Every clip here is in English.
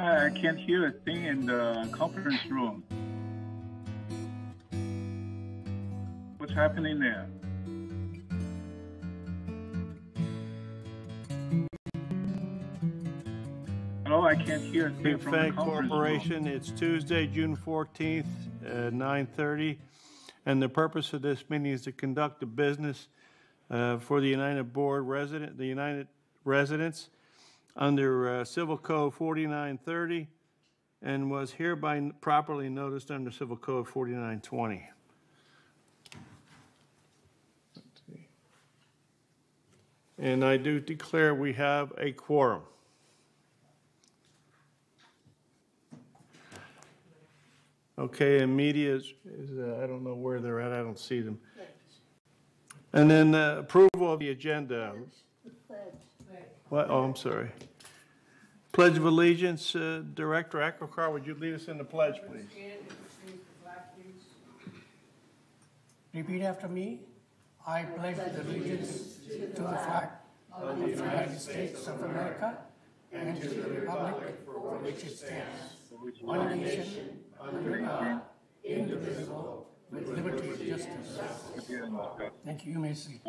I can't hear a thing in the conference room. What's happening there? Hello, I can't hear a thing from the conference Corporation. room. It's Tuesday, June 14th, 9:30, and the purpose of this meeting is to conduct the business for the United Board residents under Civil Code 4930, and was hereby properly noticed under Civil Code 4920. And I do declare we have a quorum. Okay, and media is I don't know where they're at. I don't see them. And then approval of the agenda. What? Oh, I'm sorry. Pledge of Allegiance, Director Akokar, would you lead us in the pledge, please? Repeat after me. I pledge allegiance to the flag of the United States of America and to the republic for which it stands, one nation, under God, indivisible, with liberty and justice. Thank you. You may see.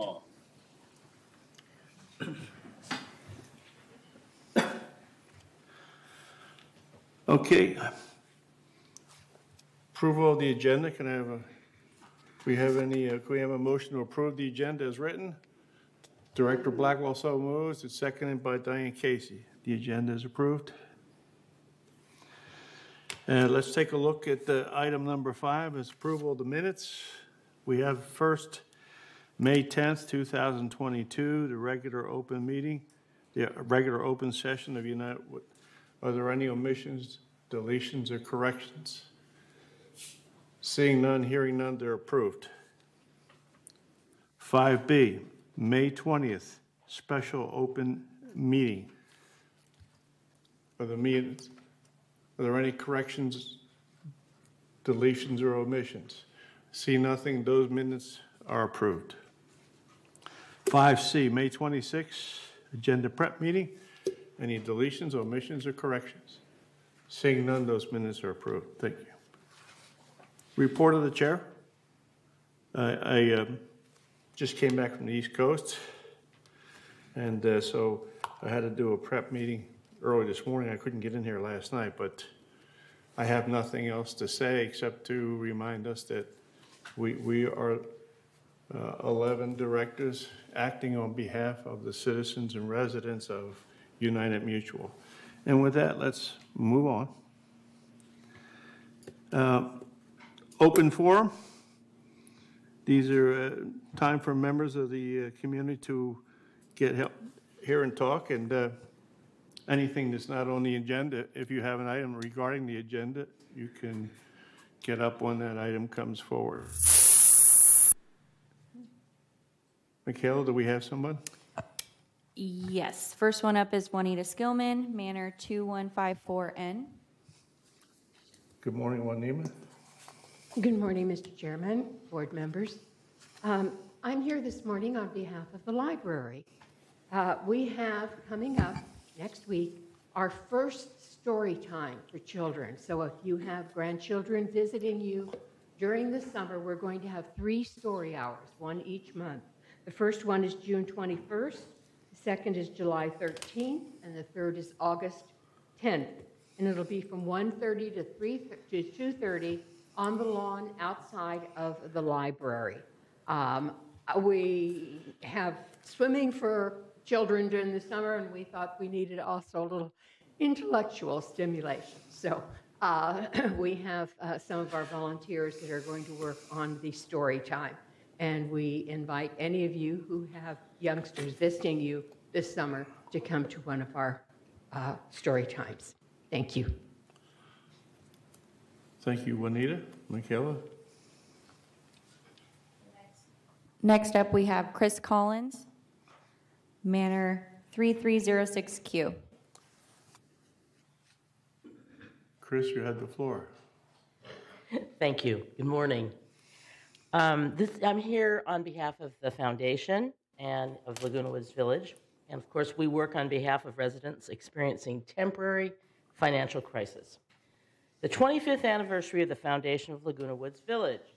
Okay. Approval of the agenda. Can I have a motion to approve the agenda as written? Director Blackwell so moves. It's seconded by Diane Casey. The agenda is approved. Let's take a look at item number 5, is approval of the minutes. We have first May 10th, 2022, the regular open meeting, the regular open session of United. Are there any omissions, deletions, or corrections? Seeing none, hearing none, they're approved. 5B, May 20th, special open meeting. Are there any corrections, deletions, or omissions? See nothing, those minutes are approved. 5C, May 26th, agenda prep meeting. Any deletions, omissions, or corrections? Seeing none, those minutes are approved. Thank you. Report of the chair. I just came back from the East Coast, and so I had to do a prep meeting early this morning. I couldn't get in here last night, but I have nothing else to say except to remind us that we are 11 directors acting on behalf of the citizens and residents of United Mutual. And with that, let's move on. Open forum. These are time for members of the community to get help here and talk, and anything that's not on the agenda. If you have an item regarding the agenda, you can get up when that item comes forward. Michaela, do we have someone? Yes. First one up is Juanita Skillman, Manor 2154N. Good morning, Juanita. Good morning, Mr. Chairman, board members. I'm here this morning on behalf of the library. We have coming up next week our first story time for children. So if you have grandchildren visiting you during the summer, we're going to have 3 story hours, one each month. The first one is June 21st, the second is July 13th, and the third is August 10th. And it'll be from 1:30 to 2:30 on the lawn outside of the library. We have swimming for children during the summer, and we thought we needed also a little intellectual stimulation. So we have some of our volunteers that are going to work on the story time. And we invite any of you who have youngsters visiting you this summer to come to one of our story times. Thank you. Thank you, Juanita. Michaela? Next up, we have Chris Collins, Manor 3306Q. Chris, you have the floor. Thank you. Good morning. I'm here on behalf of the foundation and of Laguna Woods Village. And of course, we work on behalf of residents experiencing temporary financial crisis. The 25th anniversary of the foundation of Laguna Woods Village.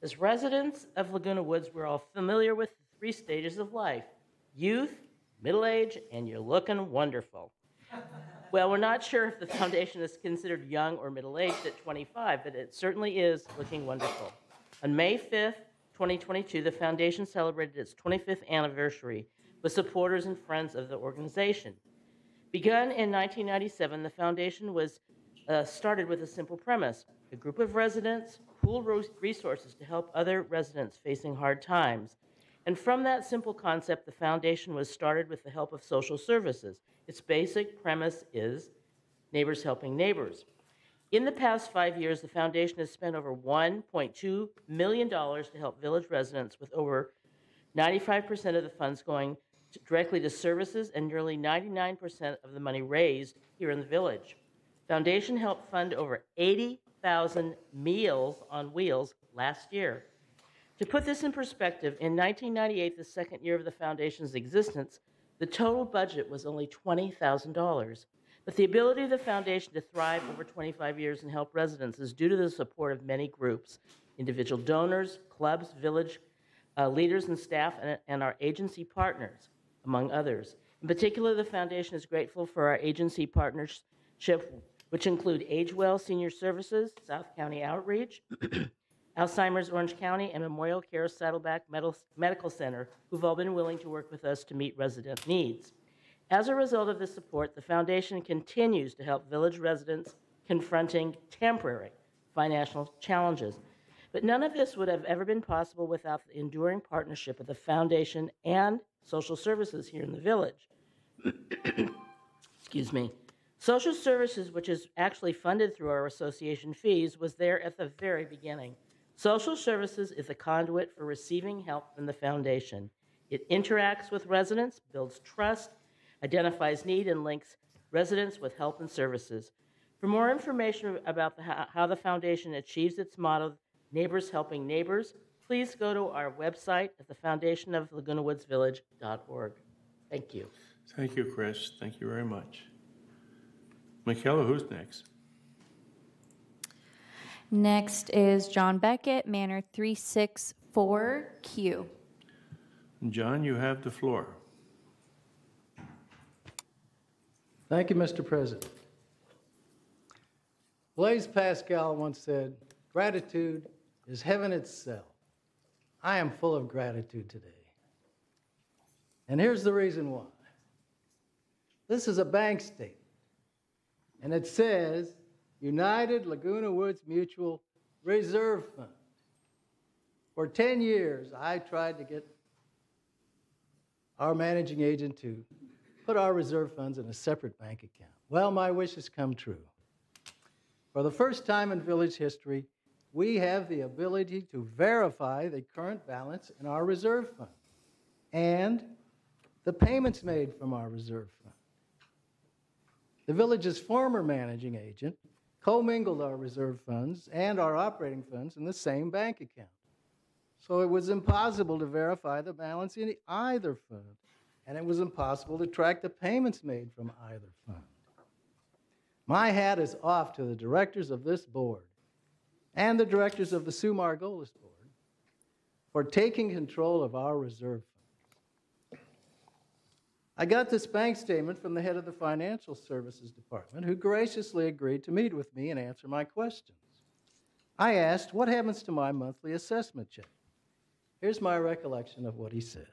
As residents of Laguna Woods, we're all familiar with the 3 stages of life: youth, middle age, and you're looking wonderful. Well, we're not sure if the foundation is considered young or middle-aged at 25, but it certainly is looking wonderful. On May 5th, 2022, the foundation celebrated its 25th anniversary with supporters and friends of the organization. Begun in 1997, the foundation was started with a simple premise: a group of residents pooled resources to help other residents facing hard times. And from that simple concept, the foundation was started with the help of social services. Its basic premise is neighbors helping neighbors. In the past 5 years, the foundation has spent over $1.2 million to help village residents, with over 95% of the funds going directly to services and nearly 99% of the money raised here in the village. Foundation helped fund over 80,000 Meals on Wheels last year. To put this in perspective, in 1998, the second year of the foundation's existence, the total budget was only $20,000. But the ability of the foundation to thrive over 25 years and help residents is due to the support of many groups: individual donors, clubs, village leaders and staff, and our agency partners, among others. In particular, the foundation is grateful for our agency partnership, which include AgeWell Senior Services, South County Outreach, Alzheimer's Orange County, and Memorial Care Saddleback Medical Center, who've all been willing to work with us to meet resident needs. As a result of this support, the foundation continues to help village residents confronting temporary financial challenges. But none of this would have ever been possible without the enduring partnership of the foundation and social services here in the village. Excuse me. Social services, which is actually funded through our association fees, was there at the very beginning. Social services is a conduit for receiving help from the foundation. It interacts with residents, builds trust, identifies need, and links residents with help and services. For more information about how the foundation achieves its motto, Neighbors Helping Neighbors, please go to our website at thefoundationoflagunawoodsvillage.org. Thank you. Thank you, Chris. Thank you very much. Michaela, who's next? Next is John Beckett, Manor 364Q. John, you have the floor. Thank you, Mr. President. Blaise Pascal once said, "Gratitude is heaven itself." I am full of gratitude today. And here's the reason why. This is a bank statement, and it says, United Laguna Woods Mutual Reserve Fund. For 10 years, I tried to get our managing agent to put our reserve funds in a separate bank account. Well, my wish has come true. For the first time in village history, we have the ability to verify the current balance in our reserve fund and the payments made from our reserve fund. The village's former managing agent commingled our reserve funds and our operating funds in the same bank account. So it was impossible to verify the balance in either fund, and it was impossible to track the payments made from either fund. My hat is off to the directors of this board and the directors of the Sue Margolis board for taking control of our reserve funds. I got this bank statement from the head of the Financial Services Department, who graciously agreed to meet with me and answer my questions. I asked, what happens to my monthly assessment check? Here's my recollection of what he said.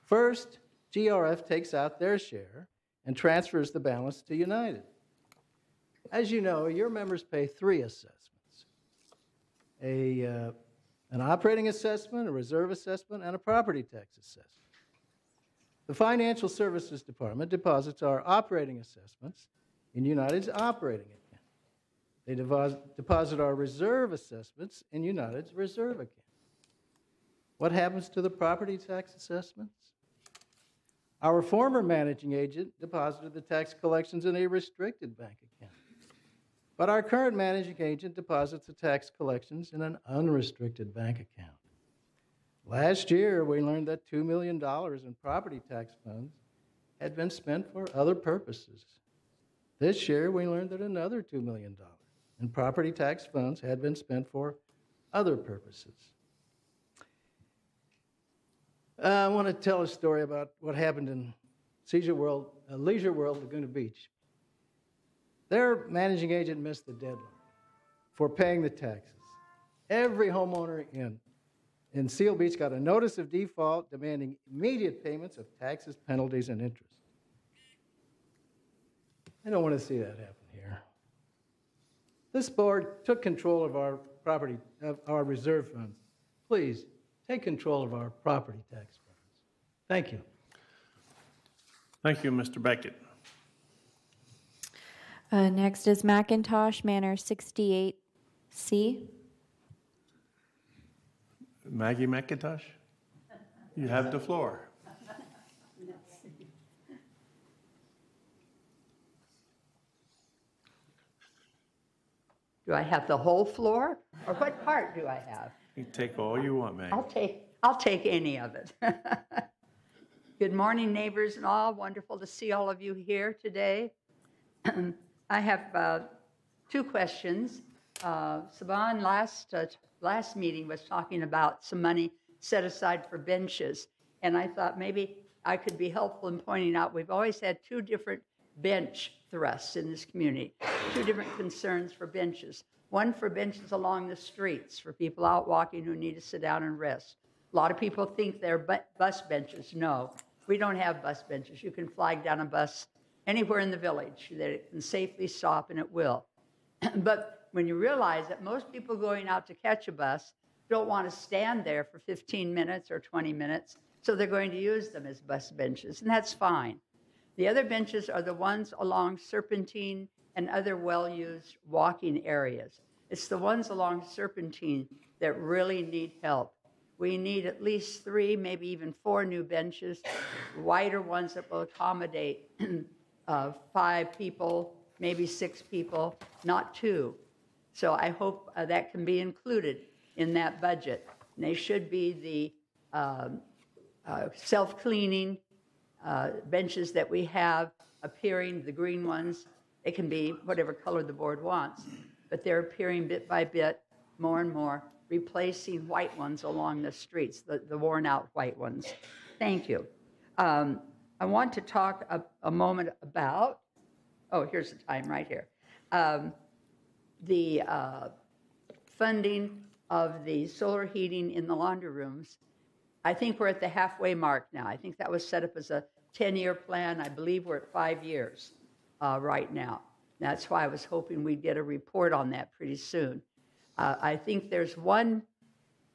First, GRF takes out their share and transfers the balance to United. As you know, your members pay 3 assessments: an operating assessment, a reserve assessment, and a property tax assessment. The Financial Services Department deposits our operating assessments in United's operating account. They deposit our reserve assessments in United's reserve account. What happens to the property tax assessments? Our former managing agent deposited the tax collections in a restricted bank account. But our current managing agent deposits the tax collections in an unrestricted bank account. Last year, we learned that $2 million in property tax funds had been spent for other purposes. This year, we learned that another $2 million in property tax funds had been spent for other purposes. I want to tell a story about what happened in Leisure World, Laguna Beach. Their managing agent missed the deadline for paying the taxes. Every homeowner in Seal Beach got a notice of default demanding immediate payments of taxes, penalties, and interest. I don't want to see that happen here. This board took control of our property, of our reserve funds. Please, take control of our property tax funds. Thank you. Thank you, Mr. Beckett. Next is Mcintosh Manor 68C. Maggie McIntosh, you have the floor. Do I have the whole floor, or what part do I have? You can take all you want, Maggie. I'll take any of it. Good morning, neighbors and all. Wonderful to see all of you here today. I have two questions. Saban last meeting was talking about some money set aside for benches, and I thought maybe I could be helpful in pointing out we've always had two different bench thrusts in this community, two different concerns for benches. One for benches along the streets for people out walking who need to sit down and rest. A lot of people think they're bus benches. No, we don't have bus benches. You can flag down a bus anywhere in the village that it can safely stop, and it will. But when you realize that most people going out to catch a bus don't want to stand there for 15 minutes or 20 minutes, so they're going to use them as bus benches, and that's fine. The other benches are the ones along Serpentine and other well-used walking areas. It's the ones along Serpentine that really need help. We need at least 3, maybe even 4 new benches, wider ones that will accommodate 5 people, maybe 6 people, not 2. So I hope that can be included in that budget. And they should be the self-cleaning benches that we have appearing, the green ones. They can be whatever color the board wants, but they're appearing bit by bit, more and more, replacing white ones along the streets, the worn-out white ones. Thank you. I want to talk a moment about, here's the time right here, the funding of the solar heating in the laundry rooms. I think we're at the halfway mark now. I think that was set up as a 10-year plan. I believe we're at 5 years right now. That's why I was hoping we'd get a report on that pretty soon. I think there's one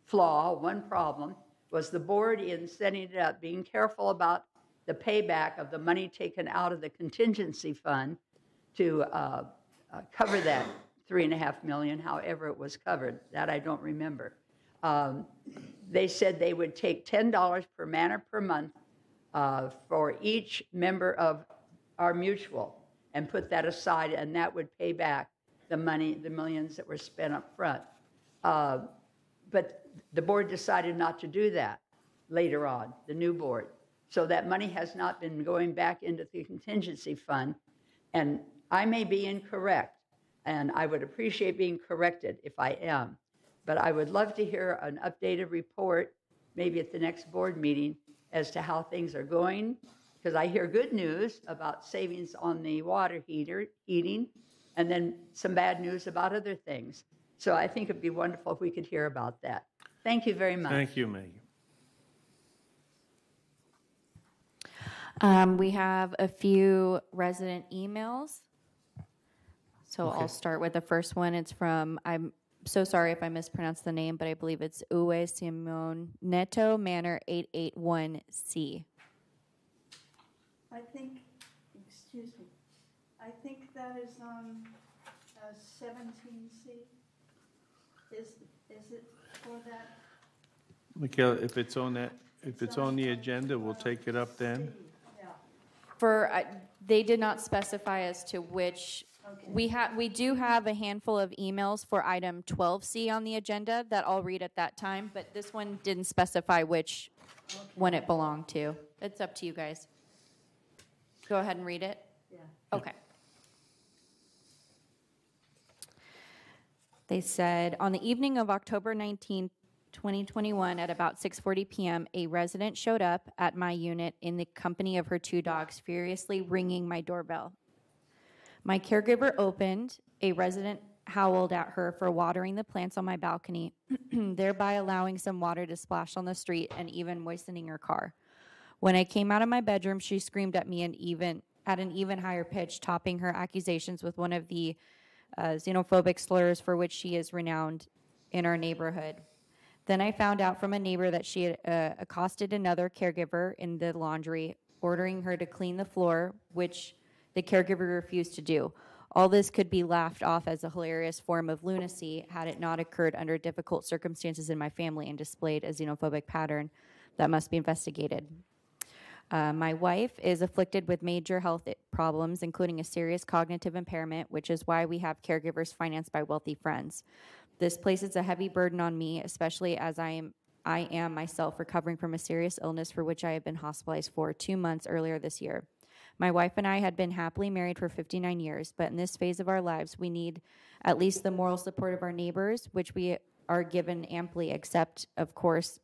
flaw, one problem, was the board in setting it up, being careful about the payback of the money taken out of the contingency fund to cover that $3.5 million, however it was covered. That I don't remember. They said they would take $10 per manor per month for each member of our mutual and put that aside, and that would pay back the money, the millions that were spent up front. But the board decided not to do that later on, the new board. So that money has not been going back into the contingency fund, and I may be incorrect, and I would appreciate being corrected if I am. But I would love to hear an updated report, maybe at the next board meeting, as to how things are going, because I hear good news about savings on the water heating, and then some bad news about other things. So I think it'd be wonderful if we could hear about that. Thank you very much. Thank you, Maggie. We have a few resident emails. So Okay. I'll start with the first one. It's from, I'm so sorry if I mispronounced the name, but I believe it's Uwe Simon Neto, Manor 881C. I think, excuse me, I think that is on 17C. Is it for that? Mikhail, if it's on that, if it's on the agenda, we'll take it up then. Yeah. For, they did not specify as to which, Okay. we do have a handful of emails for item 12C on the agenda that I'll read at that time, but this one didn't specify which one it belonged to. It's up to you guys. Go ahead and read it. Yeah. Okay. They said, on the evening of October 19, 2021, at about 6:40 p.m., a resident showed up at my unit in the company of her 2 dogs, furiously ringing my doorbell. My caregiver opened. A resident howled at her for watering the plants on my balcony, thereby allowing some water to splash on the street and even moistening her car. When I came out of my bedroom, she screamed at me at an even higher pitch, topping her accusations with one of the xenophobic slurs for which she is renowned in our neighborhood. Then I found out from a neighbor that she had accosted another caregiver in the laundry, ordering her to clean the floor, which the caregiver refused to do. All this could be laughed off as a hilarious form of lunacy had it not occurred under difficult circumstances in my family and displayed a xenophobic pattern that must be investigated. My wife is afflicted with major health problems, including a serious cognitive impairment, which is why we have caregivers financed by wealthy friends. This places a heavy burden on me, especially as I am myself recovering from a serious illness for which I have been hospitalized for 2 months earlier this year. My wife and I had been happily married for 59 years, but in this phase of our lives, we need at least the moral support of our neighbors, which we are given amply, except, of course,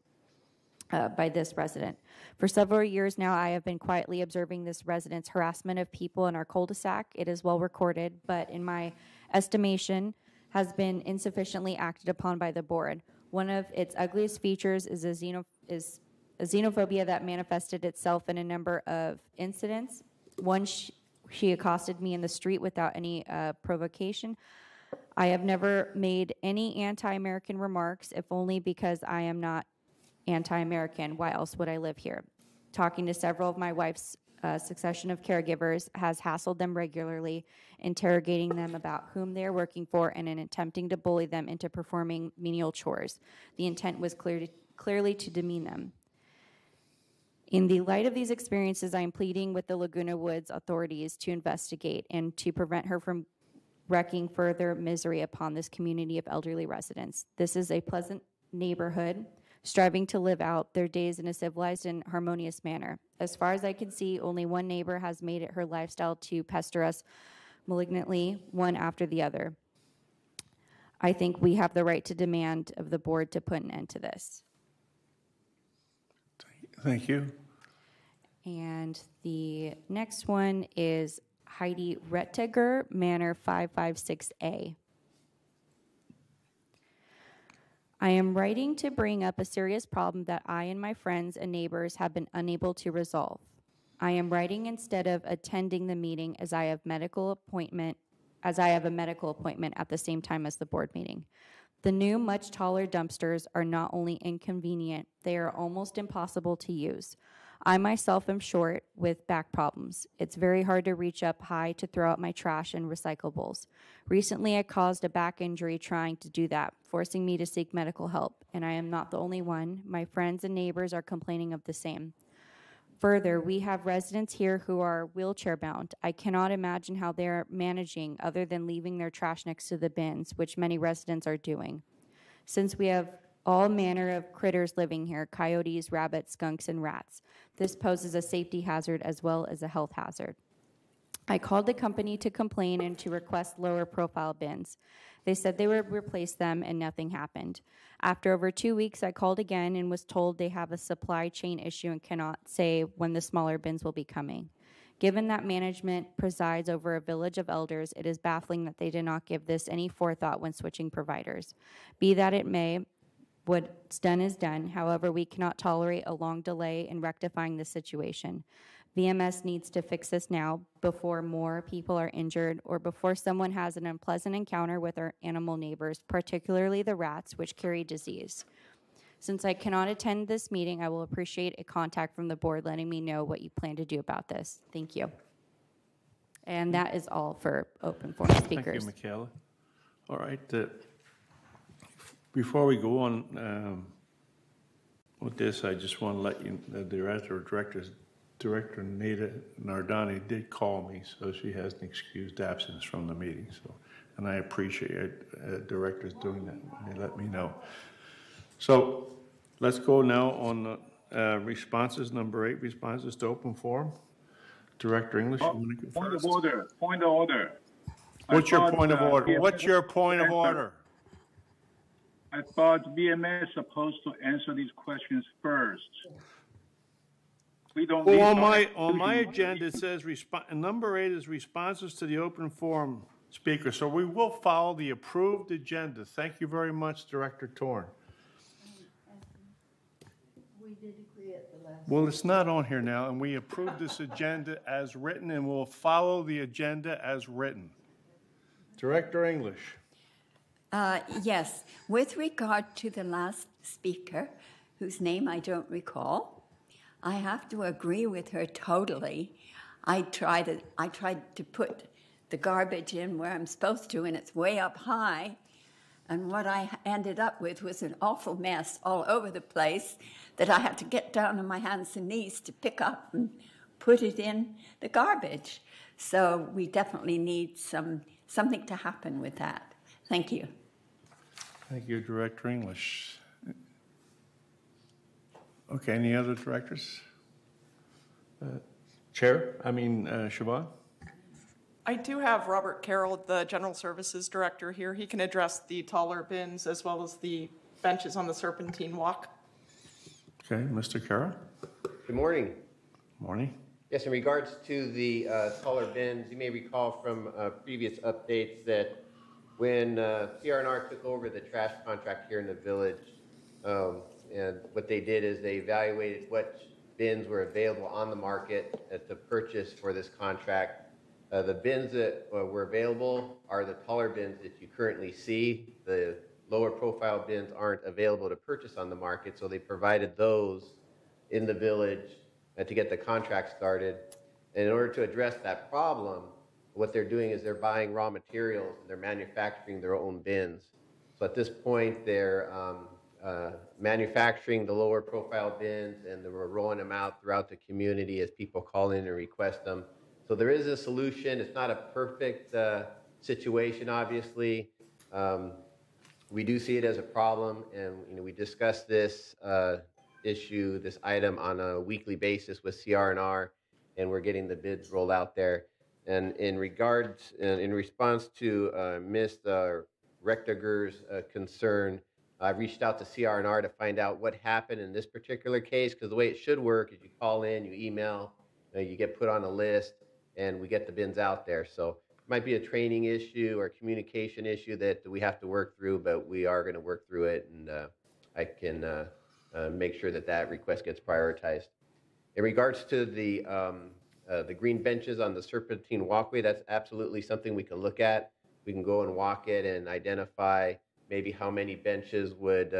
by this resident. For several years now, I have been quietly observing this resident's harassment of people in our cul-de-sac. It is well recorded, but in my estimation, has been insufficiently acted upon by the board. One of its ugliest features is a xenophobia that manifested itself in a number of incidents. One, she accosted me in the street without any provocation. I have never made any anti-American remarks, if only because I am not anti-American. Why else would I live here? Talking to several of my wife's succession of caregivers has hassled them regularly, interrogating them about whom they are working for and in attempting to bully them into performing menial chores. The intent was clearly to demean them. In the light of these experiences, I am pleading with the Laguna Woods authorities to investigate and to prevent her from wreaking further misery upon this community of elderly residents. This is a pleasant neighborhood striving to live out their days in a civilized and harmonious manner. As far as I can see, only one neighbor has made it her lifestyle to pester us malignantly, one after the other. I think we have the right to demand of the board to put an end to this. Thank you. And the next one is Heidi Rettiger, Manor 556A. I am writing to bring up a serious problem that I and my friends and neighbors have been unable to resolve. I am writing instead of attending the meeting as I have a medical appointment at the same time as the board meeting. The new, much taller dumpsters are not only inconvenient, they are almost impossible to use. I myself am short with back problems. It's very hard to reach up high to throw out my trash and recyclables. Recently, I caused a back injury trying to do that, forcing me to seek medical help, and I am not the only one. My friends and neighbors are complaining of the same. Further, we have residents here who are wheelchair bound. I cannot imagine how they're managing other than leaving their trash next to the bins, which many residents are doing. Since we have all manner of critters living here, coyotes, rabbits, skunks, and rats, this poses a safety hazard as well as a health hazard. I called the company to complain and to request lower profile bins. They said they would replace them and nothing happened. After over 2 weeks, I called again and was told they have a supply chain issue and cannot say when the smaller bins will be coming. Given that management presides over a village of elders, it is baffling that they did not give this any forethought when switching providers. Be that it may, what's done is done. However, we cannot tolerate a long delay in rectifying this situation. VMS needs to fix this now before more people are injured or before someone has an unpleasant encounter with our animal neighbors, particularly the rats, which carry disease. Since I cannot attend this meeting, I will appreciate a contact from the board letting me know what you plan to do about this. Thank you. And that is all for open forum speakers. Thank you, Michaela. All right. Before we go on with this, I just want to let you, the Director Nita Nardani did call me, so she has an excused absence from the meeting. So, and I appreciate directors doing that. They let me know. So let's go now on responses. Number 8, responses to open forum. Director English, you want to go Point first? of order. Point of order. What's your point of order? What's your point of order? I thought VMS is supposed to answer these questions first. We don't. Well, on my agenda, it says number 8 is responses to the open forum speaker. So we will follow the approved agenda. Thank you very much, Director Torn. We did agree at the last. Well, it's not on here now, and we approved this agenda as written, and we'll follow the agenda as written. Director English. Yes, with regard to the last speaker, whose name I don't recall, I have to agree with her totally. I tried to put the garbage in where I'm supposed to, and it's way up high. And what I ended up with was an awful mess all over the place that I had to get down on my hands and knees to pick up and put it in the garbage. So we definitely need something to happen with that. Thank you. Thank you, Director English. Okay, any other directors? Siobhan? I do have Robert Carroll, the General Services Director here. He can address the taller bins as well as the benches on the Serpentine Walk. Okay, Mr. Carroll? Good morning. Morning. Yes, in regards to the taller bins, you may recall from previous updates that when CR&R took over the trash contract here in the village, and what they did is they evaluated what bins were available on the market to purchase for this contract. The bins that were available are the taller bins that you currently see. The lower profile bins aren't available to purchase on the market, so they provided those in the village to get the contract started. And in order to address that problem, what they're doing is they're buying raw materials and they're manufacturing their own bins. So at this point, they're manufacturing the lower profile bins and we're rolling them out throughout the community as people call in and request them. So there is a solution. It's not a perfect situation, obviously. We do see it as a problem, and we discuss this issue, this item on a weekly basis with CR&R, and we're getting the bids rolled out there. And in response to Ms. Rechteger's concern, I've reached out to CR&R to find out what happened in this particular case, because the way it should work is you call in, you email, you get put on a list, and we get the bins out there. So it might be a training issue or communication issue that we have to work through, but we are going to work through it, and I can make sure that that request gets prioritized. In regards to the green benches on the Serpentine Walkway, that's absolutely something we can look at. We can go and walk it and identify maybe how many benches would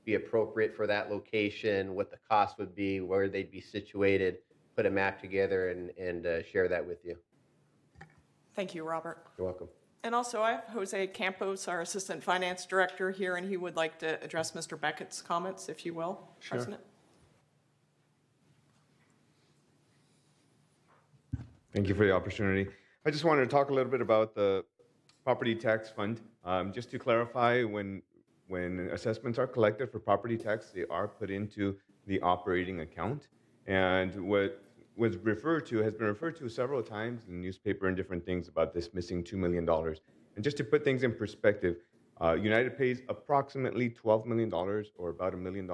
be appropriate for that location, what the cost would be, where they'd be situated, put a map together and share that with you. Thank you, Robert. You're welcome. And also, I have Jose Campos, our Assistant Finance Director here, and he would like to address Mr. Beckett's comments, if you will, Sure. President. Thank you for the opportunity. I just wanted to talk a little bit about the property tax fund. Just to clarify, when assessments are collected for property tax, they are put into the operating account. And what was referred to, has been referred to several times in the newspaper and different things about this missing $2 million. And just to put things in perspective, United pays approximately $12 million or about $1 million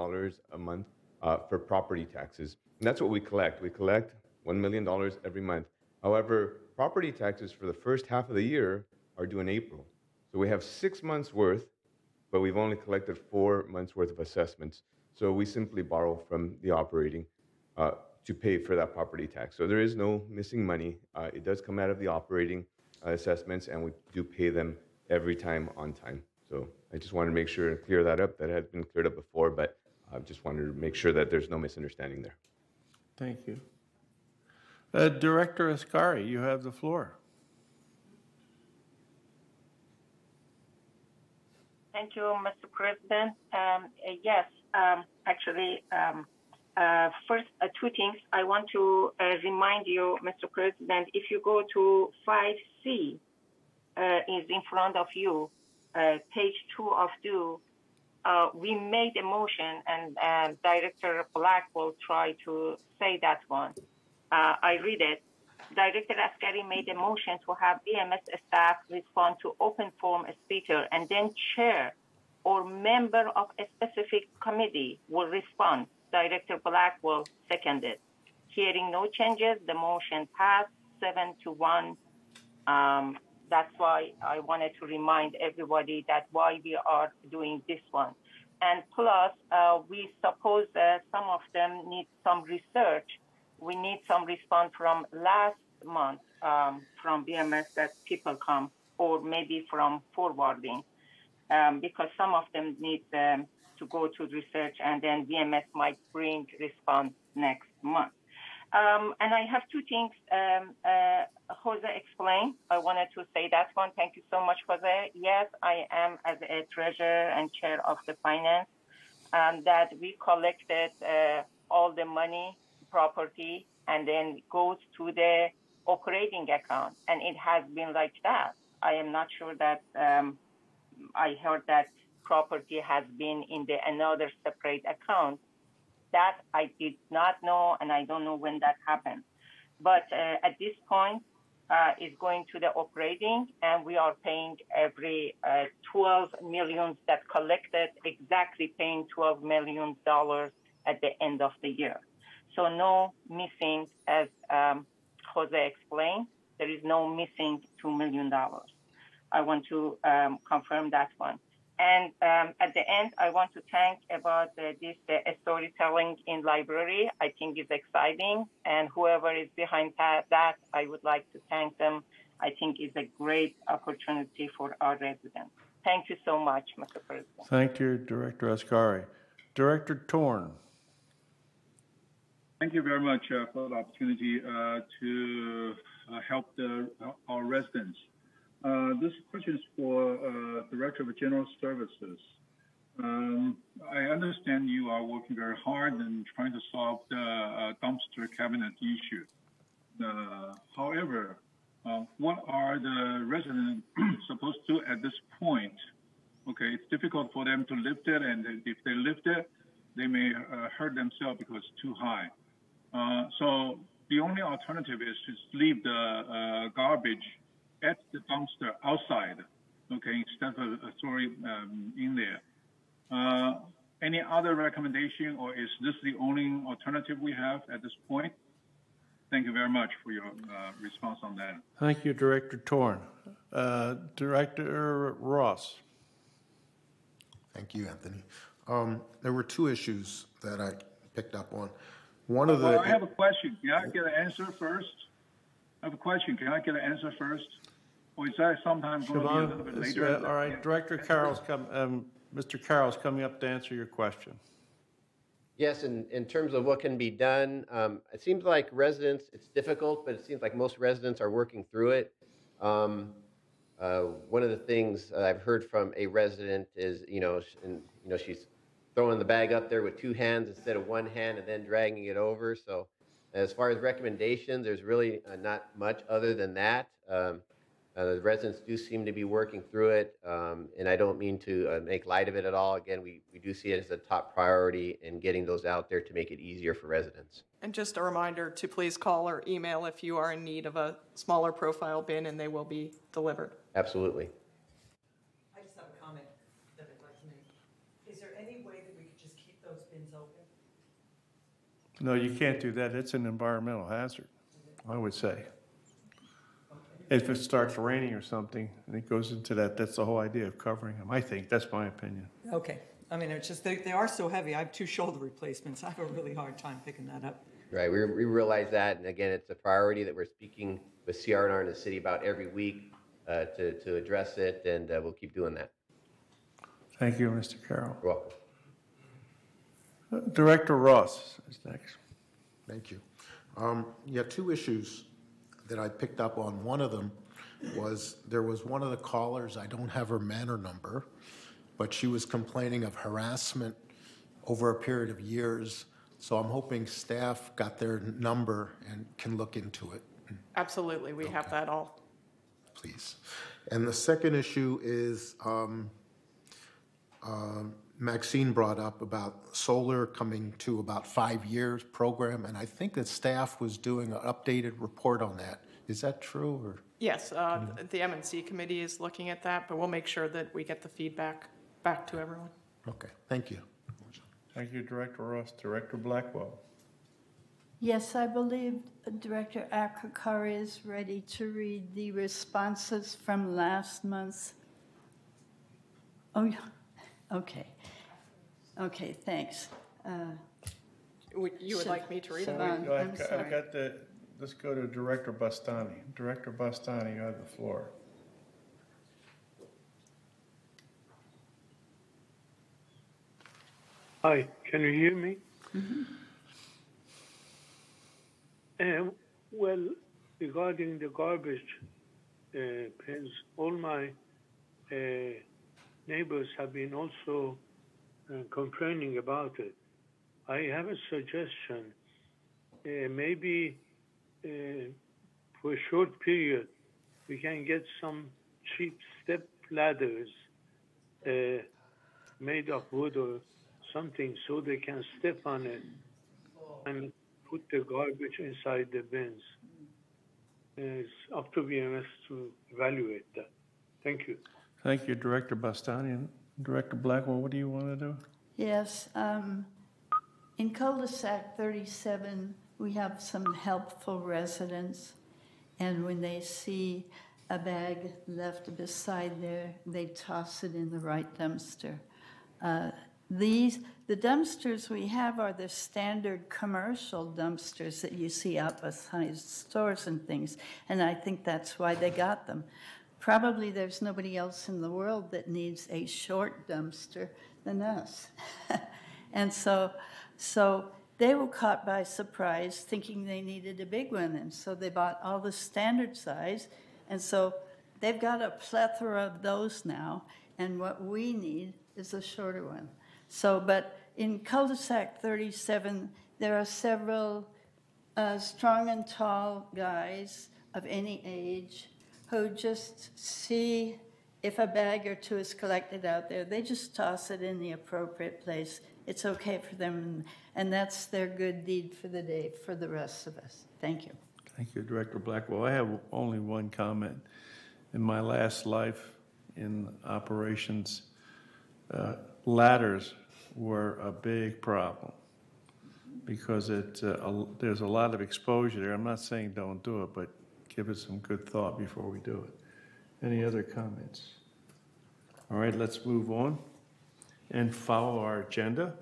a month for property taxes. And that's what we collect. We collect $1 million every month. However, property taxes for the first half of the year are due in April. So we have 6 months worth, but we've only collected 4 months worth of assessments. So we simply borrow from the operating to pay for that property tax. So there is no missing money. It does come out of the operating assessments, and we do pay them every time on time. So I just wanted to make sure and clear that up. That had been cleared up before, but I just wanted to make sure that there's no misunderstanding there. Thank you. Director Ascari, you have the floor. Thank you, Mr. President. Yes, actually, first, two things. I want to remind you, Mr. President, if you go to 5C, is in front of you, page 2 of 2, we made a motion, and Director Black will try to say that one. I read it. Director Ascari made a motion to have VMS staff respond to open forum speaker and then chair or member of a specific committee will respond. Director Black will second it. Hearing no changes, the motion passed 7-1. That's why I wanted to remind everybody that why we are doing this one. And plus, we suppose that some of them need some research. We need some response from last month from VMS that people come, or maybe from forwarding, because some of them need to go to research, and then VMS might bring response next month. And I have two things Jose explained. I wanted to say that one. Thank you so much, Jose. Yes, I am as a treasurer and chair of the finance, that we collected all the money, property, and then goes to the operating account. And it has been like that. I am not sure that I heard that property has been in another separate account. That I did not know, and I don't know when that happened. But at this point, it's going to the operating, and we are paying every 12 million that collected, exactly paying $12 million at the end of the year. So no missing, as Jose explained, there is no missing $2 million. I want to confirm that one. And at the end, I want to thank about this storytelling in library. I think it's exciting, and whoever is behind that, I would like to thank them. I think it's a great opportunity for our residents. Thank you so much, Mr. President. Thank you, Director Asghari. Director Torn. Thank you very much for the opportunity to help our residents. This question is for Director of General Services. I understand you are working very hard and trying to solve the dumpster cabinet issue. However, what are the residents supposed to do at this point? Okay, it's difficult for them to lift it, and if they lift it, they may hurt themselves because it's too high. So the only alternative is to leave the garbage at the dumpster outside, okay, instead of throwing in there. Any other recommendation, or is this the only alternative we have at this point? Thank you very much for your response on that. Thank you, Director Torn. Director Ross. Thank you, Anthony. There were two issues that I picked up on. One of the... Well, I have a question. Can I get an answer first? I have a question. Can I get an answer first? Or is that sometimes going to be a little bit later? All right, Director Carroll's Mr. Carroll's coming up to answer your question. Yes, in terms of what can be done, it seems like residents, it's difficult, but it seems like most residents are working through it. One of the things I've heard from a resident is, she's throwing the bag up there with two hands instead of one hand and then dragging it over. So as far as recommendations, there's really not much other than that. The residents do seem to be working through it, and I don't mean to make light of it at all. Again, we do see it as a top priority in getting those out there to make it easier for residents. And just a reminder to please call or email if you are in need of a smaller profile bin, and they will be delivered. Absolutely. I just have a comment that I'd like to make. Is there any way that we could just keep those bins open? No, you can't do that. It's an environmental hazard, I would say. If it starts raining or something, and it goes into that, that's the whole idea of covering them. I think, that's my opinion. Okay. I mean, it's just, they are so heavy. I have 2 shoulder replacements. I have a really hard time picking that up. Right, we realize that, and again, it's a priority that we're speaking with CR&R in the city about every week to address it, and we'll keep doing that. Thank you, Mr. Carroll. You're welcome. Director Ross is next. Thank you. Yeah, 2 issues that I picked up on. One of them was there was one of the callers, I don't have her manor number, but she was complaining of harassment over a period of years. So I'm hoping staff got their number and can look into it. Absolutely, we have that all. Please. And the second issue is Maxine brought up about solar coming to about 5 years program, and I think that staff was doing an updated report on that. Is that true? Or? Yes, the M&C committee is looking at that, but we'll make sure that we get the feedback. back to everyone. Okay, thank you. Thank you, Director Ross. Director Blackwell. Yes, I believe Director Akakari is ready to read the responses from last month's. Oh, yeah. Okay. Okay, thanks. You would like me to read it? Siobhan, No, I'm sorry. I've got let's go to Director Bastani. Director Bastani, you have the floor. Hi, can you hear me? Mm-hmm. Well, regarding the garbage bins, all my neighbors have been also complaining about it. I have a suggestion. Maybe for a short period, we can get some cheap step ladders made of wood or something so they can step on it and put the garbage inside the bins. It's up to VMS to evaluate that. Thank you. Thank you, Director Bastani. And Director Blackwell, what do you want to do? Yes, in cul-de-sac 37, we have some helpful residents, and when they see a bag left beside there, they toss it in the right dumpster. The dumpsters we have are the standard commercial dumpsters that you see out beside stores and things, and I think that's why they got them. Probably there's nobody else in the world that needs a short dumpster than us. And so they were caught by surprise thinking they needed a big one, and so they bought all the standard size, and so they've got a plethora of those now, and what we need is a shorter one. So, but in cul-de-sac 37, there are several strong and tall guys of any age who just see if a bag or two is collected out there, they just toss it in the appropriate place. It's okay for them, and that's their good deed for the day for the rest of us. Thank you. Thank you, Director Blackwell. I have only one comment. In my last life in operations, ladders were a big problem because there's a lot of exposure there. I'm not saying don't do it, but give it some good thought before we do it. Any other comments? All right, let's move on and follow our agenda.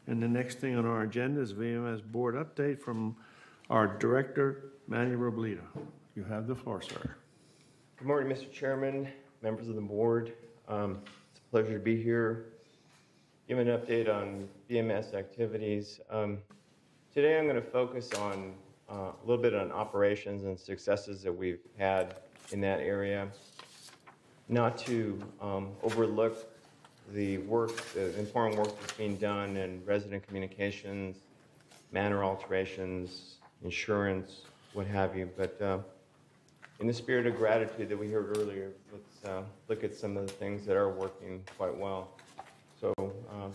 And the next thing on our agenda is VMS Board update from our Director, Manny Robledo. You have the floor, sir. Good morning, Mr. Chairman, members of the board. It's a pleasure to be here. Give an update on VMS activities. Today I'm going to focus on a little bit on operations and successes that we've had in that area. Not to overlook the important work that's being done in resident communications, manor alterations, insurance, what have you, but in the spirit of gratitude that we heard earlier, let's look at some of the things that are working quite well. So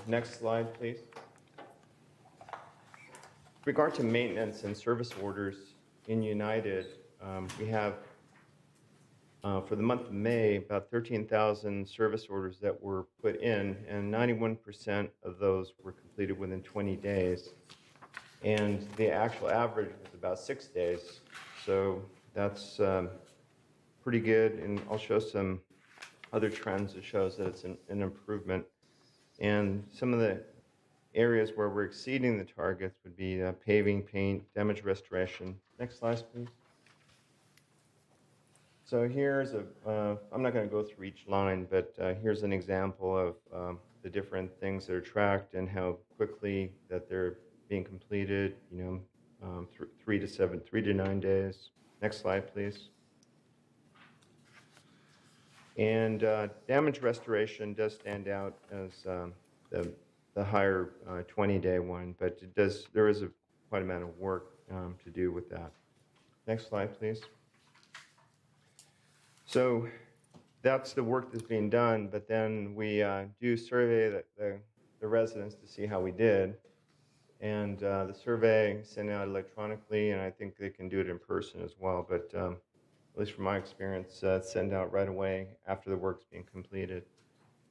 next slide, please. With regard to maintenance and service orders in United, we have, for the month of May, about 13,000 service orders that were put in, and 91% of those were completed within 20 days. And the actual average was about 6 days. So that's pretty good, and I'll show some other trends that shows that it's an improvement. And some of the areas where we're exceeding the targets would be paving, paint, damage restoration. Next slide, please. So here's I'm not going to go through each line, but here's an example of the different things that are tracked and how quickly that they're being completed, 3 to 9 days. Next slide, please. And damage restoration does stand out as the higher 20-day one, but there is quite a amount of work to do with that. Next slide, please. So that's the work that's being done, but then we do survey the residents to see how we did. And the survey sent out electronically, and I think they can do it in person as well, but at least from my experience, send out right away after the work's being completed.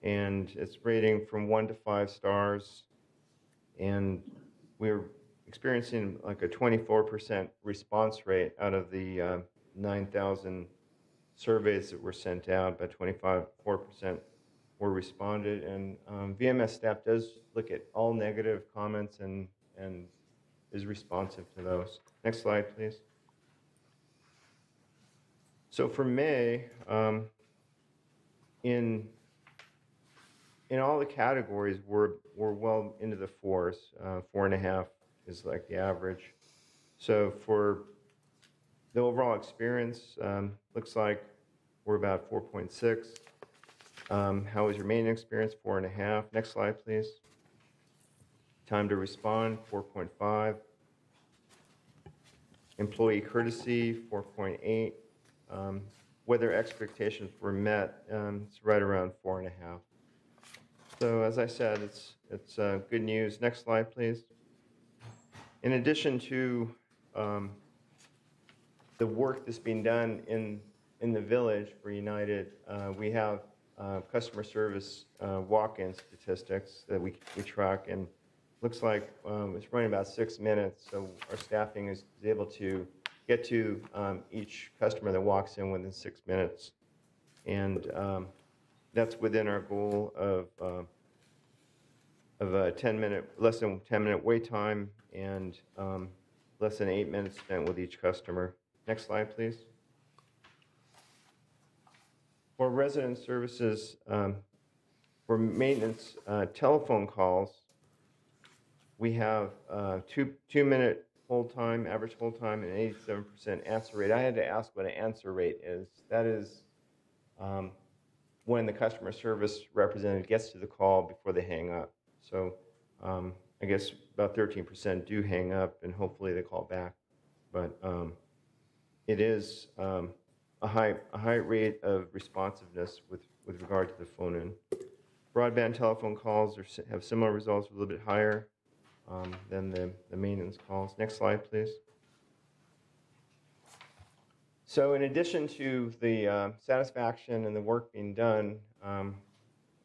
and it's rating from 1 to 5 stars. And we're experiencing like a 24% response rate out of the 9,000 surveys that were sent out. About 4% were responded, and VMS staff does look at all negative comments and is responsive to those. Next slide, please. So for May, in all the categories, we're well into the 4s. 4.5 is like the average. So for the overall experience, looks like we're about 4.6. How was your maintenance experience? 4.5. Next slide, please. Time to respond, 4.5. Employee courtesy, 4.8. Whether expectations were met, it's right around 4.5. So as I said, it's good news. Next slide, please. In addition to the work that's being done in the village for United, we have customer service walk-in statistics that we track, and looks like it's running about 6 minutes, so our staffing is able to get to each customer that walks in within 6 minutes. And that's within our goal of a less than 10-minute wait time and less than 8 minutes spent with each customer. Next slide, please. For resident services, for maintenance telephone calls, we have 2-minute hold time, average hold time, and 87% answer rate. I had to ask what an answer rate is. That is when the customer service representative gets to the call before they hang up. So I guess about 13% do hang up, and hopefully they call back. But it is a high rate of responsiveness with regard to the phone-in. Broadband telephone calls have similar results, a little bit higher than the maintenance calls. Next slide, please. So in addition to the satisfaction and the work being done,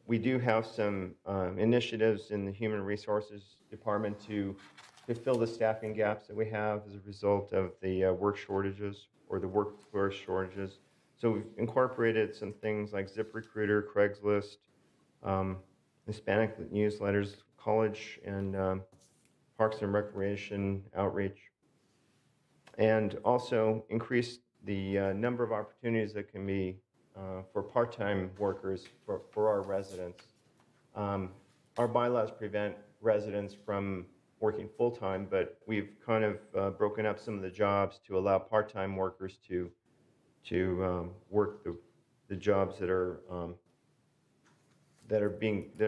we do have some initiatives in the Human Resources Department to fill the staffing gaps that we have as a result of the work shortages or the workforce shortages. So we've incorporated some things like ZipRecruiter, Craigslist, Hispanic newsletters, college and Parks and Recreation outreach, and also increased the number of opportunities that can be for part-time workers for our residents. Our bylaws prevent residents from working full-time, but we've kind of broken up some of the jobs to allow part-time workers to work the jobs that are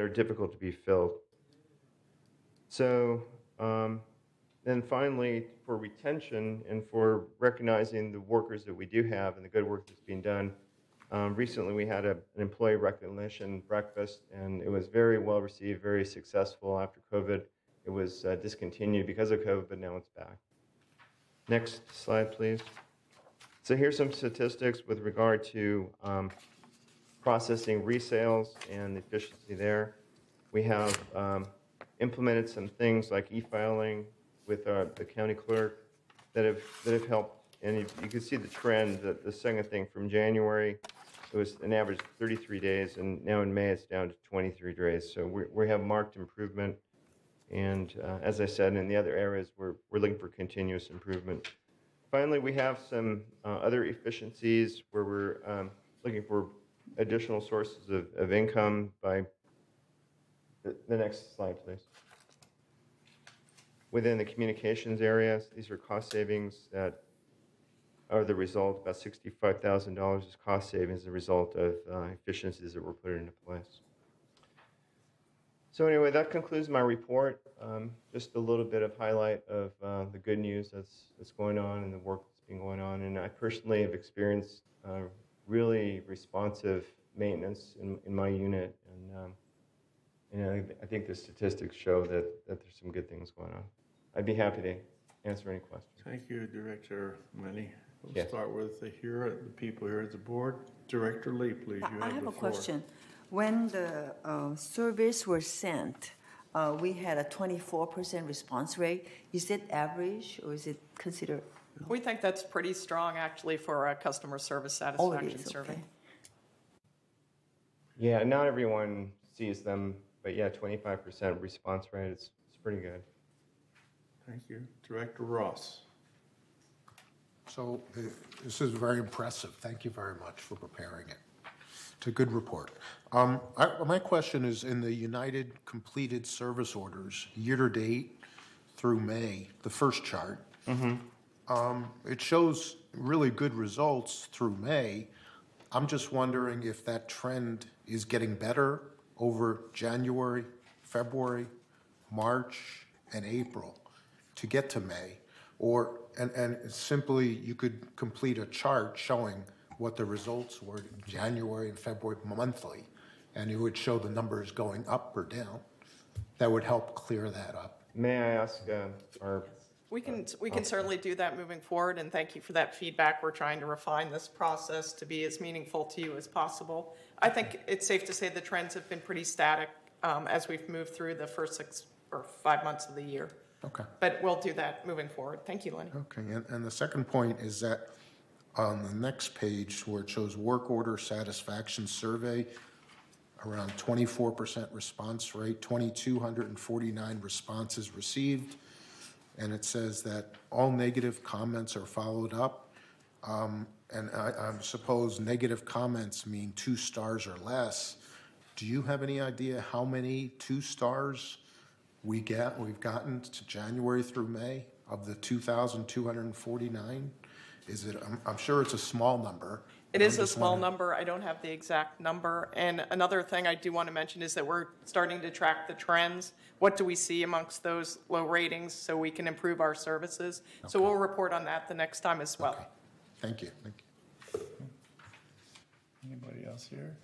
difficult to be filled. So then finally, for retention and for recognizing the workers that we do have and the good work that's being done, recently we had an employee recognition breakfast, and it was very well received, very successful. After COVID, it was discontinued because of COVID, but now it's back. Next slide, please. So here's some statistics with regard to processing resales and the efficiency there. We have implemented some things like e-filing with the county clerk that have helped. And you can see the trend. The second thing, from January, it was an average of 33 days, and now in May it's down to 23 days. So we have marked improvement. And as I said, in the other areas, we're looking for continuous improvement. Finally, we have some other efficiencies where we're looking for additional sources of income by the next slide, please. Within the communications areas, these are cost savings that are the result. About $65,000 is cost savings as a result of efficiencies that were put into place. So anyway, that concludes my report. Just a little bit of highlight of the good news that's going on and the work that's been going on. And I personally have experienced really responsive maintenance in my unit. And I think the statistics show that there's some good things going on. I'd be happy to answer any questions. Thank you, Director Manny. We'll Yes. start with the people here at the board. Director Lee, please. You I have the a floor. question. When the surveys were sent, we had a 24% response rate. Is it average or is it considered? We think that's pretty strong, actually, for a customer service satisfaction survey. Okay. Yeah, not everyone sees them, but yeah, 25% response rate is pretty good. Thank you. Director Ross. So this is very impressive. Thank you very much for preparing it. It's a good report. My question is, in the United completed service orders, year-to-date through May, the first chart, it shows really good results through May. I'm just wondering if that trend is getting better over January, February, March, and April to get to May, or and simply you could complete a chart showing what the results were in January and February monthly, and it would show the numbers going up or down. That would help clear that up. May I ask our... We can certainly do that moving forward, and thank you for that feedback. We're trying to refine this process to be as meaningful to you as possible. I think it's safe to say the trends have been pretty static as we've moved through the first 6 or 5 months of the year. Okay. But we'll do that moving forward. Thank you, Lenny. Okay, and the second point is that on the next page where it shows work order satisfaction survey, around 24% response rate, 2,249 responses received, and it says that all negative comments are followed up, and I suppose negative comments mean 2 stars or less. Do you have any idea how many 2 stars we've gotten to January through May of the 2,249? Is it? I'm sure it's a small number. It is a small number. I don't have the exact number. And another thing I do want to mention is that we're starting to track the trends. What do we see amongst those low ratings so we can improve our services? Okay. So we'll report on that the next time as well. Okay. Thank you. Thank you. Anybody else here?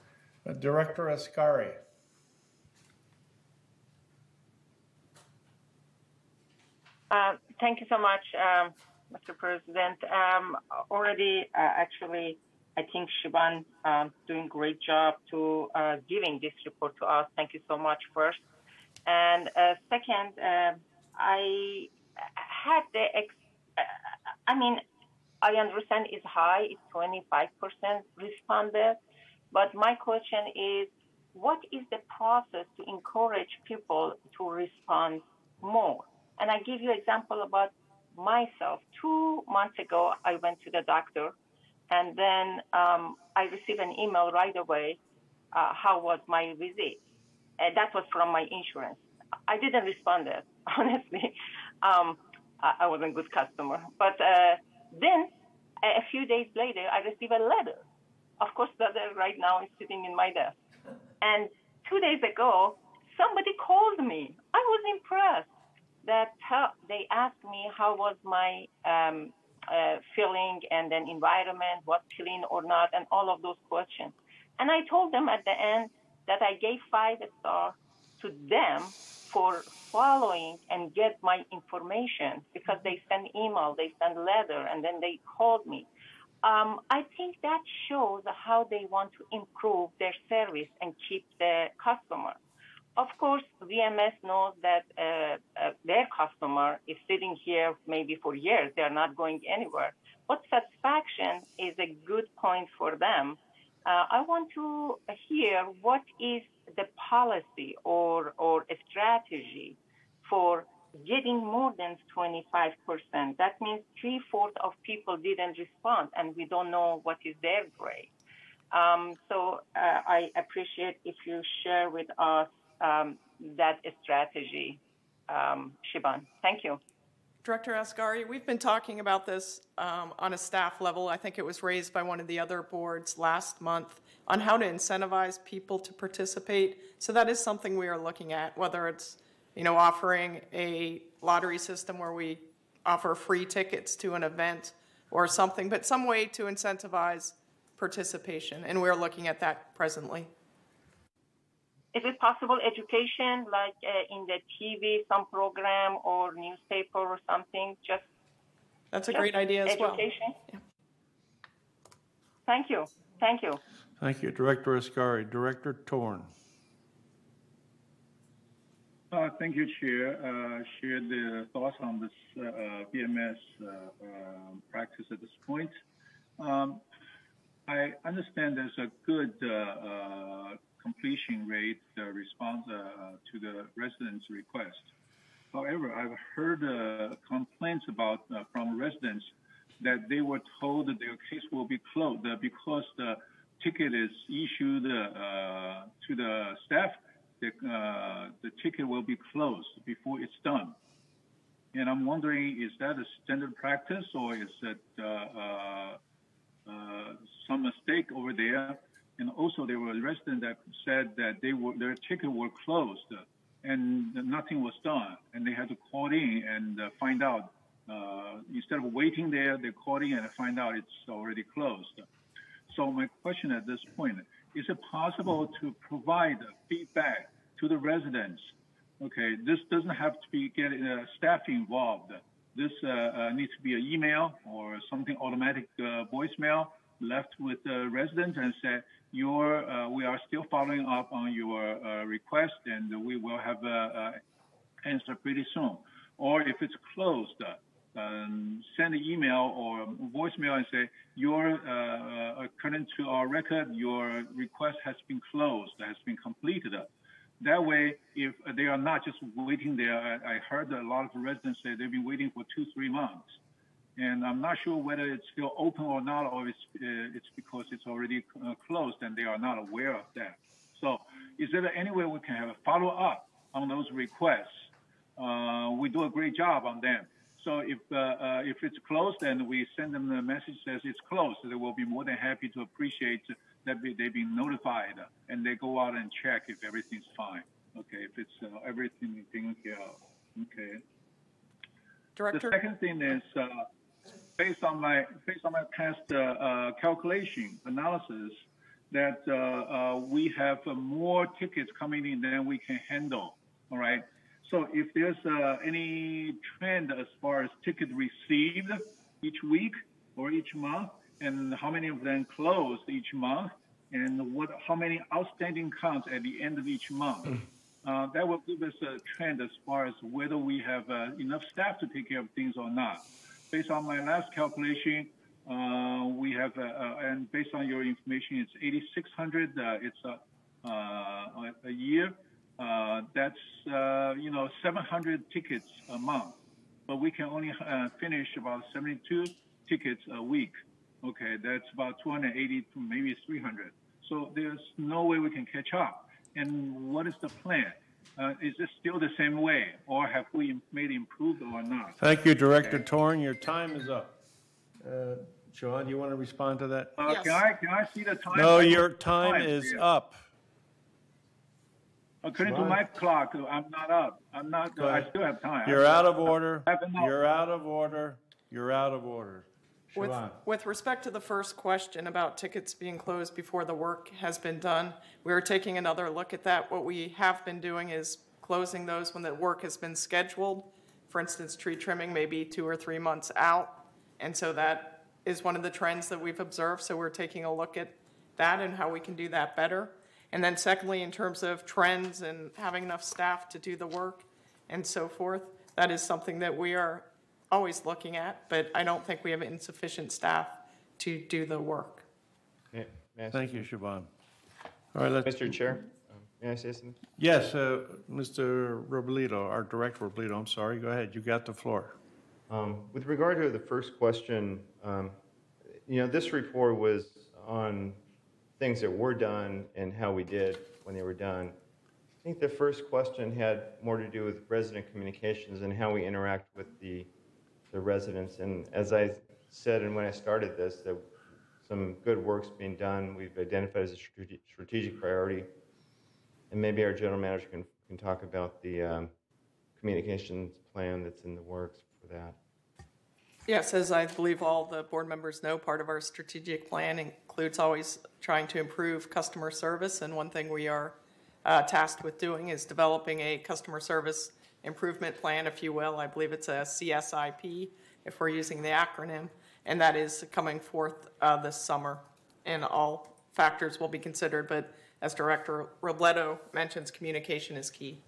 Director Ascari. Thank you so much, Mr. President. Already, actually, I think Shiban doing a great job to giving this report to us. Thank you so much first. And second, I had the, I understand it's high, it's 25% responded, but my question is, what is the process to encourage people to respond more? And I give you an example about myself. 2 months ago, I went to the doctor, and then I received an email right away, how was my visit? And that was from my insurance. I didn't respond there, honestly. I wasn't a good customer. But then, a few days later, I received a letter. Of course, the letter right now is sitting in my desk. And 2 days ago, somebody called me. I was impressed that they asked me how was my feeling and then environment, was clean or not, and all of those questions. And I told them at the end that I gave 5 stars to them for following and get my information because they send email, they send letter, and then they called me. I think that shows how they want to improve their service and keep the customer. Of course, VMS knows that their customer is sitting here maybe for years. They're not going anywhere. But satisfaction is a good point for them. I want to hear what is the policy or a strategy for getting more than 25%. That means 3/4 of people didn't respond, and we don't know what is their grade. So I appreciate if you share with us that strategy, Shiban. Thank you. Director Asghari, we've been talking about this on a staff level. I think it was raised by one of the other boards last month on how to incentivize people to participate. So that is something we are looking at, whether it's offering a lottery system where we offer free tickets to an event or something, but some way to incentivize participation, and we're looking at that presently. Is it possible education, like in the TV, some program or newspaper or something? That's a great idea as well. Education. Yeah. Thank you. Thank you. Thank you, Director Ascari. Director Torn. Thank you, Chair. Share the thoughts on this VMS practice at this point. I understand there's a good completion rate response to the residents' request. However, I've heard complaints about from residents that they were told that their case will be closed because the ticket is issued to the staff. The ticket will be closed before it's done. And I'm wondering, is that a standard practice or is it some mistake over there? And also there were residents that said that their ticket were closed and nothing was done. And they had to call in and find out. Instead of waiting there, they called in and find out it's already closed. So my question at this point, is it possible to provide feedback to the residents? Okay, this doesn't have to be getting staff involved. This needs to be an email or something automatic voicemail left with the residents and say, we are still following up on your request and we will have an answer pretty soon. Or if it's closed, send an email or voicemail and say, according to our record, your request has been closed, has been completed. That way, if they are not just waiting there, I heard a lot of residents say they've been waiting for 2-3 months. And I'm not sure whether it's still open or not, or it's because it's already closed and they are not aware of that. So is there any way we can have a follow-up on those requests? We do a great job on them. So if it's closed and we send them a message that says it's closed, they will be more than happy to appreciate that they've been notified and they go out and check if everything's fine. Okay, if it's everything taken care of. Okay. Director? The second thing is based on my past calculation analysis that we have more tickets coming in than we can handle. All right. So if there's any trend as far as tickets received each week or each month, and how many of them closed each month, and how many outstanding counts at the end of each month, that will give us a trend as far as whether we have enough staff to take care of things or not. Based on my last calculation, we have, and based on your information, it's 8,600. It's a year. That's 700 tickets a month, but we can only finish about 72 tickets a week. Okay, that's about 280 to maybe 300. So there's no way we can catch up. And what is the plan? Is this still the same way, or have we made improved or not? Thank you, Director Torn. Your time is up. John, you want to respond to that? Yes. Can I see the time? No, your time is up. According to my clock, I'm not up. I'm not. I still have time. You're out of order. You're out of order. You're out of order. With respect to the first question about tickets being closed before the work has been done, we are taking another look at that. What we have been doing is closing those when the work has been scheduled. For instance, tree trimming maybe 2 or 3 months out. And so that is one of the trends that we've observed. So we're taking a look at that and how we can do that better. And then secondly, in terms of trends and having enough staff to do the work and so forth, that is something that we are always looking at, but I don't think we have insufficient staff to do the work. Thank you, Siobhan. All right, Mr. Chair, may I say something? Yes, Mr. Robledo, our Director Robledo, I'm sorry. Go ahead. You got the floor. With regard to the first question, this report was on things that were done and how we did when they were done. I think the first question had more to do with resident communications and how we interact with the residents. And as I said, and when I started this, that some good work's being done. We've identified as a strategic priority. And maybe our general manager can talk about the communications plan that's in the works for that. Yes, as I believe all the board members know, part of our strategic plan includes always trying to improve customer service. And one thing we are tasked with doing is developing a customer service improvement plan, if you will. I believe it's a CSIP, if we're using the acronym. And that is coming forth this summer. And all factors will be considered, but as Director Robledo mentions, communication is key.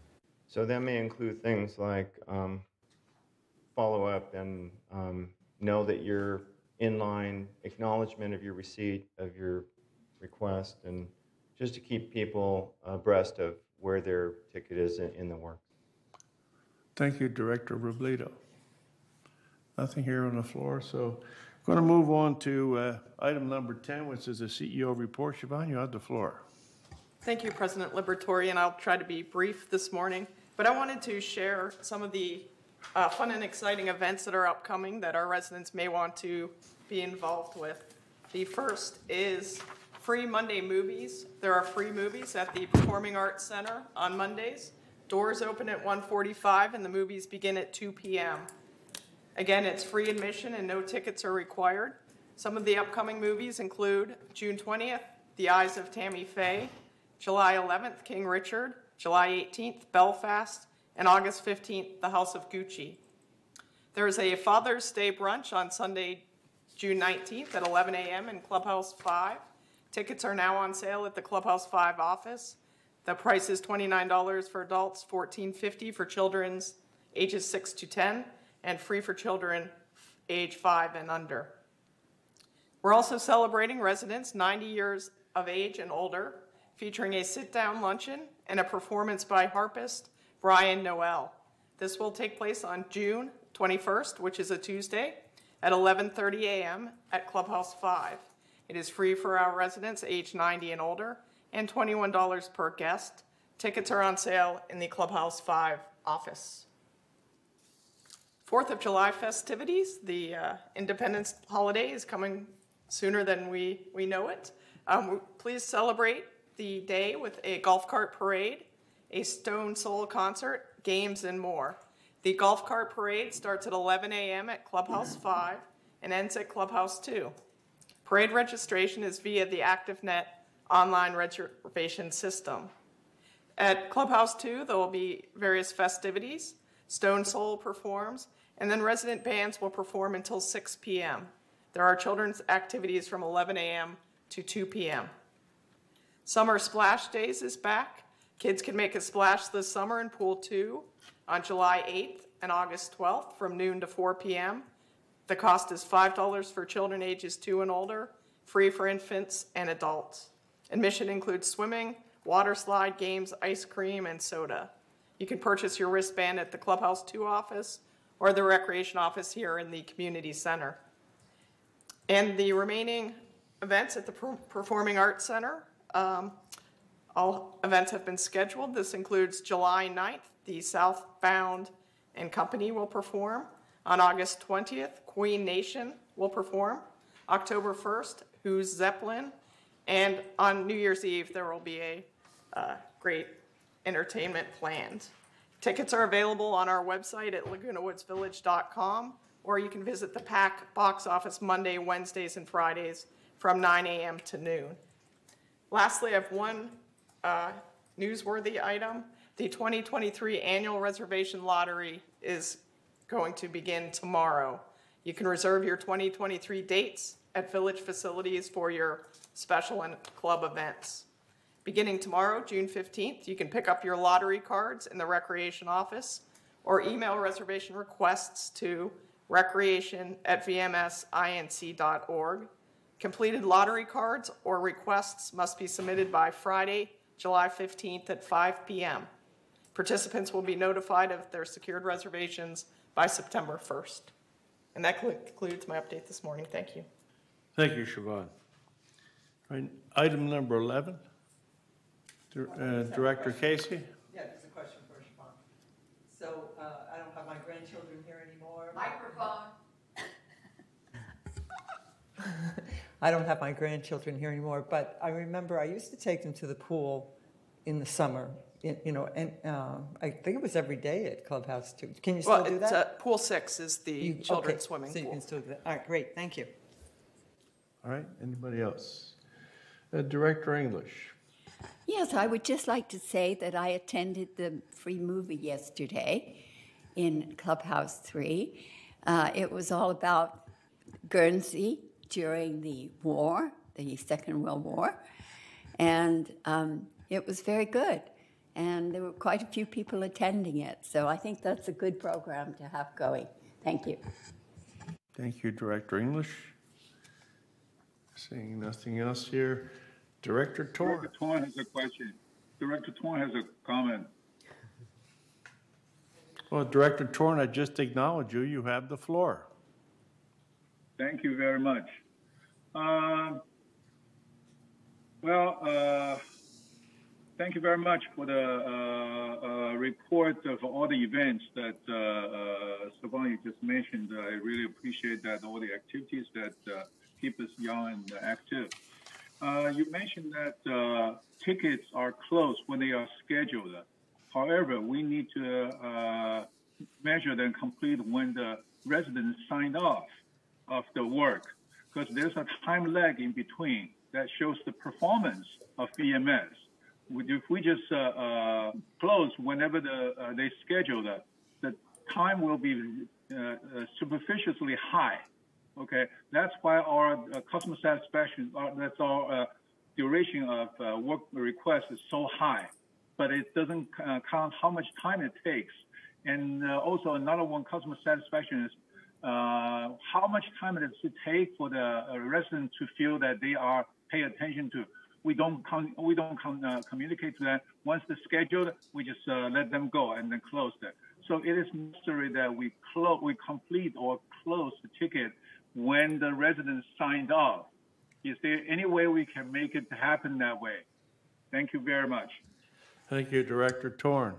So that may include things like follow-up and know that you're in line, acknowledgement of your receipt of your request, and just to keep people abreast of where their ticket is in the works. Thank you, Director Robledo. Nothing here on the floor, so I'm going to move on to item number 10, which is the CEO report. Siobhan, you have the floor. Thank you, President Liberatore, and I'll try to be brief this morning. But I wanted to share some of the fun and exciting events that are upcoming that our residents may want to be involved with. The first is free Monday movies. There are free movies at the Performing Arts Center on Mondays. Doors open at 1:45 and the movies begin at 2 p.m. Again, it's free admission and no tickets are required. Some of the upcoming movies include June 20th, The Eyes of Tammy Faye, July 11th, King Richard, July 18th, Belfast, and August 15th, The House of Gucci. There is a Father's Day brunch on Sunday, June 19th at 11 a.m. in Clubhouse 5. Tickets are now on sale at the Clubhouse 5 office. The price is $29 for adults, $14.50 for children's ages 6 to 10, and free for children age 5 and under. We're also celebrating residents 90 years of age and older, featuring a sit-down luncheon and a performance by harpist Brian Noel. This will take place on June 21st, which is a Tuesday, at 11:30 a.m. at Clubhouse 5. It is free for our residents age 90 and older, and $21 per guest. Tickets are on sale in the Clubhouse 5 office. 4th of July festivities, the Independence holiday is coming sooner than we know it. Please celebrate the day with a golf cart parade, a Stone Soul concert, games, and more. The golf cart parade starts at 11 a.m. at Clubhouse 5 and ends at Clubhouse 2. Parade registration is via the ActiveNet online reservation system. At Clubhouse 2, there will be various festivities. Stone Soul performs, and then resident bands will perform until 6 p.m. There are children's activities from 11 a.m. to 2 p.m. Summer Splash Days is back. Kids can make a splash this summer in Pool 2 on July 8th and August 12th from noon to 4 p.m. The cost is $5 for children ages 2 and older, free for infants and adults. Admission includes swimming, water slide, games, ice cream, and soda. You can purchase your wristband at the Clubhouse 2 office or the Recreation office here in the Community Center. And the remaining events at the Performing Arts Center, all events have been scheduled. This includes July 9th, the Southbound and Company will perform. On August 20th, Queen Nation will perform. October 1st, Who's Zeppelin? And on New Year's Eve, there will be a great entertainment planned. Tickets are available on our website at lagunawoodsvillage.com, or you can visit the PAC box office Monday, Wednesdays, and Fridays from 9 a.m. to noon. Lastly, I have one newsworthy item. The 2023 annual reservation lottery is going to begin tomorrow. You can reserve your 2023 dates at village facilities for your special and club events. Beginning tomorrow, June 15th, you can pick up your lottery cards in the Recreation office or email reservation requests to recreation@vmsinc.org. Completed lottery cards or requests must be submitted by Friday, July 15th at 5 p.m. Participants will be notified of their secured reservations by September 1st. And that concludes my update this morning. Thank you. Thank you, Siobhan. All right, item number 11, Director Casey. Yeah, there's a question for Siobhan. So I don't have my grandchildren here anymore. Microphone. I don't have my grandchildren here anymore, but I remember I used to take them to the pool in the summer, and I think it was every day at Clubhouse 2. Can you still do that? Pool 6 is the children's swimming so you pool. can still do that. All right, great, thank you. All right, anybody else? Director English. Yes, I would just like to say that I attended the free movie yesterday in Clubhouse 3. It was all about Guernsey during the war, the Second World War. And it was very good. And there were quite a few people attending it. So I think that's a good program to have going. Thank you. Thank you, Director English. Seeing nothing else here. Director Torn. Director Torn has a question. Director Torn has a comment. Well, Director Torn, I just acknowledged you. You have the floor. Thank you very much. Thank you very much for the report of all the events that Savani just mentioned. I really appreciate that, all the activities that keep us young and active. You mentioned that tickets are closed when they are scheduled. However, we need to measure and complete when the residents signed off of the work, because there's a time lag in between that shows the performance of VMS. If we just close whenever they schedule that, the time will be superficially high. Okay, that's why our customer satisfaction, that's our duration of work request is so high, but it doesn't count how much time it takes. And also another one, customer satisfaction is how much time does it take for the residents to feel that they are pay attention to. We don't communicate to them. Once they're scheduled, we just let them go and then close that. So it is necessary that we complete or close the ticket when the residents signed off. Is there any way we can make it happen that way? Thank you very much. Thank you, Director Torn.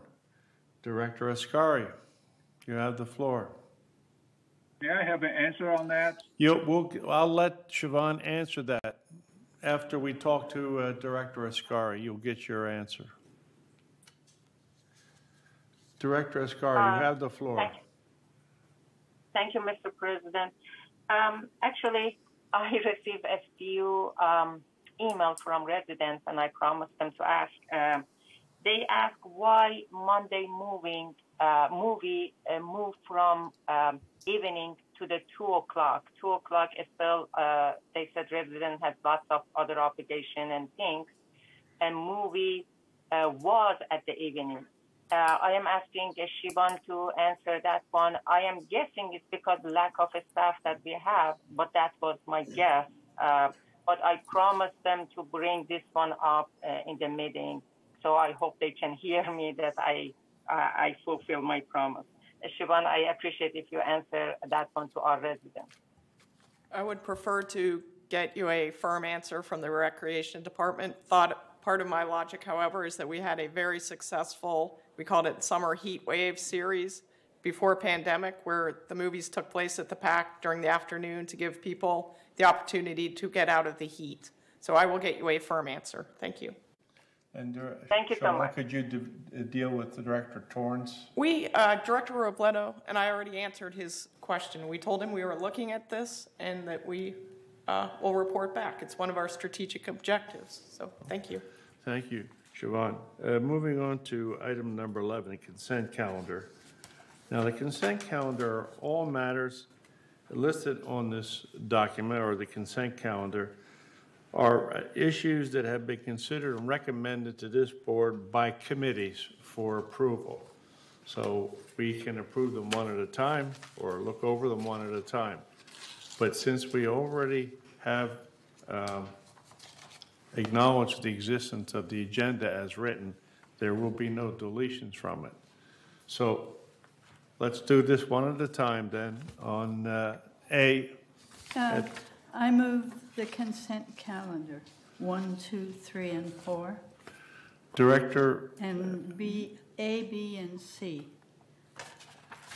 Director Ascari, you have the floor. May I have an answer on that? I'll let Siobhan answer that. After we talk to Director Ascari, you'll get your answer. Director Ascari, you have the floor. Thank you, Mr. President. Actually, I received a few emails from residents, and I promised them to ask. They ask why Monday movie moved from evening to the 2 o'clock. 2 o'clock is still, they said residents had lots of other obligation and things, and movie was at the evening. I am asking Shiban to answer that one. I am guessing it's because lack of staff that we have, but that was my guess. But I promised them to bring this one up in the meeting, so I hope they can hear me that I fulfill my promise. Shiban, I appreciate if you answer that one to our residents. I would prefer to get you a firm answer from the Recreation Department. Part of my logic, however, is that we had a very successful, we called it Summer Heat Wave series before pandemic, where the movies took place at the PAC during the afternoon to give people the opportunity to get out of the heat. So I will get you a firm answer. Thank you. And thank you so much. Could you deal with the Director Torrance? Director Robledo, and I already answered his question. We told him we were looking at this and that we will report back. It's one of our strategic objectives. So thank you. Thank you, Siobhan. Moving on to item number 11, the consent calendar. Now, the consent calendar are all matters listed on this document, or the consent calendar, are issues that have been considered and recommended to this board by committees for approval. So we can approve them one at a time or look over them one at a time. But since we already have acknowledged the existence of the agenda as written, there will be no deletions from it. So let's do this one at a time then. On A. I move the consent calendar, 1, 2, 3, and 4. Director. And B, A, B, and C.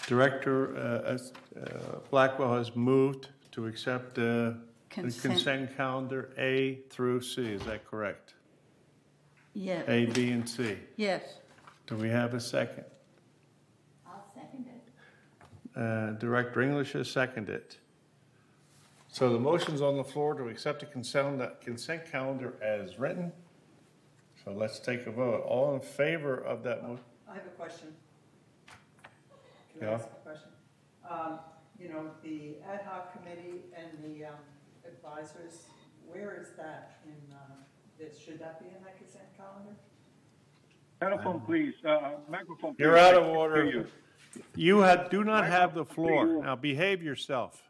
Director Blackwell has moved to accept the consent calendar A through C. Is that correct? Yes. A, B, and C. Yes. Do we have a second? I'll second it. Director English has seconded it. So the motion's on the floor to accept the consent calendar as written. So let's take a vote. All in favor of that motion? I have a question. Can Yeah. I ask a question? You know, the ad hoc committee and the advisors, where is that in Should that be in that consent calendar? Telephone, please. Microphone, please. You're out of I can't order. hear you. You do not have the floor. Now behave yourself.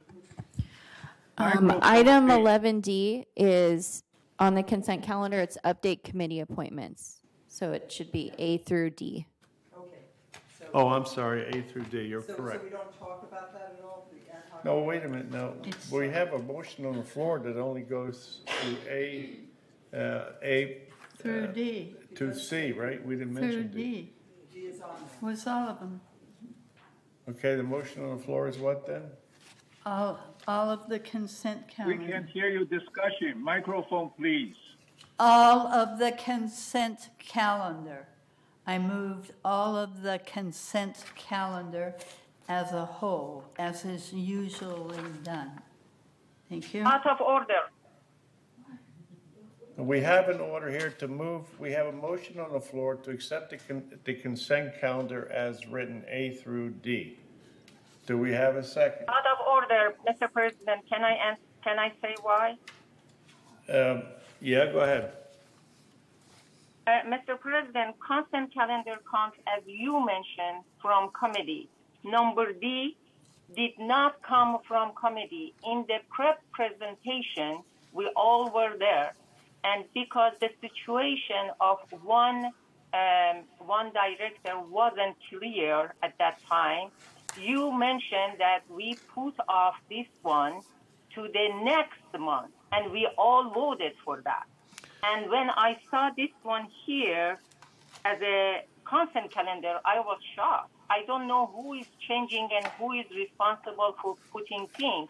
Item 11D is on the consent calendar. It's update committee appointments. So it should be A through D. Okay. So, Oh, I'm sorry, A through D, you're so correct. we don't talk about that at all? The ad hoc No, wait a minute, no. We have a motion on the floor that only goes to A Through D. to C, right? We didn't Through mention D. D. D is on there. Was all of them. Okay, the motion on the floor is what then? All of the consent We calendar. can't hear you discussion. Microphone, please. All of the consent calendar. I moved all of the consent calendar as a whole, as is usually done. Thank you. Out of order. We have an order here to move, we have a motion on the floor to accept the consent calendar as written, A through D. Do we have a second? Out of order, Mr. President. Can I say why? Yeah, go ahead. Mr. President, consent calendar comes, as you mentioned, from committee. Number D did not come from committee. In the prep presentation, we all were there. And because the situation of one director wasn't clear at that time, you mentioned that we put off this one to the next month, and we all voted for that. And when I saw this one here as a consent calendar, I was shocked. I don't know who is changing and who is responsible for putting things.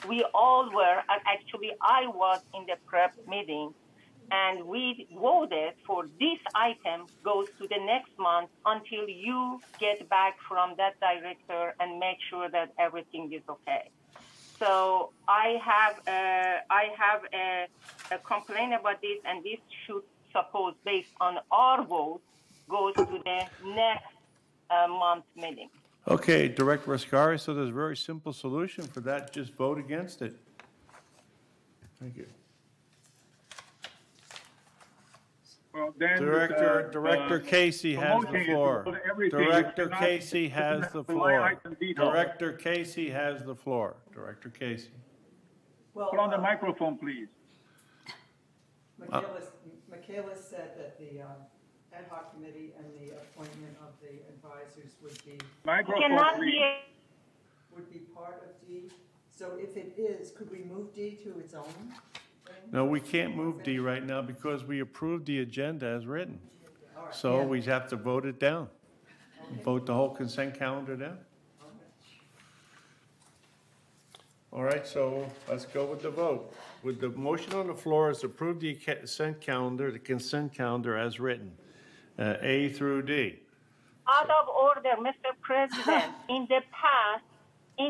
We all were, actually I was in the prep meeting, and we voted for this item goes to the next month until you get back from that director and make sure that everything is okay. So I have a complaint about this, and this should suppose, based on our vote, goes to the next month meeting. Okay, Director Ascari, so there's a very simple solution for that. Just vote against it. Thank you. Well, then, Director Casey has the floor. Director Casey has the floor. Director Casey has the floor. Director Casey. Well, Put on the microphone, please. Michaela said that the ad hoc committee and the appointment of the advisors would be part of D. So if it is, could we move D to its own thing? No, we can't move D right now because we approved the agenda as written. So we have to vote it down. Vote the whole consent calendar down. All right, so let's go with the vote. With the motion on the floor is to approve the consent calendar as written, A through D. Out of order, Mr. President. In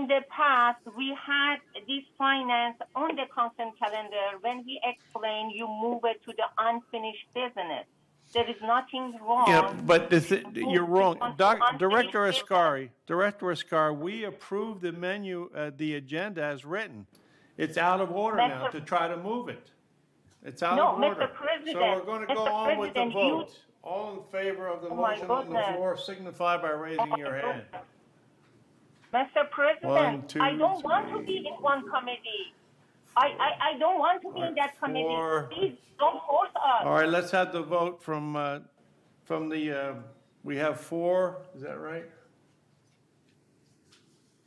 the past, we had this finance on the consent calendar. When we explain, you move it to the unfinished business. There is nothing wrong. Yeah, but you're wrong. Director Ascari, we approved the menu, the agenda as written. It's out of order now to try to move it. It's out of order. Mr. President, so we're going to go on with the vote. All in favor of the motion on the floor, signify by raising your hand. Mr. President, 1, 2, I don't want to be in one committee. I don't want to be in that committee. Please don't force us. All right, let's have the vote from the, we have 4, is that right?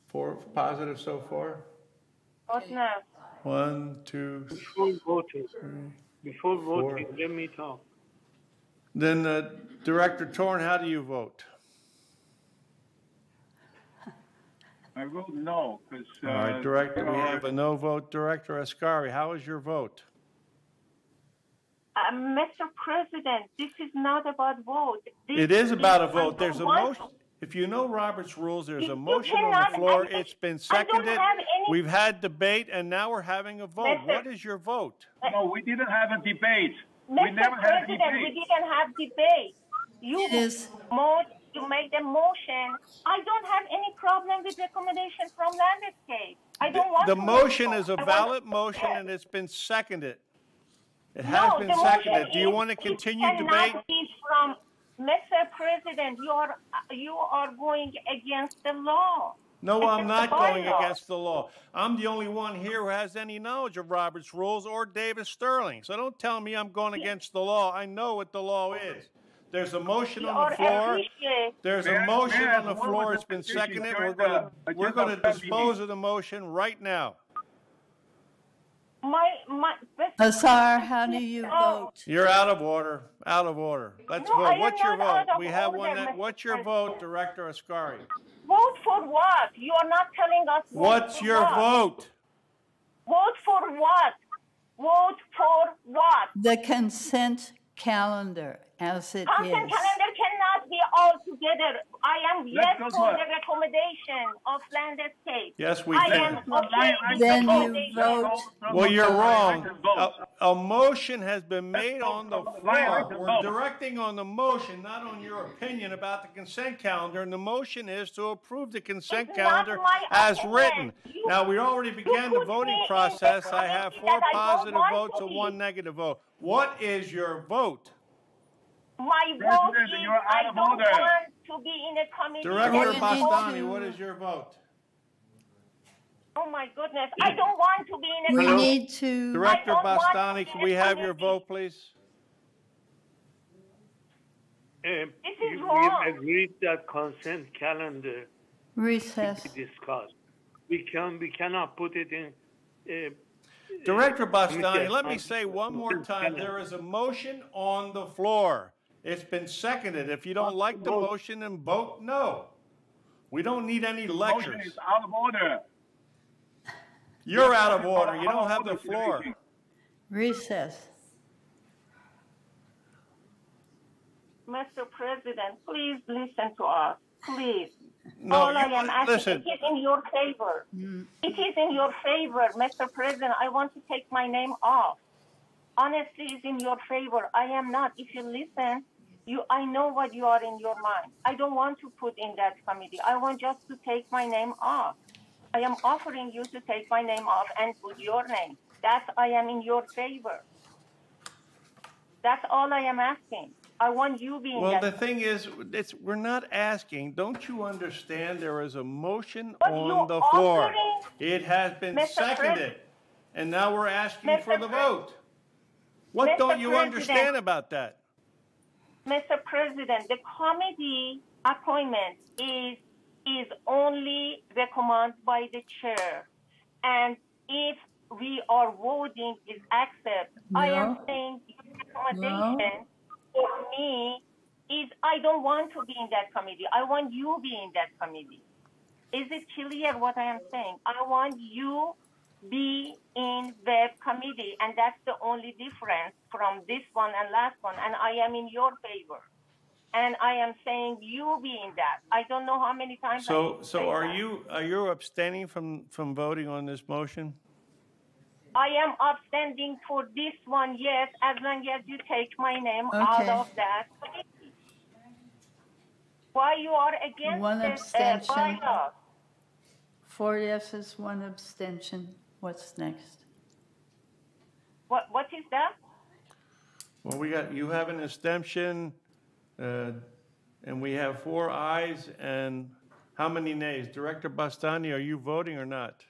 4 positive so far? What's next? 1, 2, Before voting, let me talk. Then, Director Torn, how do you vote? I vote no, because... All right, Director, we have a no vote. Director Ascari, how is your vote? Mr. President, this is not about vote. It is about a vote. There's a motion. If you know Robert's rules, there's a motion on the floor. It's been seconded. We've had debate, and now we're having a vote. What is your vote? No, we didn't have a debate. Mr. President, we didn't have debate. You make the motion. I don't have any problem with recommendation from landscape. I don't want the to motion is a valid motion, and it's been seconded. It has been seconded. Do you want to continue debate? Be from Mr. President, you are going against the law. No, I'm not going bylaw. against the law. I'm the only one here who has any knowledge of Robert's rules or Davis Sterling. So don't tell me I'm going against the law. I know what the law is. There's a motion on the floor. There's a motion on the floor. It's been seconded. We're going to dispose of the motion right now. Azar, how do you vote? You're out of order. Out of order. Let's vote. What's your vote? We have one. What's your vote, Director Ascari? Vote for what? You are not telling us. What's your vote? Vote for what? Vote for what? The consent calendar as it Consent is. calendar cannot be all together. I am yes for the recommendation of landscape. Yes, we I can. am okay with Then you recommendation. vote. Well, you're wrong. A motion has been made on the floor. We're directing on the motion, not on your opinion about the consent calendar. And the motion is to approve the consent calendar as written. Now, we already began the voting process. I have 4 positive votes and 1 negative vote. What is your vote? My vote is I don't want to be in a committee. Director Bastani, what is your vote? Oh my goodness, I don't want to be in a We committee. need to. Director Bastani, can we have your vote, please? is We've wrong. agreed that consent calendar Recess. be discussed. We cannot put it in. Director Bastani, let me say one more time, there is a motion on the floor. It's been seconded. If you don't like the motion, then vote no. We don't need any lectures. Motion is out of order. You're out of order. You don't have the floor. Recess. Mr. President, please listen to us. Please. No, All I am asking, listen. it is in your favor. It is in your favor, Mr. President. I want to take my name off. Honestly, it's in your favor. I am not. If you listen, I know what you are in your mind. I don't want to put in that committee. I want just to take my name off. I am offering you to take my name off and put your name. That I am in your favor. That's all I am asking. I want you being Well, that. the thing is, we're not asking. Don't you understand there is a motion But on you're the floor? offering- It has been Mr. seconded. And now we're asking for the vote. What Mr. don't you President. understand about that? Mr. President, the committee appointment is only recommended by the chair. And if we are voting is accept, I am saying your recommendation for me is I don't want to be in that committee. I want you be in that committee. Is it clear what I am saying? I want you be in web committee, and that's the only difference from this one and last one, and I am in your favor. And I am saying you be in that. I don't know how many times I need to say So are that. you abstaining from voting on this motion? I am abstaining for this one, yes, as long as you take my name out Okay. of that committee. Why you are against One this abstention. bylaw? 4 yeses, 1 abstention. What's next? What is that? Well, you have an abstention, and we have 4 ayes, and how many nays? Director Bastani, are you voting or not?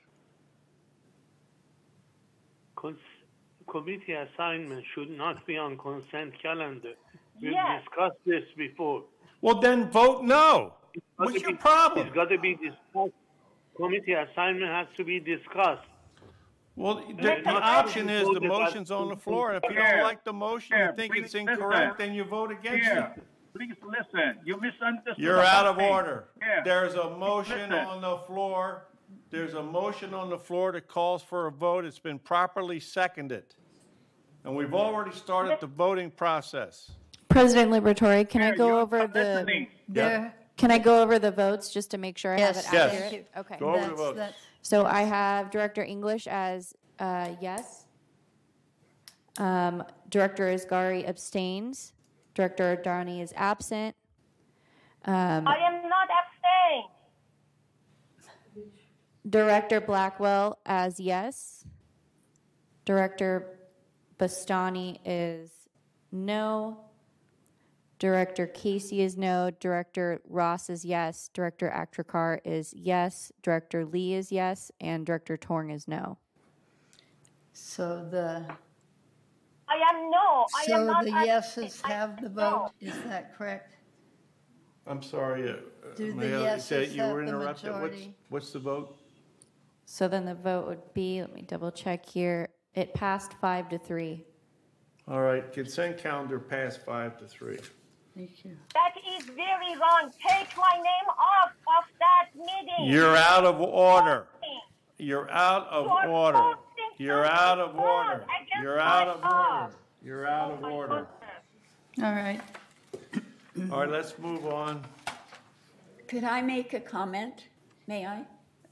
Committee assignment should not be on consent calendar. We've Yes. discussed this before. Well, then vote no. What's your problem? It's got to be discussed. Committee assignment has to be discussed. Well, the option is the motion's on the floor. If you don't like the motion, you think it's incorrect, then you vote against it. Please listen. You misunderstood. You're the out whole of thing. order. Yeah. There's a motion Listen. on the floor. There's a motion on the floor that calls for a vote. It's been properly seconded. And we've already started the voting process. President Liberatore, can I go you're over not the listening. There. can I go over the votes just to make sure I have it Yes. accurate? Okay. Go over the votes. So I have Director English as yes. Director Asghari abstains. Director Ardani is absent. I am not abstaining. Director Blackwell as yes. Director Bastani is no. Director Casey is no. Director Ross is yes. Director Akrakar is yes. Director Lee is yes. And Director Torn is no. So the I am no. I am so not. the yeses have the vote. Is that correct? I'm sorry, Do the Mayor, yeses you have were the interrupted. majority? What's the vote? So then the vote would be, let me double check here. It passed 5-3. All right, consent calendar passed 5-3. Thank you. That is very wrong. Take my name off of that meeting. You're out of order. You're out of order. You're out of order. You're out of order. You're out of order. All right. All right, let's move on. Could I make a comment? May I?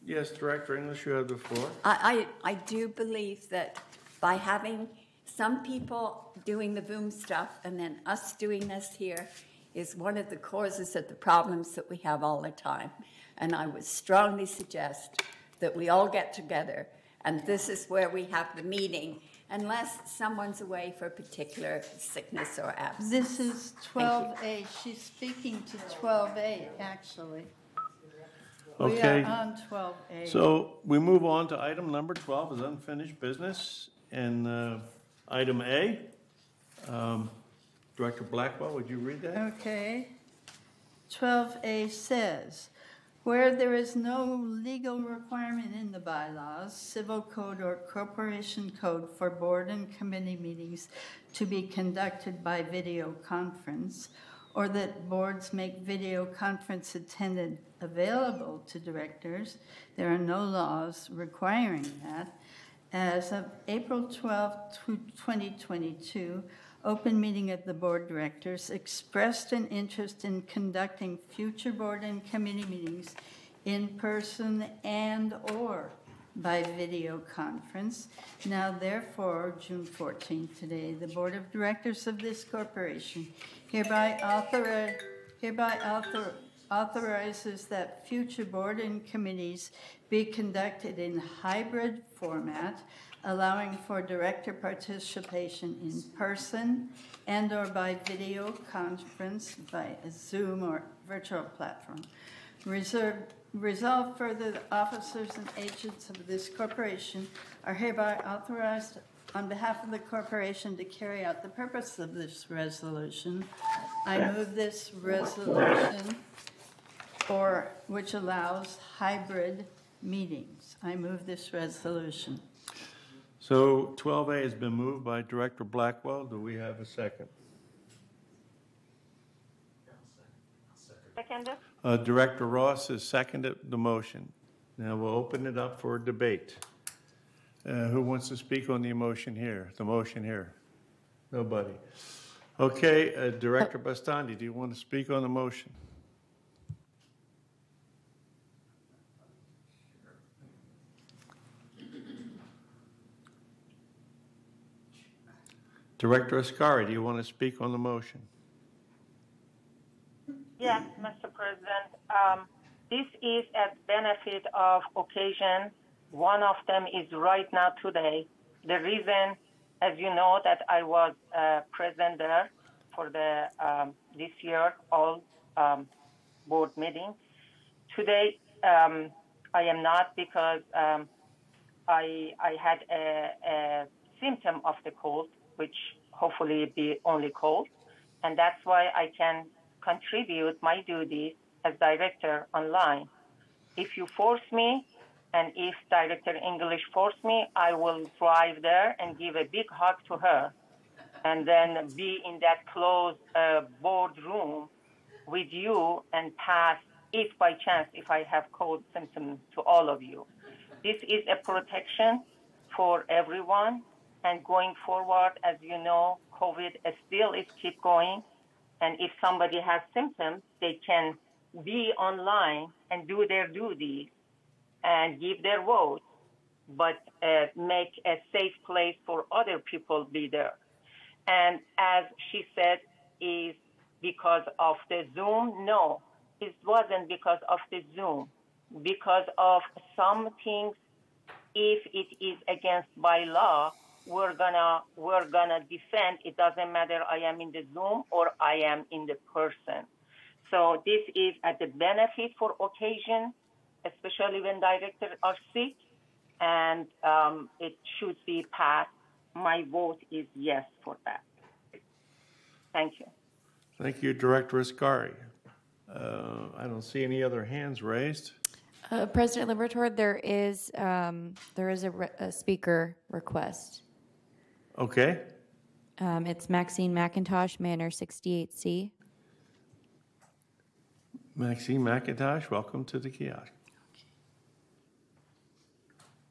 Yes, Director English, you have the floor. I do believe that by having some people doing the boom stuff and then us doing this here is one of the causes of the problems that we have all the time. And I would strongly suggest that we all get together, and this is where we have the meeting, unless someone's away for a particular sickness or absence. This is 12A. She's speaking to 12A, actually. We Okay. are on 12A. So we move on to item number 12 is unfinished business. And item A, Director Blackwell, would you read that? Okay. 12A says, where there is no legal requirement in the bylaws, civil code, or corporation code for board and committee meetings to be conducted by video conference, or that boards make video conference attended available to directors, there are no laws requiring that. As of April 12, 2022, open meeting of the board directors expressed an interest in conducting future board and committee meetings in person and or by video conference. Now therefore, June 14th today, the board of directors of this corporation hereby authorizes that future board and committees be conducted in hybrid format, allowing for director participation in person and or by video conference by a Zoom or virtual platform. Resolve further, the officers and agents of this corporation are hereby authorized on behalf of the corporation to carry out the purpose of this resolution. I move this resolution, or which allows hybrid meetings. I move this resolution. So 12A has been moved by Director Blackwell. Do we have a second? Second. Director Ross has seconded the motion. Now we'll open it up for debate. Who wants to speak on the motion here? The motion here? Nobody. Okay, Director Bastani, do you want to speak on the motion? Director Ascari, do you want to speak on the motion? Yes, Mr. President. This is a benefit of occasion. One of them is right now today. The reason, as you know, that I was present there for the this year all board meeting. Today I am not because I had a symptom of the cold, which hopefully be only cold, and that's why I can contribute my duties as director online. If you force me, and if Director English force me, I will drive there and give a big hug to her, and then be in that closed boardroom with you and pass, if by chance, if I have cold symptoms, to all of you. This is a protection for everyone. And going forward, as you know, COVID still is keep going. And if somebody has symptoms, they can be online and do their duties and give their vote, but make a safe place for other people be there. And as she said, is because of the Zoom? No, it wasn't because of the Zoom. Because of some things, if it is against by law, we're gonna defend. It doesn't matter I am in the Zoom or I am in the person. So this is at the benefit for occasion, especially when directors are sick, and it should be passed. My vote is yes for that. Thank you. Thank you, Director Ascari. I don't see any other hands raised. President Liberatore, there is a speaker request. Okay. It's Mcintosh Manor 68C. Maxine McIntosh, welcome to the kiosk.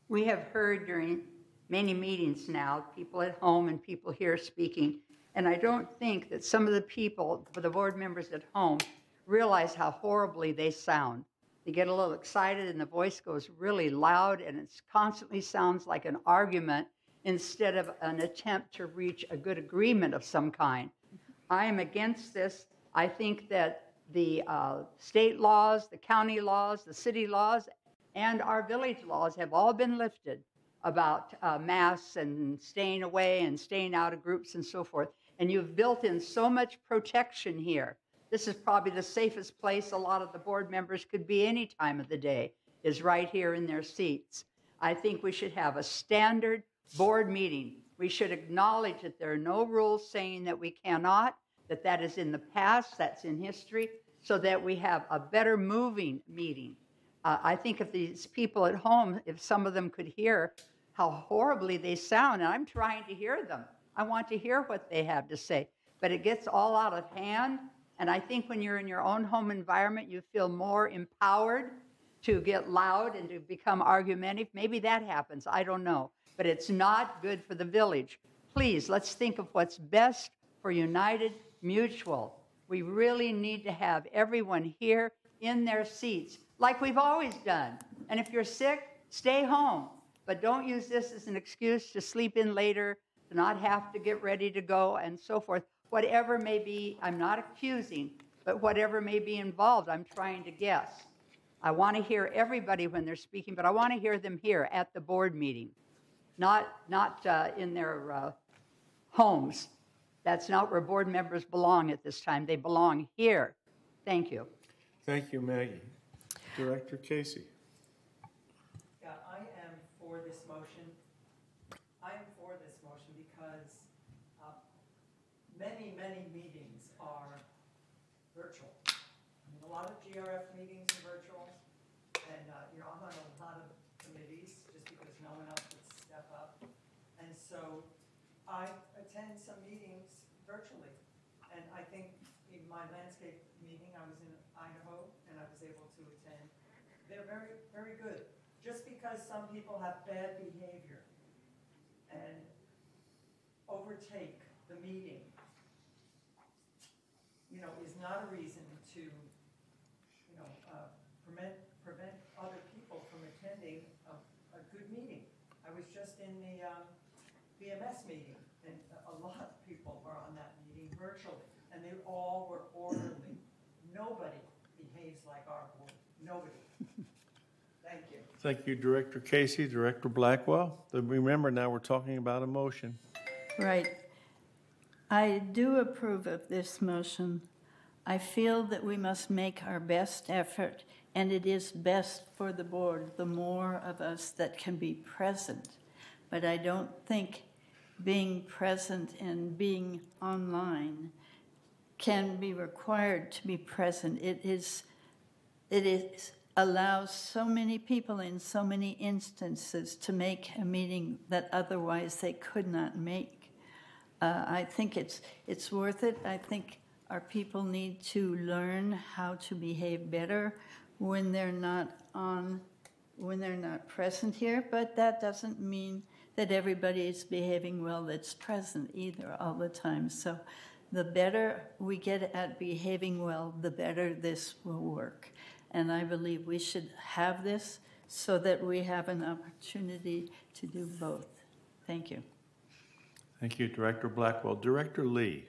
We have heard during many meetings now, people at home and people here speaking, and I don't think that some of the people, the board members at home, realize how horribly they sound. They get a little excited and the voice goes really loud and it constantly sounds like an argument instead of an attempt to reach a good agreement of some kind. I am against this. I think that the state laws, the county laws, the city laws, and our village laws have all been lifted about masks and staying away and staying out of groups and so forth. And you've built in so much protection here. This is probably the safest place a lot of the board members could be any time of the day, is right here in their seats. I think we should have a standard board meeting. We should acknowledge that there are no rules saying that we cannot, that is in the past, that's in history, so that we have a better moving meeting. I think if these people at home, if some of them could hear how horribly they sound, and I'm trying to hear them. I want to hear what they have to say, but it gets all out of hand. And I think when you're in your own home environment, you feel more empowered to get loud and to become argumentative. Maybe that happens, I don't know. But it's not good for the village. Please, let's think of what's best for United Mutual. We really need to have everyone here in their seats, like we've always done. And if you're sick, stay home. But don't use this as an excuse to sleep in later, to not have to get ready to go, and so forth. Whatever may be, I'm not accusing, but whatever may be involved, I'm trying to guess. I want to hear everybody when they're speaking, but I want to hear them here at the board meeting, not in their homes. That's not where board members belong at this time. They belong here. Thank you. Thank you, Maggie. Director Casey. Yeah, I am for this motion. I'm for this motion because many meetings are virtual. I mean, a lot of GRF meetings are virtual, and I'm on a lot of committees just because no one else would step up. And so I attend some meetings virtually, and I think in my landscape meeting, I was in Idaho, and I was able to attend. They're very, very good. Just because some people have bad behavior and overtake the meeting, is not a reason to, prevent other people from attending a good meeting. I was just in the Vms meeting, and a lot of people were on that meeting virtually, and they all were orderly. Nobody behaves like our board. Nobody. Thank you. Thank you, Director Casey. Director Blackwell. Remember, now we're talking about a motion. Right. I do approve of this motion. I feel that we must make our best effort, and it is best for the board, the more of us that can be present. But I don't think being present and being online can be required to be present. It allows so many people in so many instances to make a meeting that otherwise they could not make. I think it's worth it. I think our people need to learn how to behave better when they're not present here, but that doesn't mean that everybody is behaving well that's present either all the time. So the better we get at behaving well, the better this will work. And I believe we should have this so that we have an opportunity to do both. Thank you. Thank you, Director Blackwell. Director Lee.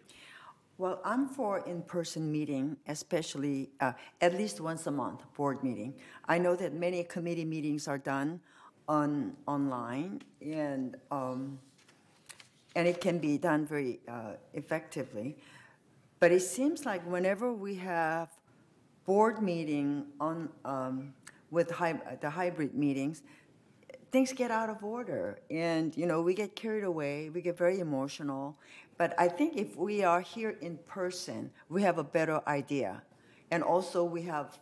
Well, I'm for in-person meeting, especially at least once a month, board meeting. I know that many committee meetings are done online, and and it can be done very effectively. But it seems like whenever we have board meeting on with the hybrid meetings, things get out of order, and we get carried away. We get very emotional. But I think if we are here in person, we have a better idea, and also we have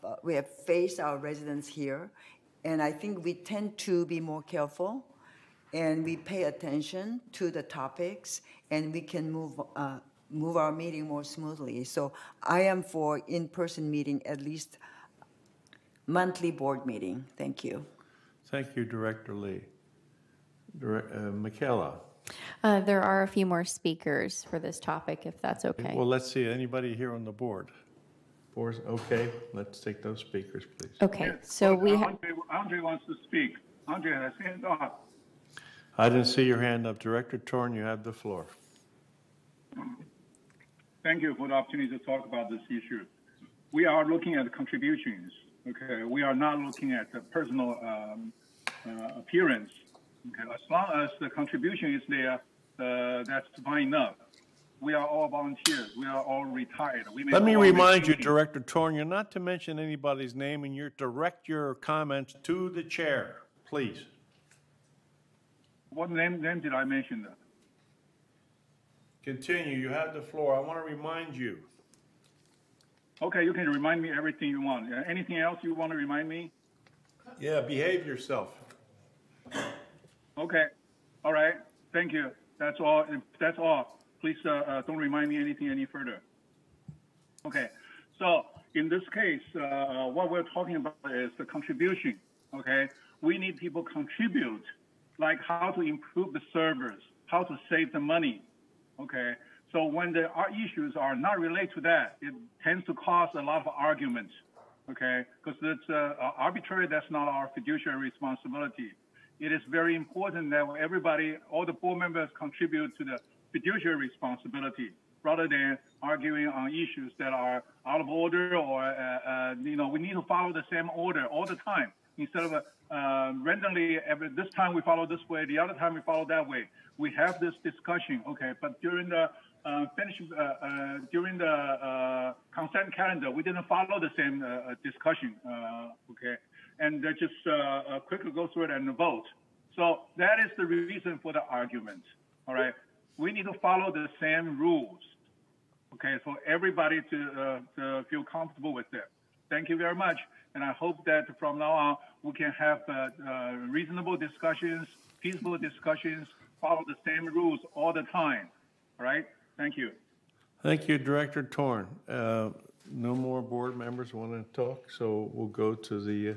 faced our residents here, and I think we tend to be more careful, and we pay attention to the topics, and we can move our meeting more smoothly. So I am for in-person meeting, at least monthly board meeting. Thank you. Thank you, Director Lee. Michaela. There are a few more speakers for this topic, if that's okay. Well, let's see. Anybody here on the board? Okay, let's take those speakers, please. Okay, Yes. so we have... Andre wants to speak. Andre has his hand up. I didn't see your hand up. Director Torn, you have the floor. Thank you for the opportunity to talk about this issue. We are looking at contributions. Okay, we are not looking at the personal appearance. Okay, as long as the contribution is there, that's fine enough. We are all volunteers. We are all retired. Let me remind you, Director Torn, you're not to mention anybody's name, and you direct your comments to the chair, please. What name did I mention? Continue. You have the floor. I want to remind you. Okay, you can remind me everything you want. Anything else you want to remind me? Yeah, behave yourself. Okay. All right. Thank you. That's all. That's all. Please don't remind me anything any further. Okay. So in this case, what we're talking about is the contribution. Okay. We need people contribute, like how to improve the servers, how to save the money. Okay. So when our issues are not related to that, it tends to cause a lot of arguments. Okay. Because it's arbitrary. That's not our fiduciary responsibility. It is very important that everybody, all the board members, contribute to the fiduciary responsibility rather than arguing on issues that are out of order or, we need to follow the same order all the time instead of randomly, this time we follow this way, the other time we follow that way. We have this discussion, okay, but during the consent calendar, we didn't follow the same discussion, okay, and just quickly go through it and vote. So that is the reason for the argument, all right? We need to follow the same rules, okay, for everybody to feel comfortable with it. Thank you very much, and I hope that from now on we can have reasonable discussions, peaceful discussions, follow the same rules all the time, all right? Thank you. Thank you, Director Torn. No more board members want to talk, so we'll go to the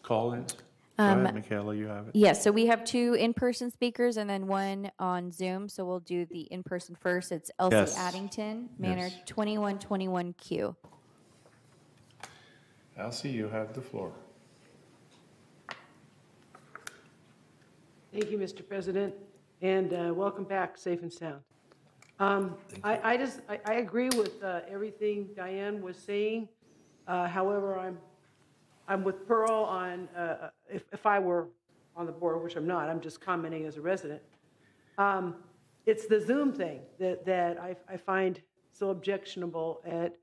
call-ins. Go ahead, Michaela, you have it. Yes, so we have 2 in-person speakers and then 1 on Zoom. So we'll do the in-person first. It's Elsie Addington, Manor 2121Q. Elsie, you have the floor. Thank you, Mr. President, and welcome back, safe and sound. I agree with everything Diane was saying. However, I'm with Pearl on if I were on the board, which I'm not. I'm just commenting as a resident. It's the Zoom thing that I find so objectionable at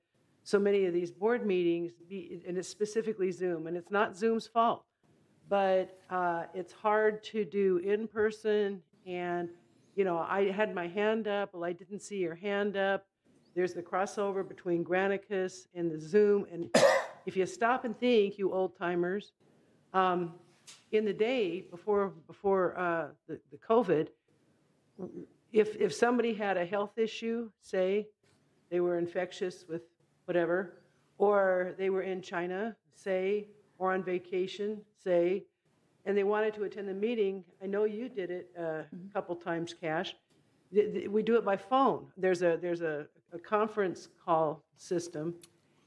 so many of these board meetings, and it's specifically Zoom, and it's not Zoom's fault, but it's hard to do in person. And I had my hand up. Well, I didn't see your hand up. There's the crossover between Granicus and the Zoom. And if you stop and think, you old timers, in the day before the COVID, if somebody had a health issue, say they were infectious with whatever, or they were in China, say, or on vacation, say, and they wanted to attend the meeting, I know you did it a couple times, Cash. We do it by phone. There's a conference call system,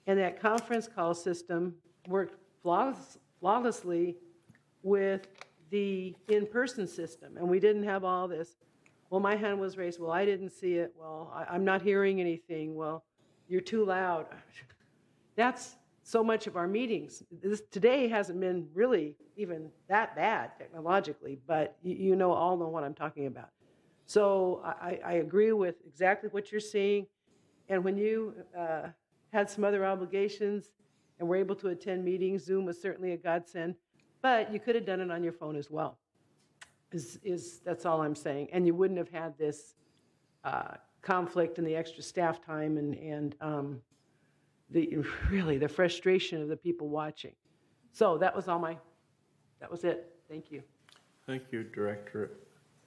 and that conference call system worked flawlessly with the in-person system, and we didn't have all this. Well, my hand was raised. Well, I didn't see it. Well, I'm not hearing anything. Well, you're too loud. That's so much of our meetings. Today hasn't been really even that bad technologically, but all know what I'm talking about. So I agree with exactly what you're saying. And when you had some other obligations and were able to attend meetings, Zoom was certainly a godsend, but you could have done it on your phone as well. That's all I'm saying. And you wouldn't have had this conflict and the extra staff time and the frustration of the people watching. So that was it. Thank you. Thank you, Director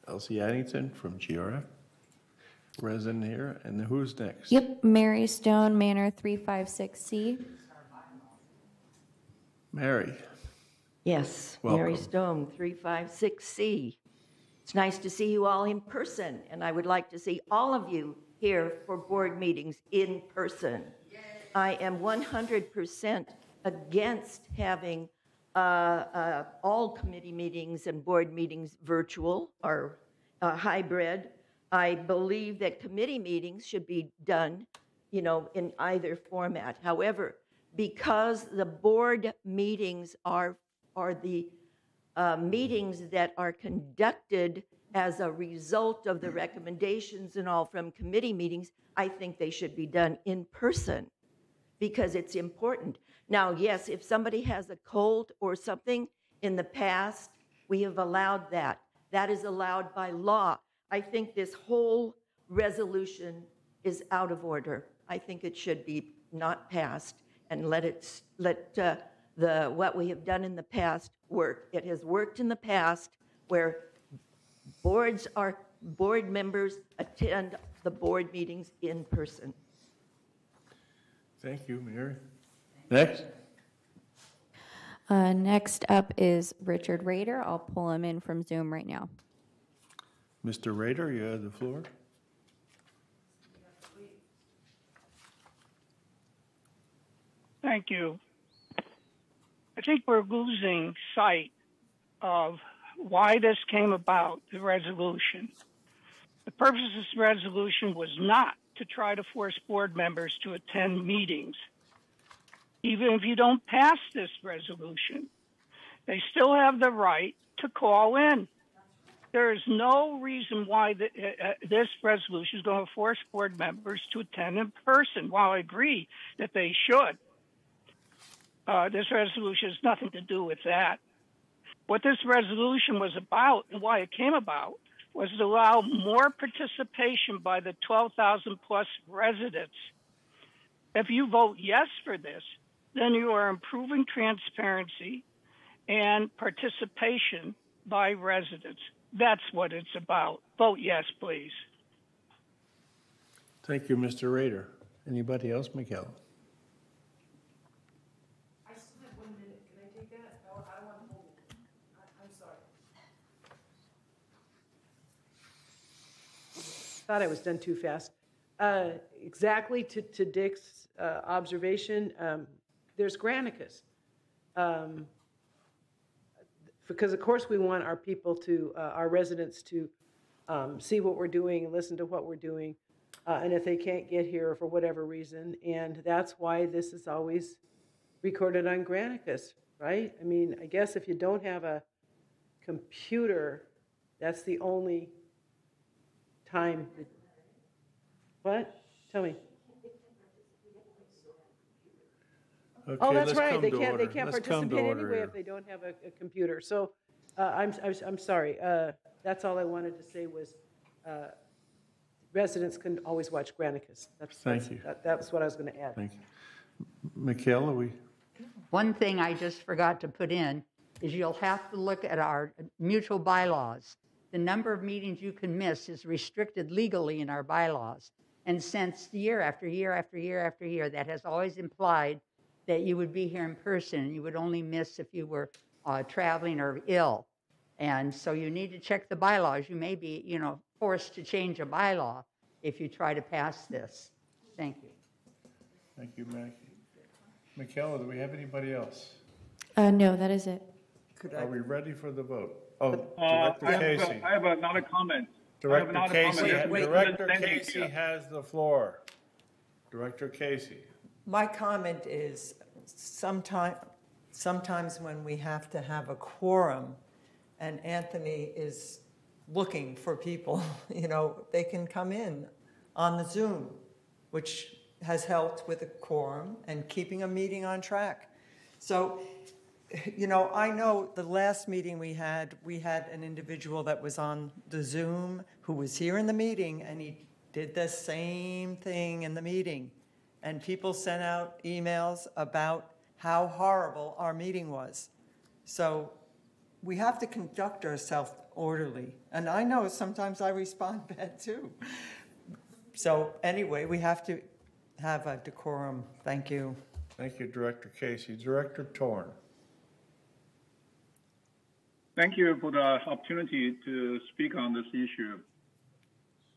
Elsie Addington from GRF, resident here. And who's next? Yep, Mary Stone, Manor 356C. Mary. Yes, Welcome. Mary Stone, 356C. It's nice to see you all in person, and I would like to see all of you here for board meetings in person. I am 100% against having all committee meetings and board meetings virtual or hybrid. I believe that committee meetings should be done, in either format. However, because the board meetings are the meetings that are conducted as a result of the recommendations and all from committee meetings, I think they should be done in person because it's important. Now, yes, if somebody has a cold or something in the past, we have allowed that. That is allowed by law. I think this whole resolution is out of order. I think it should be not passed and let what we have done in the past work. It has worked in the past where board members attend the board meetings in person. Thank you, Mary. Next. Next up is Richard Rader. I'll pull him in from Zoom right now. Mr. Rader, you have the floor. Thank you. I think we're losing sight of why this came about, the resolution. The purpose of this resolution was not to try to force board members to attend meetings. Even if you don't pass this resolution, they still have the right to call in. There is no reason why this resolution is going to force board members to attend in person. While I agree that they should, this resolution has nothing to do with that. What this resolution was about and why it came about was to allow more participation by the 12,000 plus residents. If you vote yes for this, then you are improving transparency and participation by residents. That's what it's about. Vote yes, please. Thank you, Mr. Rader. Anybody else, Miguel? I still have 1 minute. Can I take that? No, I don't want to hold it. I'm sorry. Thought I was done too fast. Exactly to Dick's observation, there's Granicus. Because of course we want our people to, our residents to see what we're doing and listen to what we're doing. And if they can't get here for whatever reason, and that's why this is always recorded on Granicus, right? I mean, I guess if you don't have a computer, that's the only time. What? Tell me. Okay, Oh, that's right. They can't participate anyway if they don't have a computer. So I'm sorry. That's all I wanted to say was residents can always watch Granicus. Thank you. That's what I was going to add. Thank you. Michaela, One thing I just forgot to put in is you'll have to look at our mutual bylaws. The number of meetings you can miss is restricted legally in our bylaws. And since year after year after year after year, that has always implied that you would be here in person. You would only miss if you were traveling or ill. And so you need to check the bylaws. You may be, forced to change a bylaw if you try to pass this. Thank you. Thank you, Maggie. Michaela, do we have anybody else? No, that is it. Are we ready for the vote? Oh, Director Casey. I have another comment. Director Casey has the floor. Director Casey. My comment is sometimes when we have to have a quorum and Anthony is looking for people. They can come in on the Zoom, which has helped with a quorum and keeping a meeting on track. So, I know the last meeting we had an individual that was on the Zoom who was here in the meeting, and he did the same thing in the meeting. And people sent out emails about how horrible our meeting was. So we have to conduct ourselves orderly. And I know sometimes I respond bad too. So anyway, we have to have a decorum. Thank you. Thank you, Director Casey. Director Torn. Thank you for the opportunity to speak on this issue.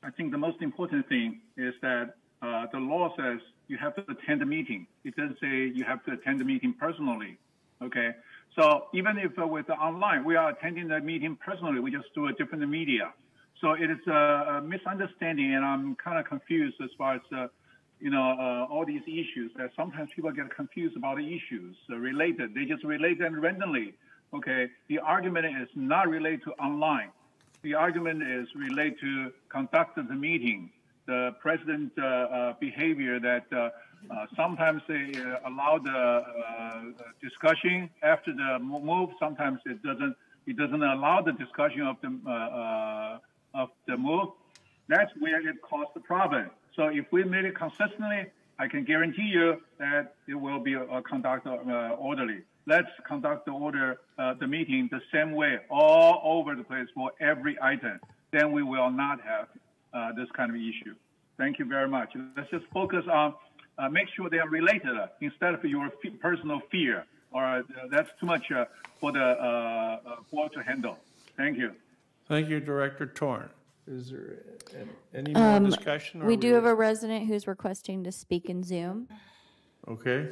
I think the most important thing is that the law says you have to attend the meeting. It doesn't say you have to attend the meeting personally, okay? So even if with online, we are attending the meeting personally, we just do a different media. So it is a misunderstanding, and I'm kind of confused as far as, all these issues, that sometimes people get confused about the issues related. They just relate them randomly. Okay, the argument is not related to online. The argument is related to conduct the meeting, the president's behavior that sometimes they allow the discussion after the move. Sometimes it doesn't allow the discussion of the move. That's where it caused the problem. So if we made it consistently, I can guarantee you that it will be conducted orderly. Let's conduct the meeting the same way all over the place for every item. Then we will not have this kind of issue. Thank you very much. Let's just focus on make sure they are related instead of your personal fear, or that's too much for the board to handle. Thank you. Thank you, Director Torn. Is there any more discussion? We do have a resident who's requesting to speak in Zoom. Okay.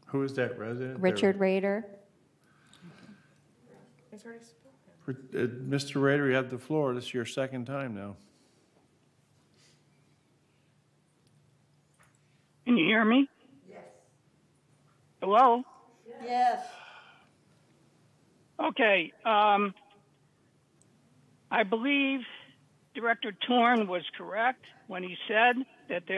Who is that resident? Richard Rader. Mr. Rader, you have the floor. This is your second time now. Can you hear me? Yes. Hello? Yes. Okay. I believe Director Torn was correct when he said that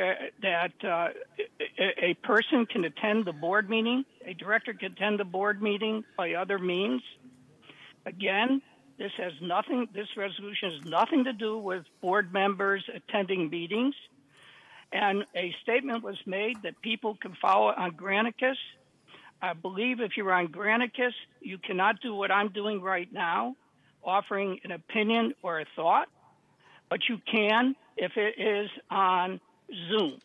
a person can attend the board meeting, a director can attend the board meeting by other means. Again, this resolution has nothing to do with board members attending meetings. And a statement was made that people can follow on Granicus. I believe if you're on Granicus, you cannot do what I'm doing right now, offering an opinion or a thought, but you can if it is on Zoom.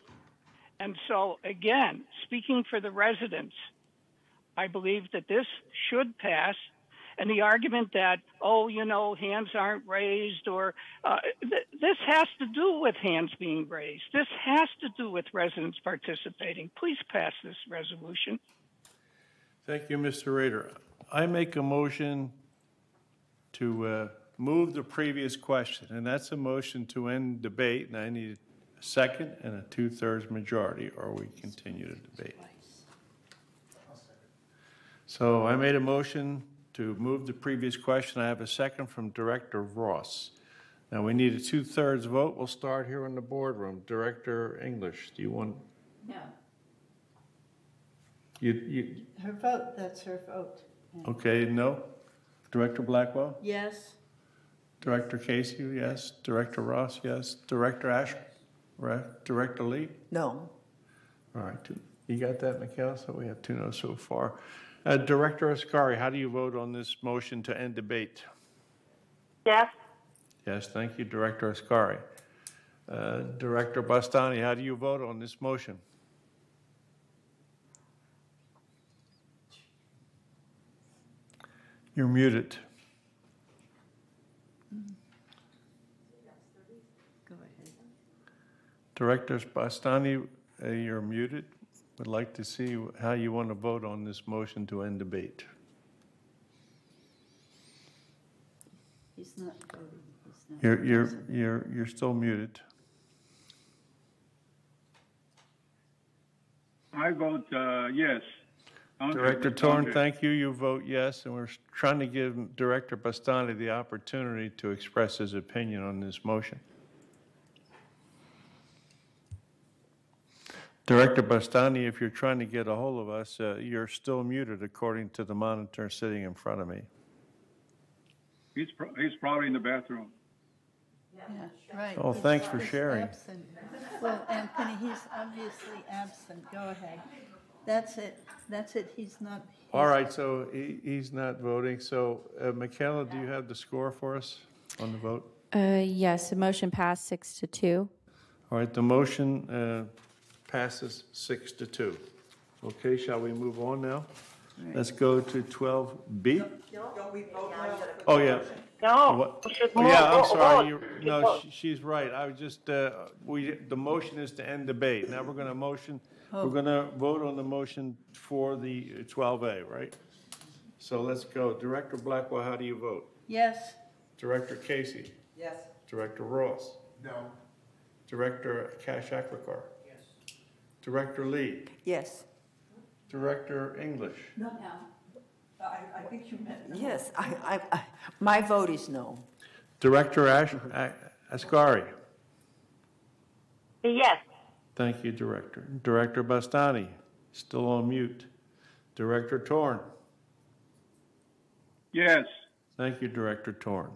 And so, again, speaking for the residents, I believe that this should pass. And the argument that, hands aren't raised, or this has to do with hands being raised. This has to do with residents participating. Please pass this resolution. Thank you, Mr. Rader. I make a motion to move the previous question, and that's a motion to end debate, and I need a second and a 2/3 majority, or we continue to debate. So I made a motion to move the previous question. I have a second from Director Ross. Now we need a 2/3 vote. We'll start here in the boardroom. Director English, do you want? No. You Her vote, that's her vote. okay, no? Director Blackwell? Yes. Director Casey, yes. Director Ross, yes. Director Ash, Director Lee? No. All right, you got that, Mikhail? So we have 2 no's so far. Director Ascari, how do you vote on this motion to end debate? Yes. Yes, thank you, Director Ascari. Director Bastani, how do you vote on this motion? You're muted. Go ahead. Director Bastani, you're muted. Would like to see how you want to vote on this motion to end debate. He's not voting. You're still muted. I vote yes. Director Torn, thank you. You vote yes, and we're trying to give Director Bastani the opportunity to express his opinion on this motion. Director Bastani, if you're trying to get a hold of us, you're still muted according to the monitor sitting in front of me. He's probably in the bathroom. Yeah, right. Oh, thanks for sharing. Absent. Well, Anthony, he's obviously absent. Go ahead. That's it. That's it. He's not. All right, so he's not voting. So, Michaela, do you have the score for us on the vote? Yes, the motion passed 6-2. All right, the motion passes 6-2. Okay, shall we move on now? Right. Let's go to 12B. Don't we vote now? Oh, yeah. No, we should move. Yeah, I'm sorry. No, she's right. I was just, the motion is to end debate. Now we're going to motion, we're going to vote on the motion for the 12A, right? So let's go. Director Blackwell, how do you vote? Yes. Director Casey? Yes. Director Ross? No. Director Cash-Akrakar? Yes. Director Lee? Yes. Director English? No. I think you meant no. Yes, my vote is no. Director Ascari? Yes. Thank you, Director. Director Bastani, still on mute. Director Torn? Yes. Thank you, Director Torn.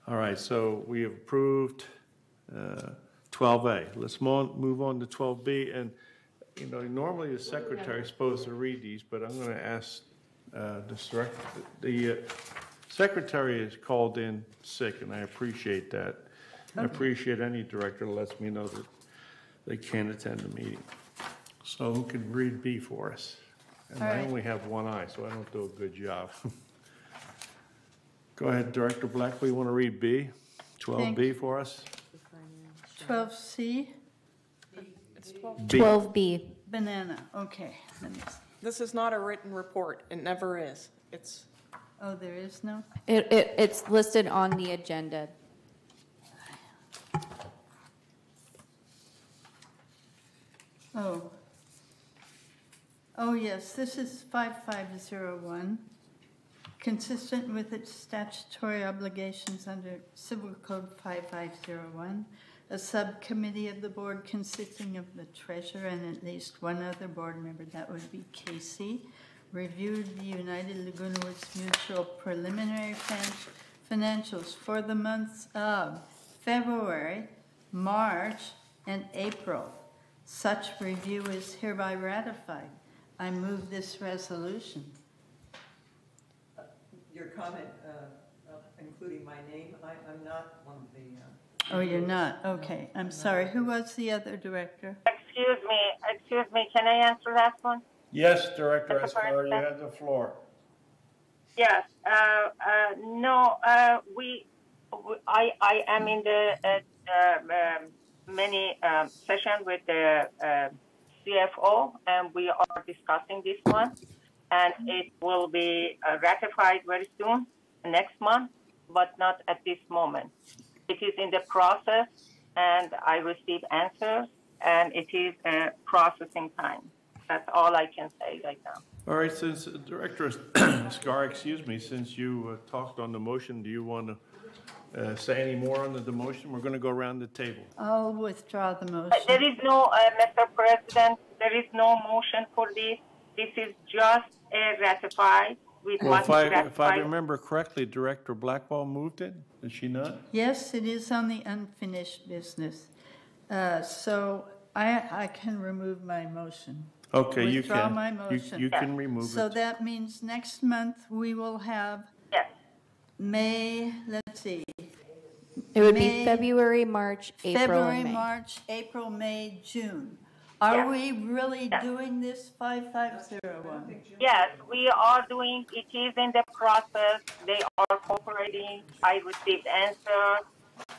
All right, so we have approved 12A. Let's move on to 12B. And, you know, normally the secretary is supposed to read these, but I'm going to ask the secretary is called in sick, and I appreciate that. I appreciate any director that lets me know that they can't attend the meeting. So who can read B for us? And I only have one eye, so I don't do a good job. Go ahead, Director Blackwell, you want to read B? 12B for us? 12C? It's 12B. Banana, okay. This is not a written report. It never is. It's. Oh, there is no? It's listed on the agenda. Oh. Oh, yes, this is 5501. Consistent with its statutory obligations under Civil Code 5501, a subcommittee of the board consisting of the treasurer and at least one other board member, that would be Casey, reviewed the United Laguna Woods Mutual preliminary financials for the months of February, March, and April. Such review is hereby ratified. I move this resolution. Your comment, including my name, I'm not one of the... Oh, you're not? Okay. I'm sorry. Who was the other director? Excuse me. Can I answer that one? Yes, Director Ascari, you have the floor. Yes. No, I am in the many session with the CFO, and we are discussing this one, and it will be ratified very soon, next month, but not at this moment. It is in the process, and I receive answers, and it is a processing time. That's all I can say right now. All right, since Director Ascari, since you talked on the motion, do you want to say any more on the motion? We're going to go around the table. I'll withdraw the motion. There is no, Mr. President, there is no motion for this. This is just a ratified. Well, if I remember correctly, Director Blackwell moved it, did she not? Yes, it is on the unfinished business. So I can remove my motion. Okay, you Withdraw can. my motion. You can remove it. So that means next month we will have May, let's see. It would be February, March, April, and May. March, April, May, June. Are we really doing this 5501? Yes, we are doing, it is in the process. They are cooperating. I received answers.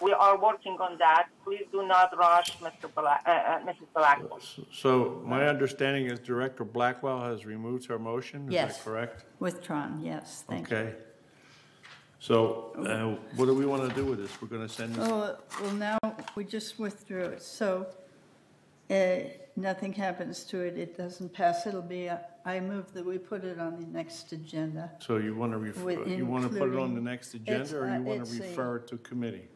We are working on that. Please do not rush, Mrs. Blackwell. So my understanding is Director Blackwell has removed her motion, is that correct? Withdrawn, yes, thank you. Okay. So what do we want to do with this? We're going to send this? Oh, well, now we just withdrew it. So nothing happens to it, it doesn't pass, it'll be, I move that we put it on the next agenda. So you want to put it on the Including- next agenda, or you want it's to a- refer it to committee?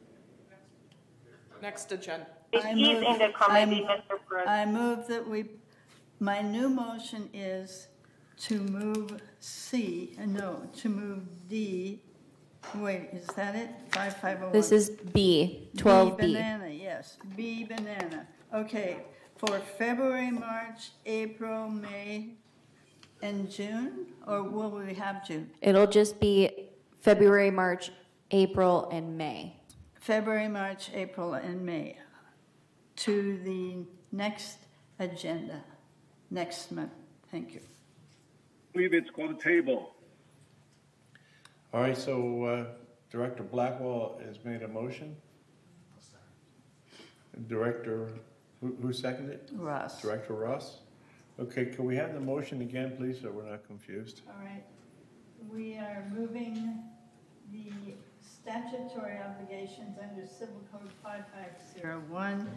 Next agenda. It is in the committee, Mr. President. I move that my new motion is to move to move D, wait, is that it? 5501. This is B, 12B. B banana, yes, B banana. Okay, for February, March, April, May, and June, or will we have June? It'll just be February, March, April, and May. February, March, April, and May to the next agenda, next month. Thank you. I believe it's called table. All right, so Director Blackwell has made a motion. Director, who seconded it? Ross. Director Ross. Okay, can we have the motion again, please, so we're not confused? All right. We are moving the statutory obligations under Civil Code 5501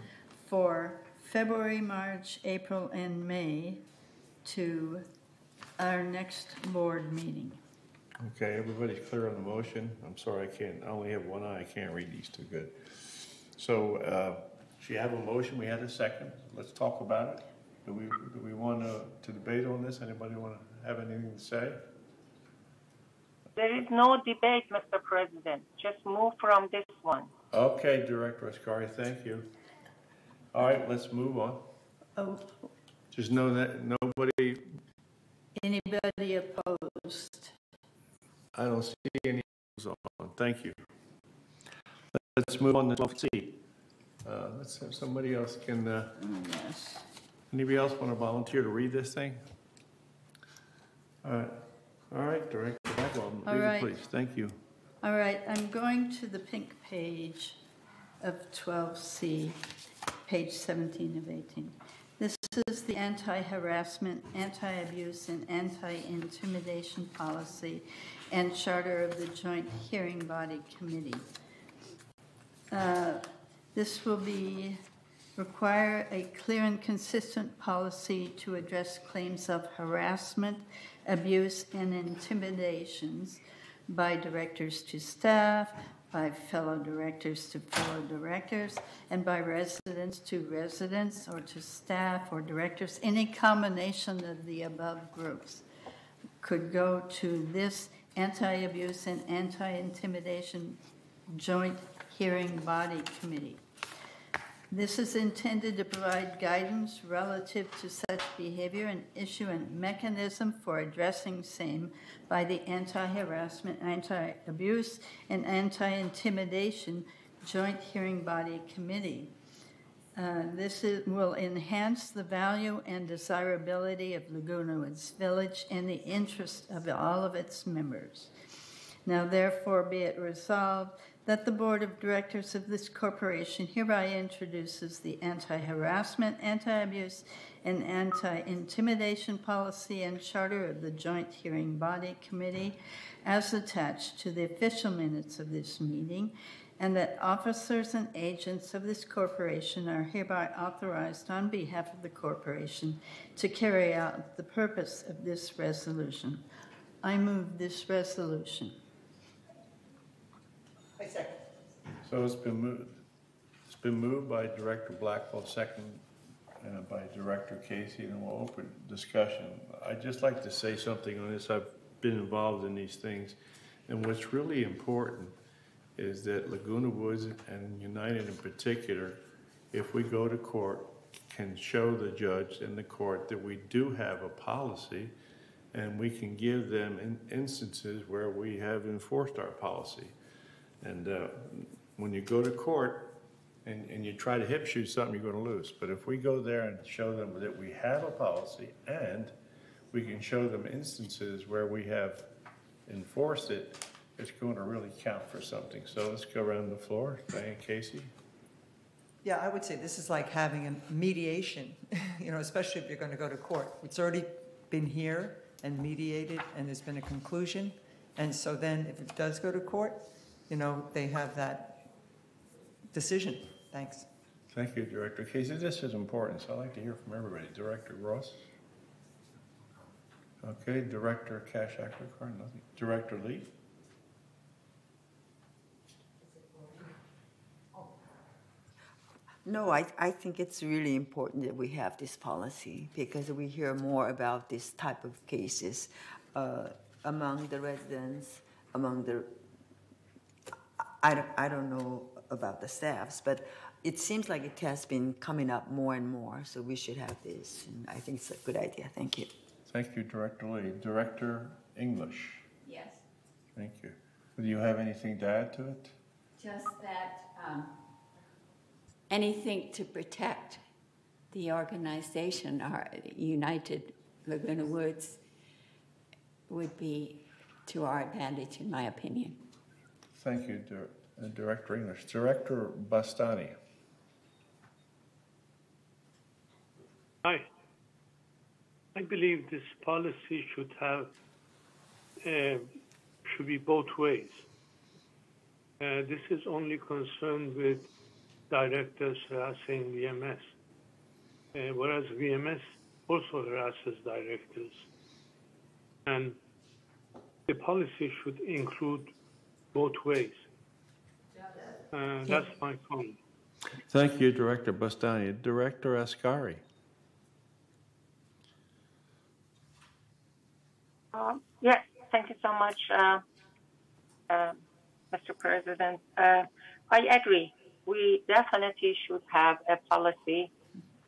for February, March, April, and May to our next board meeting. Okay, everybody's clear on the motion. I'm sorry, I only have one eye, I can't read these too good. So, you have a motion, we had a second. Let's talk about it. Do we want to debate on this? Anybody want to have anything to say? There is no debate, Mr. President. Just move from this one. Okay, Director Ascari, thank you. All right, let's move on. Oh, Just know that nobody, anybody opposed? I don't see any on. Thank you. Let's move on to 12C. Let's have somebody else can, Yes. anybody else want to volunteer to read this thing? All right, Director Blackwell, All read it, right. please. Thank you. All right, I'm going to the pink page of 12C, page 17 of 18. This is the anti-harassment, anti-abuse, and anti-intimidation policy and charter of the Joint Hearing Body Committee. This will require a clear and consistent policy to address claims of harassment, abuse, and intimidations by directors to staff, by fellow directors to fellow directors, and by residents to residents, or to staff or directors. Any combination of the above groups could go to this anti-abuse and anti-intimidation joint hearing body committee. This is intended to provide guidance relative to such behavior and issue a mechanism for addressing same by the anti-harassment, anti-abuse, and anti-intimidation joint hearing body committee. Will enhance the value and desirability of Laguna Woods Village in the interest of all of its members. Now therefore be it resolved that the Board of Directors of this corporation hereby introduces the anti-harassment, anti-abuse, and anti-intimidation policy and charter of the Joint Hearing Body Committee as attached to the official minutes of this meeting, and that officers and agents of this corporation are hereby authorized on behalf of the corporation to carry out the purpose of this resolution. I move this resolution. I second. So it's been moved. It's been moved by Director Blackwell, second by Director Casey, and we'll open discussion. I'd just like to say something on this. I've been involved in these things, and what's really important is that Laguna Woods and United in particular, if we go to court, can show the judge and the court that we do have a policy, and we can give them instances where we have enforced our policy. And when you go to court and you try to hip shoot something, you're going to lose. But if we go there and show them that we have a policy and we can show them instances where we have enforced it, it's going to really count for something. So let's go around the floor. Diane, Casey. Yeah, I would say this is like having a mediation, especially if you're going to go to court. It's already been here and mediated, and there's been a conclusion. And so then if it does go to court, they have that decision. Thanks. Thank you, Director Casey. This is important, so I'd like to hear from everybody. Director Ross? Okay, Director Cash Act Record, nothing. Director Lee? No, I think it's really important that we have this policy because we hear more about this type of cases among the residents, among the, I don't know about the staffs, but it seems like it has been coming up more and more, so we should have this. And I think it's a good idea. Thank you. Thank you, Director Lee. Director English? Yes. Thank you. Do you have anything to add to it? Just that anything to protect the organization, our United Laguna Woods, would be to our advantage, in my opinion. Thank you, Director English. Director Bastani? Hi. I believe this policy should be both ways. This is only concerned with directors harassing VMS, whereas VMS also harasses directors. And the policy should include both ways. That's my comment. Thank you, Director Bastani. Director Ascari? Yes, thank you so much, Mr. President. I agree. We definitely should have a policy,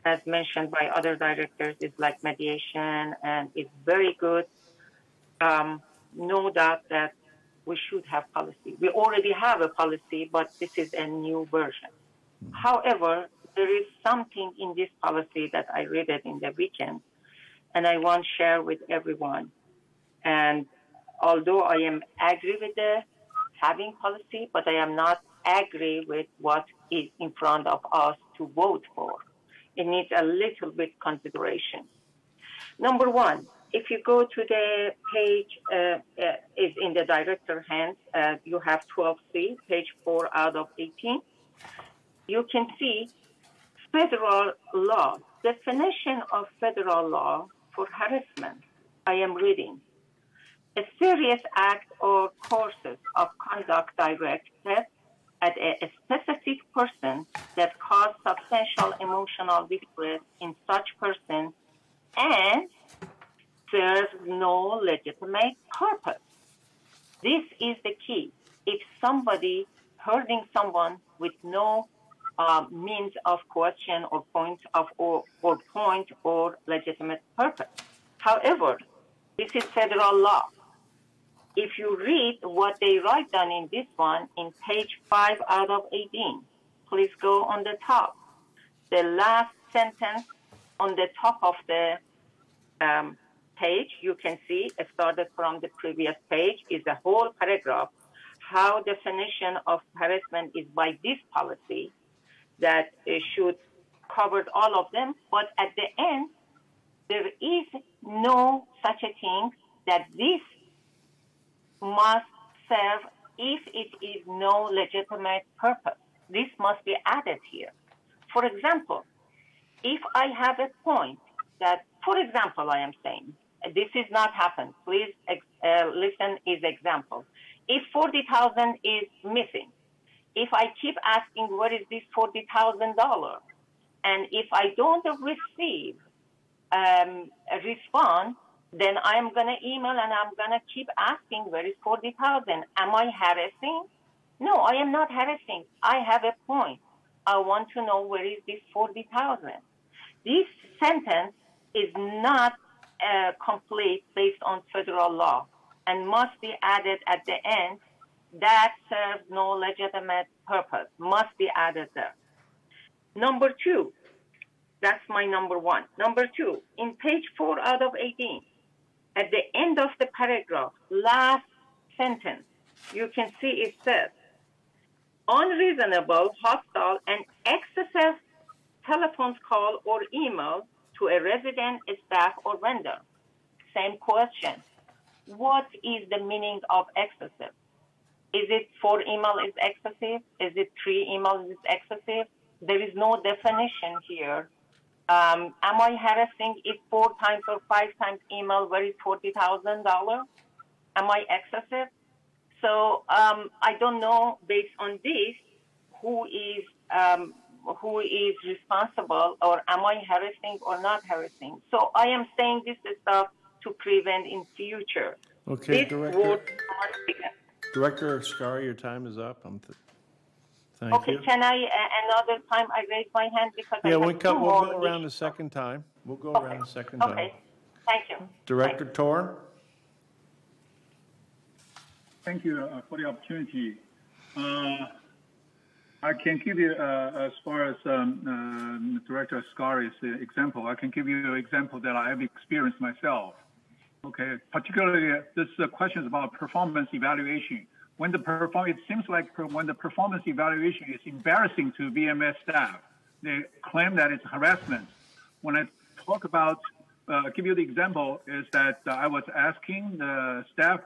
as mentioned by other directors. It's like mediation, and it's very good. No doubt that we should have policy. We already have a policy, but this is a new version. However, there is something in this policy that I read it in the weekend, and I want to share with everyone. And although I am agree with the having policy, but I am not agree with what is in front of us to vote for. It needs a little bit consideration. Number one, if you go to the page, is in the director hands, you have 12C, page 4 out of 18. You can see federal law, definition of federal law for harassment. I am reading. A serious act or courses of conduct directed at a specific person that cause substantial emotional distress in such person and serves no legitimate purpose. This is the key. If somebody hurting someone with no means of question or point or legitimate purpose. However, this is federal law. If you read what they write down in this one, in page 5 out of 18, please go on the top. The last sentence on the top of the page, you can see, it started from the previous page, is a whole paragraph, how definition of harassment is by this policy that should cover all of them. But at the end, there is no such a thing that this must serve if it is no legitimate purpose. This must be added here. For example, if I have a point that, for example, I am saying, this is not happened. Please listen is example. If 40,000 is missing, if I keep asking what is this $40,000, and if I don't receive a response, then I'm going to email and I'm going to keep asking where is 40,000. Am I harassing? No, I am not harassing. I have a point. I want to know where is this 40,000. This sentence is not complete based on federal law and must be added at the end. That serves no legitimate purpose. Must be added there. Number two, that's my number one. Number two, in page 4 out of 18, at the end of the paragraph, last sentence, you can see it says, unreasonable, hostile, and excessive telephone call or email to a resident, staff, or vendor. Same question. What is the meaning of excessive? Is it 4 email is excessive? Is it 3 emails is excessive? there is no definition here. Am I harassing if 4 times or 5 times email where is $40,000? Am I excessive? So I don't know based on this who is responsible, or am I harassing or not harassing? So I am saying this stuff to prevent in future. Okay, This Director Ascari, your time is up. Thank okay, you. can I another time I raise my hand because Yeah, I we'll have two go more around issues. the second time. We'll go around the second time. Okay, thank you. Director Torn? Thank you for the opportunity. I can give you, as far as Director Ascari's example, I can give you an example that I have experienced myself. Okay, particularly this question is about performance evaluation. When it seems like when the performance evaluation is embarrassing to VMS staff, they claim that it's harassment. When I talk about, give you the example, is that I was asking the staff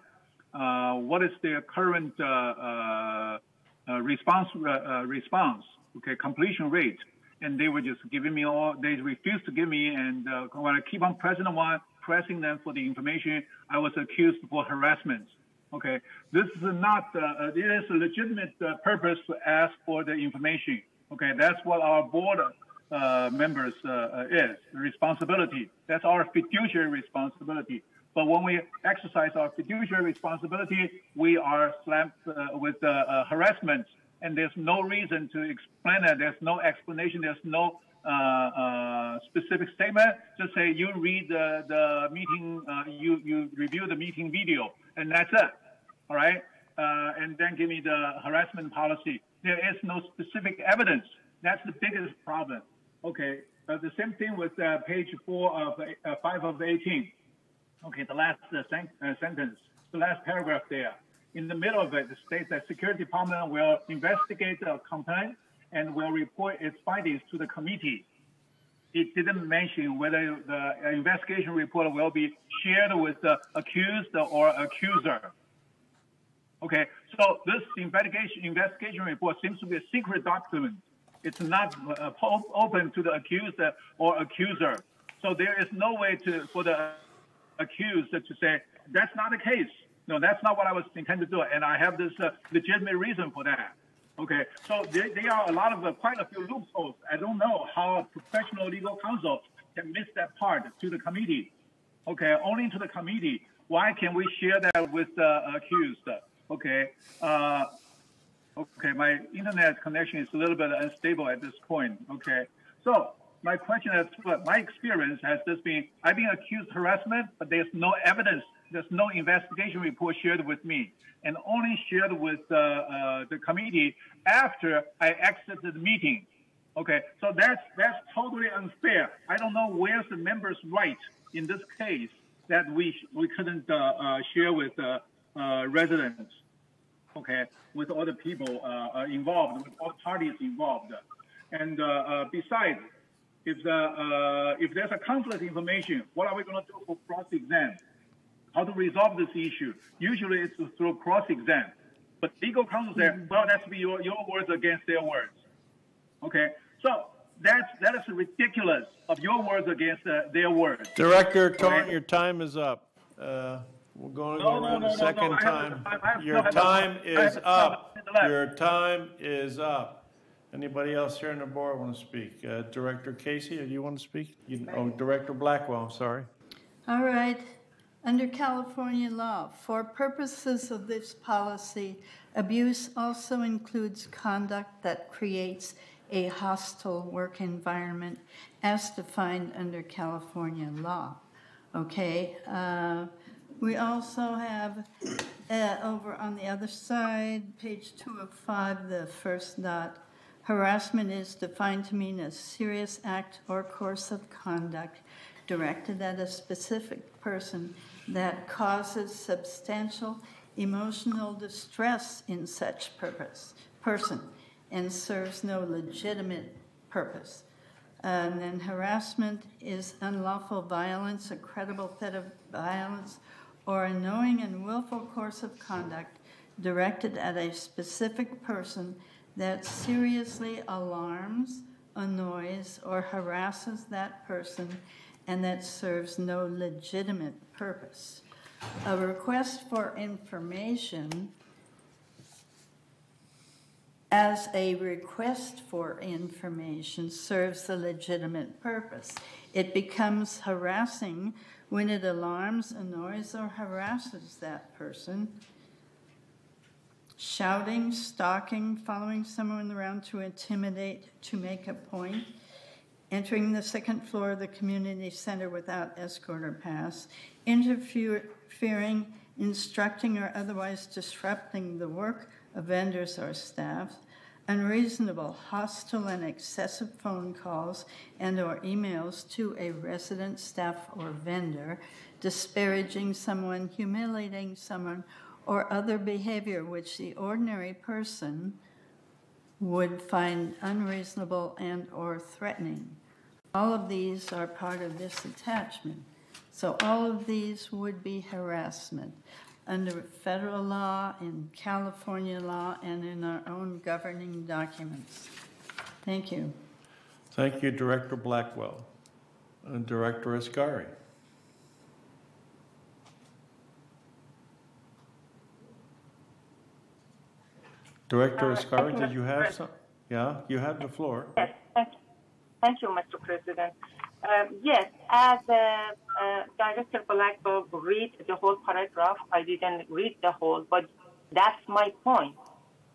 what is their current response, okay, completion rate, and they were just giving me they refused to give me, and when I keep on pressing them for the information, I was accused for harassment. Okay, this is not, it is a legitimate purpose to ask for the information. Okay, that's what our board members is, responsibility. That's our fiduciary responsibility. But when we exercise our fiduciary responsibility, we are slapped with harassment, and there's no reason to explain that. There's no explanation. There's no specific statement. Just say you read the meeting, you review the meeting video, and that's it. All right, and then give me the harassment policy. There is no specific evidence. That's the biggest problem. Okay, the same thing with page 5 of 18. Okay, the last sentence, the last paragraph there. In the middle of it, it states that Security Department will investigate the complaint and will report its findings to the committee. It didn't mention whether the investigation report will be shared with the accused or accuser. Okay, so this investigation report seems to be a secret document. It's not open to the accused or accuser. So there is no way for the accused to say, that's not the case. No, that's not what I was intended to do. And I have this legitimate reason for that. Okay, so there are quite a few loopholes. I don't know how a professional legal counsel can miss that part to the committee. Okay, only to the committee. Why can we share that with the accused? Okay, okay, my internet connection is a little bit unstable at this point. Okay, so my question is, my experience has this been, I've been accused of harassment, but there's no evidence. There's no investigation report shared with me, and only shared with the committee after I exited the meeting. Okay, so that's totally unfair. I don't know where's the members' right in this case that we couldn't share with residents. Okay, with all the people involved, with all parties involved, and besides, if there's a conflict information, what are we going to do for cross-exam? How to resolve this issue? Usually it's through cross-exam. But legal counsel said, well, that's be your words against their words. Okay, so that is ridiculous of your words against their words. Director Torn, your time is up. We're going to go around the second time. Your time is up. Your time is up. Anybody else here on the board want to speak? Director Casey, do you want to speak? Director Blackwell, I'm sorry. All right. Under California law, for purposes of this policy, abuse also includes conduct that creates a hostile work environment as defined under California law. Okay. We also have over on the other side, page 2 of 5, the first dot, harassment is defined to mean a serious act or course of conduct directed at a specific person that causes substantial emotional distress in such person and serves no legitimate purpose. And then harassment is unlawful violence, a credible threat of violence, or a knowing and willful course of conduct directed at a specific person that seriously alarms, annoys, or harasses that person and that serves no legitimate purpose. A request for information as a request for information serves a legitimate purpose. It becomes harassing when it alarms, annoys, or harasses that person. Shouting, stalking, following someone around to intimidate, to make a point, entering the second floor of the community center without escort or pass, interfering, instructing, or otherwise disrupting the work of vendors or staff, unreasonable, hostile, and excessive phone calls and or emails to a resident, staff, or vendor, disparaging someone, humiliating someone, or other behavior which the ordinary person would find unreasonable and or threatening. All of these are part of this attachment. So all of these would be harassment under federal law, in California law, and in our own governing documents. Thank you. Thank you, Director Blackwell. And Director Ascari. Director Ascari, did you have some? Yeah, you have the floor. Yes, thank you, Mr. President. Yes, as Director Blackwell read the whole paragraph, I didn't read the whole, but that's my point.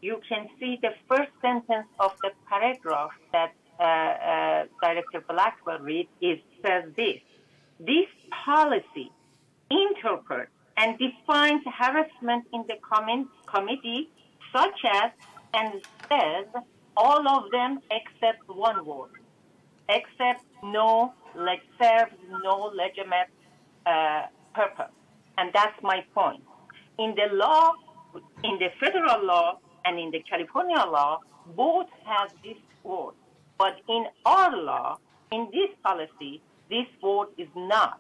You can see the first sentence of the paragraph that Director Blackwell read says this. This policy interprets and defines harassment in the committee such as, and says all of them except one word, except serves no legitimate purpose. And that's my point. In the law, in the federal law and in the California law, both have this word. But in our law, in this policy, this word is not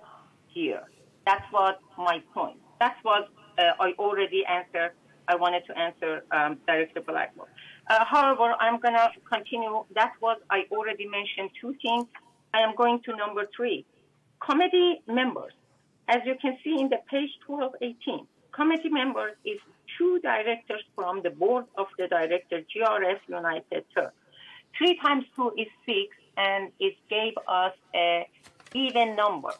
here. That's what my point. That's what I already answered. I wanted to answer Director Blackwell. However, I'm going to continue. That's what I already mentioned, two things. I am going to number 3. Committee members. As you can see in the page 1218, committee members is 2 directors from the board of the director, GRF United Third. 3 times 2 is 6, and it gave us a even number.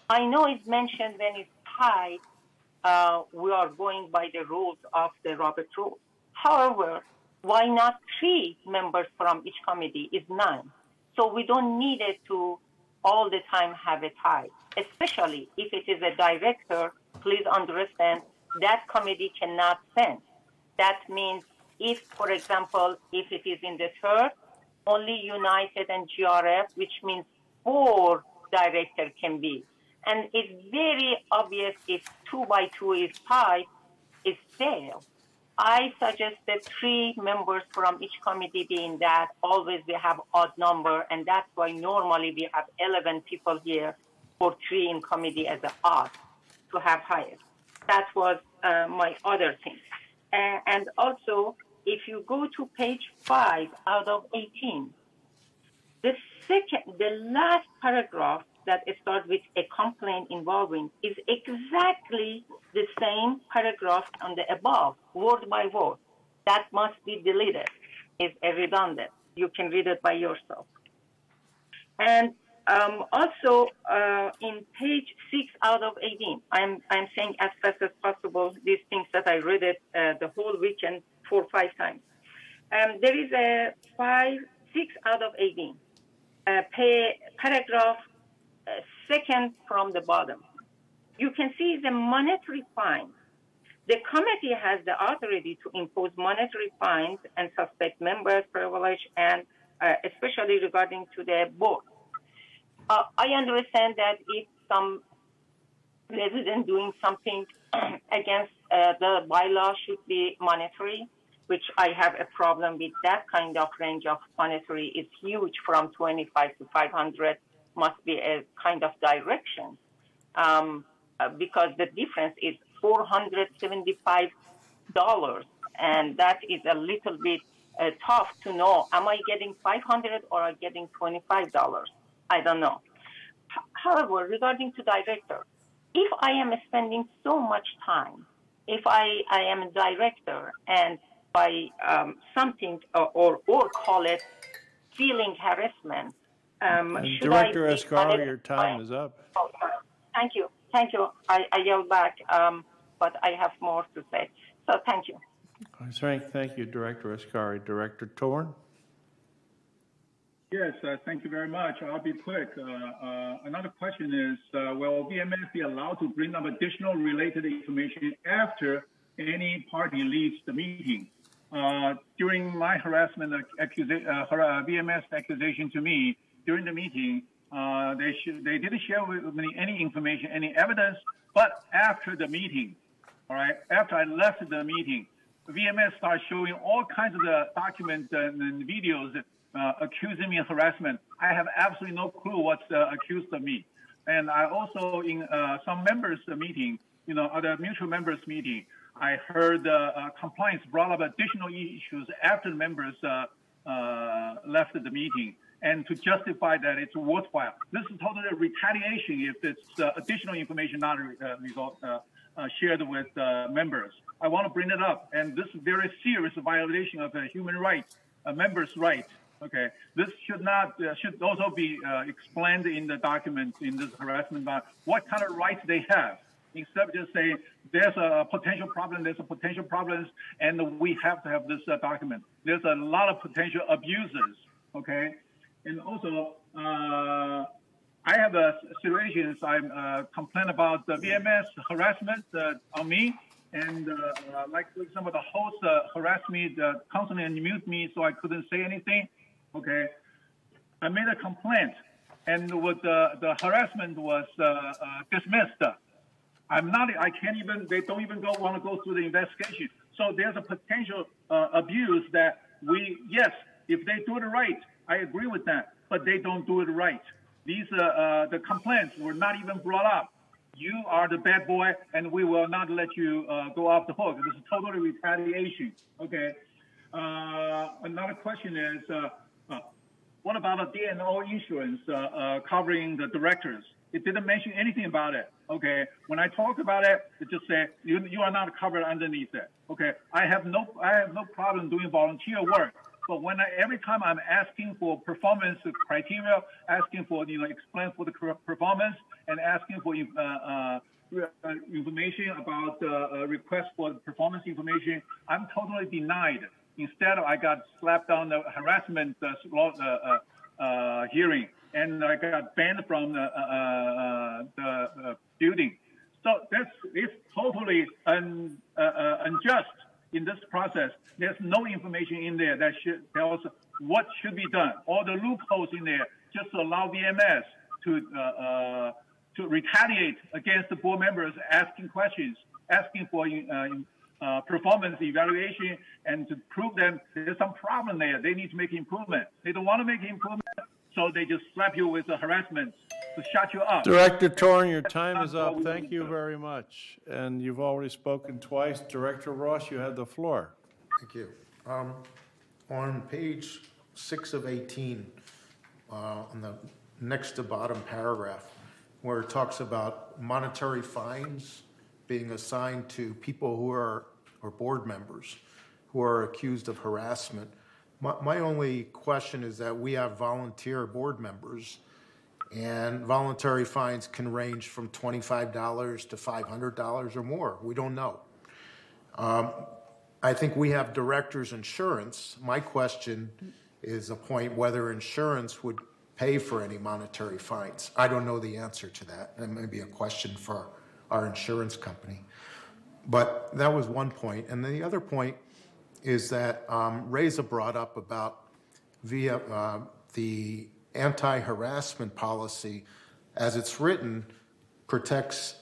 I know it's mentioned when it's tied, we are going by the rules of the Roberts Rules. However, why not 3 members from each committee is 9? So we don't need it to all the time have a tie, especially if it is a director. Please understand that committee cannot send. That means if, for example, if it is in the third, only United and GRF, which means 4 directors can be. And it's very obvious if 2 by 2 is tied, it's fail. I suggested 3 members from each committee being that. Always we have odd number, and that's why normally we have 11 people here for 3 in committee as an odd to have higher. That was my other thing. And also, if you go to page 5 out of 18, the last paragraph that starts with a complaint involving is exactly the same paragraph on the above, word by word. That must be deleted. It's redundant. You can read it by yourself. And also in page 6 out of 18, I'm saying as fast as possible these things that I read it the whole weekend 4 or 5 times. There is a 6 out of 18. Paragraph second from the bottom. You can see the monetary fine. The committee has the authority to impose monetary fines and suspect members' privilege, and especially regarding to the board. I understand that if some resident doing something against the bylaw should be monetary, which I have a problem with. That kind of range of monetary is huge, from 25 to 500 must be a kind of direction, because the difference is $475, and that is a little bit tough to know, am I getting $500 or am I getting $25? I don't know. However, regarding to director, if I am spending so much time, if I am a director and by something or call it feeling harassment, should Director I Escar, your time is up. Oh, sorry. Thank you. Thank you. I yelled back, but I have more to say. So thank you. Thank you, Director Escari. Director Torn? Yes, thank you very much. I'll be quick. Another question is, will VMS be allowed to bring up additional related information after any party leaves the meeting? During my harassment VMS accusation to me during the meeting, they didn't share with me any information, any evidence, but after the meeting, all right, after I left the meeting, VMS started showing all kinds of the documents and videos accusing me of harassment. I have absolutely no clue what's accused of me. And I also, in some members' meeting, other mutual members' meeting, I heard complaints brought up additional issues after the members left the meeting. And to justify that it's worthwhile. This is totally a retaliation if it's additional information not shared with members. I want to bring it up. And this is very serious violation of human rights, members' rights. Okay, this should also be explained in the document, in this harassment, what kind of rights they have, instead of just saying there's a potential problem, and we have to have this document. There's a lot of potential abuses, okay? And also, I have situations I complain about the VMS harassment on me, and like for example, the host harassed me, constantly and mute me, so I couldn't say anything. Okay, I made a complaint, and with the harassment was dismissed. I can't even. They don't even want to go through the investigation. So there's a potential abuse that yes, if they do it right, I agree with that, but they don't do it right. These the complaints were not even brought up. You are the bad boy, and we will not let you go off the hook. This is totally retaliation. Okay. Another question is, what about a D&O insurance covering the directors? It didn't mention anything about it. Okay. When I talk about it, it just said you are not covered underneath it. Okay. I have no problem doing volunteer work. But when every time I'm asking for performance criteria, asking for explain for the performance, and asking for information about request for performance information, I'm totally denied. Instead, I got slapped on the harassment hearing, and I got banned from the building. So it's totally unjust. In this process, there's no information in there that tells what should be done. All the loopholes in there just to allow VMS to retaliate against the board members asking questions, asking for performance evaluation, and to prove them there's some problem there. They need to make improvement. They don't want to make improvement, so they just slap you with the harassment to shut you up. Director Torn, your time is up. Thank you very much. And you've already spoken twice. Director Ross, you have the floor. Thank you. On page 6 of 18, on the next to bottom paragraph, where it talks about monetary fines being assigned to people who are, or board members, who are accused of harassment. My only question is that we have volunteer board members, and voluntary fines can range from $25 to $500 or more. We don't know. I think we have director's insurance. My question is a point whether insurance would pay for any monetary fines. I don't know the answer to that. That may be a question for our insurance company. But that was one point. And then the other point is that Reza brought up about the anti-harassment policy, as it's written, protects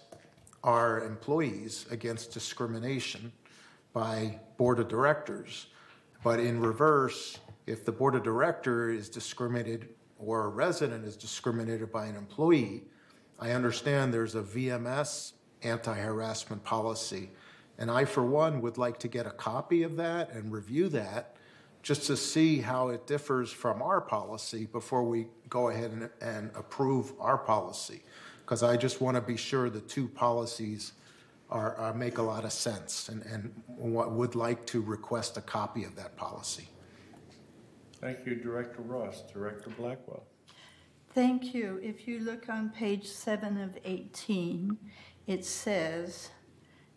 our employees against discrimination by board of directors. But in reverse, if the board of directors is discriminated or a resident is discriminated by an employee, I understand there's a VMS anti-harassment policy. And I, for one, would like to get a copy of that and review that just to see how it differs from our policy before we go ahead and approve our policy. Because I just want to be sure the two policies make a lot of sense, and would like to request a copy of that policy. Thank you, Director Ross. Director Blackwell. Thank you. If you look on page 7 of 18, it says,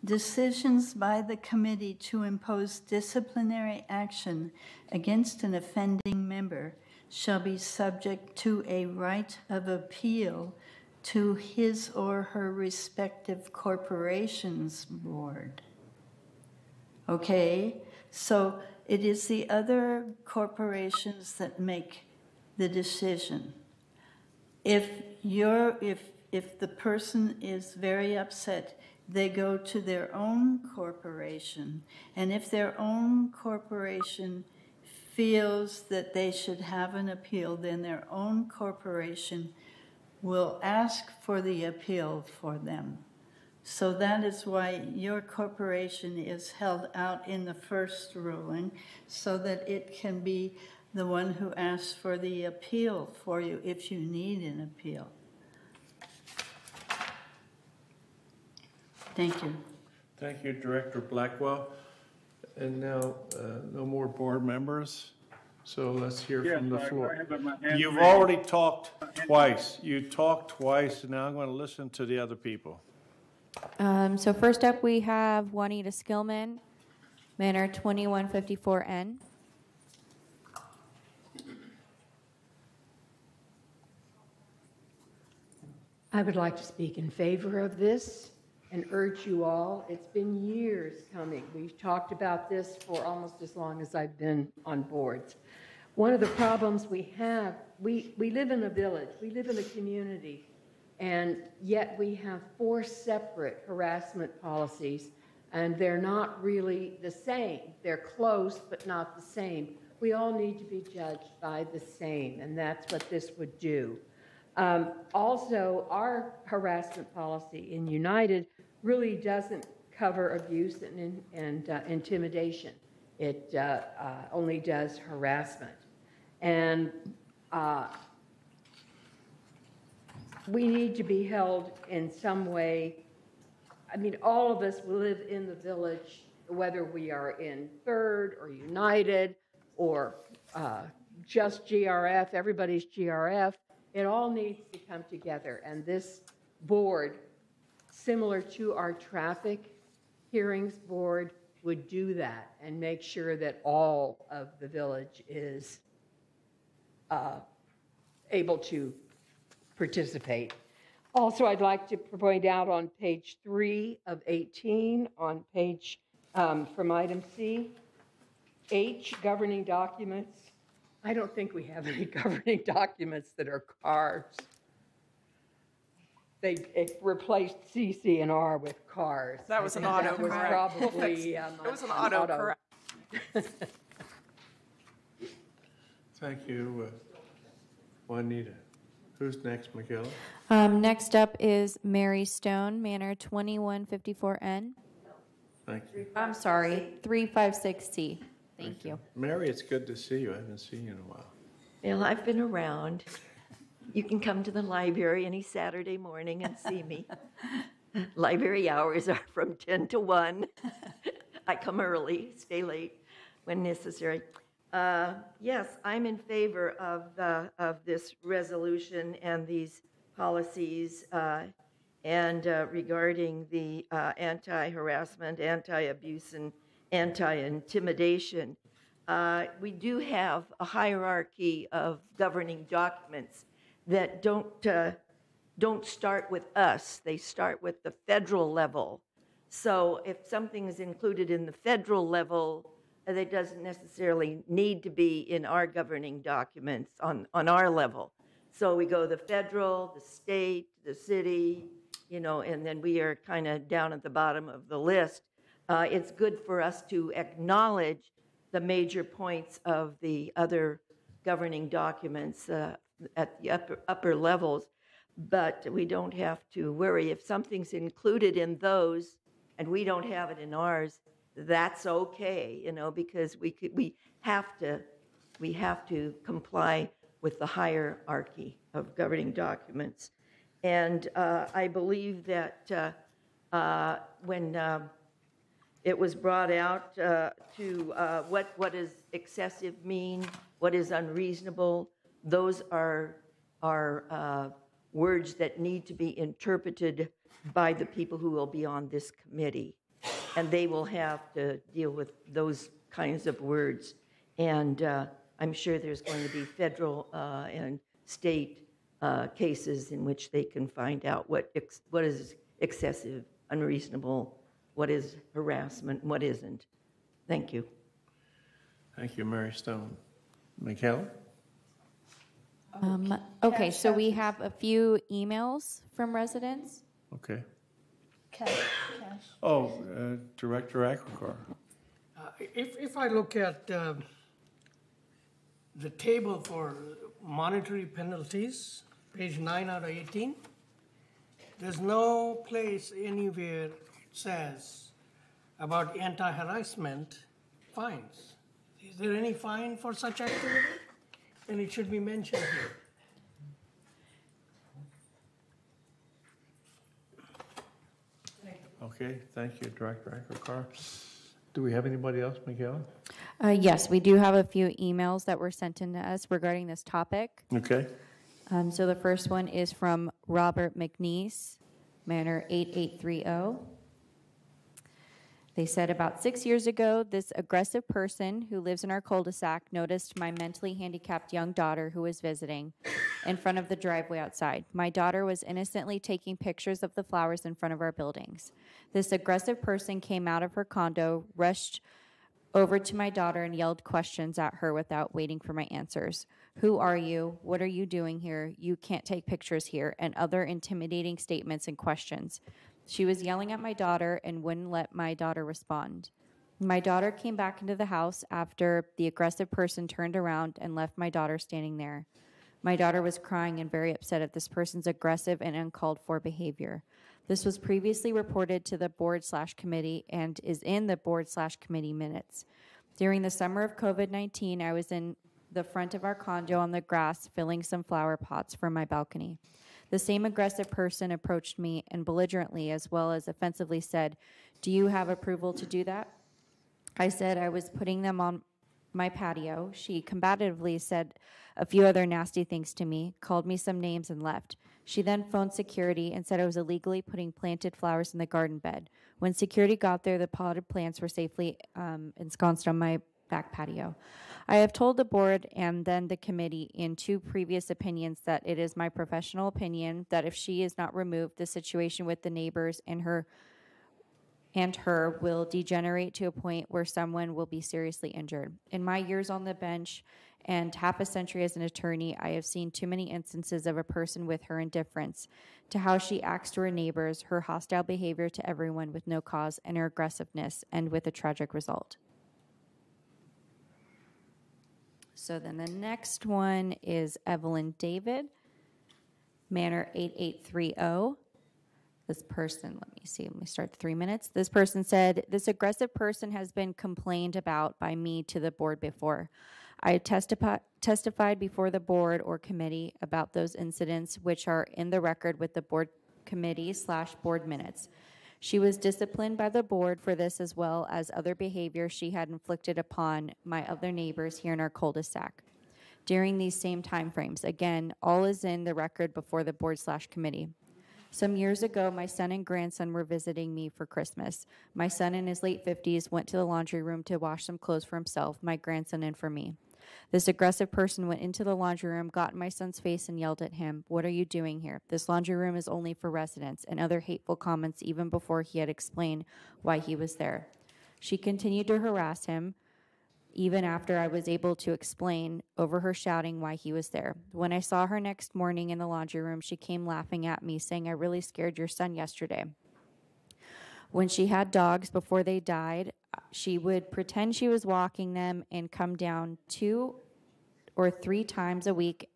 decisions by the committee to impose disciplinary action against an offending member shall be subject to a right of appeal to his or her respective corporation's board. Okay, so it is the other corporations that make the decision. If the person is very upset, they go to their own corporation, and if their own corporation feels that they should have an appeal, then their own corporation will ask for the appeal for them. So that is why your corporation is held out in the first ruling, so that it can be the one who asks for the appeal for you if you need an appeal. Thank you. Thank you, Director Blackwell. And now, no more board members. So let's hear from the floor. You've already talked twice. You talked twice, and now I'm going to listen to the other people. So first up, we have Juanita Skillman, Manor 2154N. I would like to speak in favor of this and urge you all. It's been years coming. We've talked about this for almost as long as I've been on boards. One of the problems we have, we live in a village, we live in a community, and yet we have 4 separate harassment policies, and they're not really the same. They're close, but not the same. We all need to be judged by the same, and that's what this would do. Also, our harassment policy in United really doesn't cover abuse and intimidation. It only does harassment. And we need to be held in some way. I mean, all of us live in the village, whether we are in Third or United or just GRF, everybody's GRF. It all needs to come together. And this board, similar to our traffic hearings board, would do that and make sure that all of the village is able to participate. Also, I'd like to point out on page 3 of 18, on page from item C, H, governing documents. I don't think we have any governing documents that are cars. They replaced CC and R with cars. That was an auto correct. Probably it was an auto correct. Thank you, Juanita. Who's next, Michaela? Next up is Mary Stone, Manor 2154N. Thank you. I'm sorry, 356C. Thank you. Mary, it's good to see you. I haven't seen you in a while. Well, I've been around. You can come to the library any Saturday morning and see me. Library hours are from 10 to 1. I come early, stay late when necessary. Yes, I'm in favor of this resolution and these policies and regarding the anti-harassment, anti-abuse, and anti-intimidation. We do have a hierarchy of governing documents that don't start with us. They start with the federal level. So if something is included in the federal level, it doesn't necessarily need to be in our governing documents on our level. So we go the federal, the state, the city, and then we are kind of down at the bottom of the list. It's good for us to acknowledge the major points of the other governing documents at the upper levels, but we don't have to worry. If something's included in those and we don't have it in ours, that's okay, because we have to comply with the hierarchy of governing documents. And I believe that when it was brought out to what does excessive mean, what is unreasonable, those are words that need to be interpreted by the people who will be on this committee. And they will have to deal with those kinds of words. And I'm sure there's going to be federal and state cases in which they can find out what is excessive, unreasonable, what is harassment, what isn't. Thank you. Thank you, Mary Stone. Michaela? Okay, so we have a few emails from residents. Okay. Cash. Oh, Director Akrakar. If I look at the table for monetary penalties, page 9 out of 18, there's no place anywhere it says about anti-harassment fines. Is there any fine for such activity? And it should be mentioned here. Okay, thank you, Director Akrakar. Do we have anybody else, Michaela? Yes, we do have a few emails that were sent in to us regarding this topic. Okay. So the first one is from Robert McNeese, Manor 8830. They said, about 6 years ago, this aggressive person who lives in our cul-de-sac noticed my mentally handicapped young daughter who was visiting in front of the driveway outside. My daughter was innocently taking pictures of the flowers in front of our buildings. This aggressive person came out of her condo, rushed over to my daughter and yelled questions at her without waiting for my answers. Who are you? What are you doing here? You can't take pictures here, and other intimidating statements and questions. She was yelling at my daughter and wouldn't let my daughter respond. My daughter came back into the house after the aggressive person turned around and left my daughter standing there. My daughter was crying and very upset at this person's aggressive and uncalled for behavior. This was previously reported to the board/committee and is in the board/committee minutes. During the summer of COVID-19, I was in the front of our condo on the grass filling some flower pots for my balcony. The same aggressive person approached me and belligerently as well as offensively said, "Do you have approval to do that?" I said I was putting them on my patio. She combatively said a few other nasty things to me, called me some names, and left. She then phoned security and said I was illegally putting planted flowers in the garden bed. When security got there, the potted plants were safely ensconced on my back patio. I have told the board and then the committee in two previous opinions that it is my professional opinion that if she is not removed, the situation with the neighbors and her will degenerate to a point where someone will be seriously injured. In my years on the bench and half a century as an attorney, I have seen too many instances of a person with her indifference to how she acts to her neighbors, her hostile behavior to everyone with no cause, and her aggressiveness, and with a tragic result. So then the next one is Evelyn David, Manor 8830. This person, let me start 3 minutes. This person said, this aggressive person has been complained about by me to the board before. I testified before the board or committee about those incidents which are in the record with the board committee/board minutes. She was disciplined by the board for this as well as other behavior she had inflicted upon my other neighbors here in our cul-de-sac during these same time frames. Again, all is in the record before the board/committee. Some years ago, my son and grandson were visiting me for Christmas. My son in his late 50s went to the laundry room to wash some clothes for himself, my grandson, and for me. This aggressive person went into the laundry room, got in my son's face, and yelled at him, "What are you doing here? This laundry room is only for residents," and other hateful comments even before he had explained why he was there. She continued to harass him even after I was able to explain over her shouting why he was there. When I saw her next morning in the laundry room, she came laughing at me, saying, "I really scared your son yesterday." When she had dogs before they died, she would pretend she was walking them and come down 2 or 3 times a week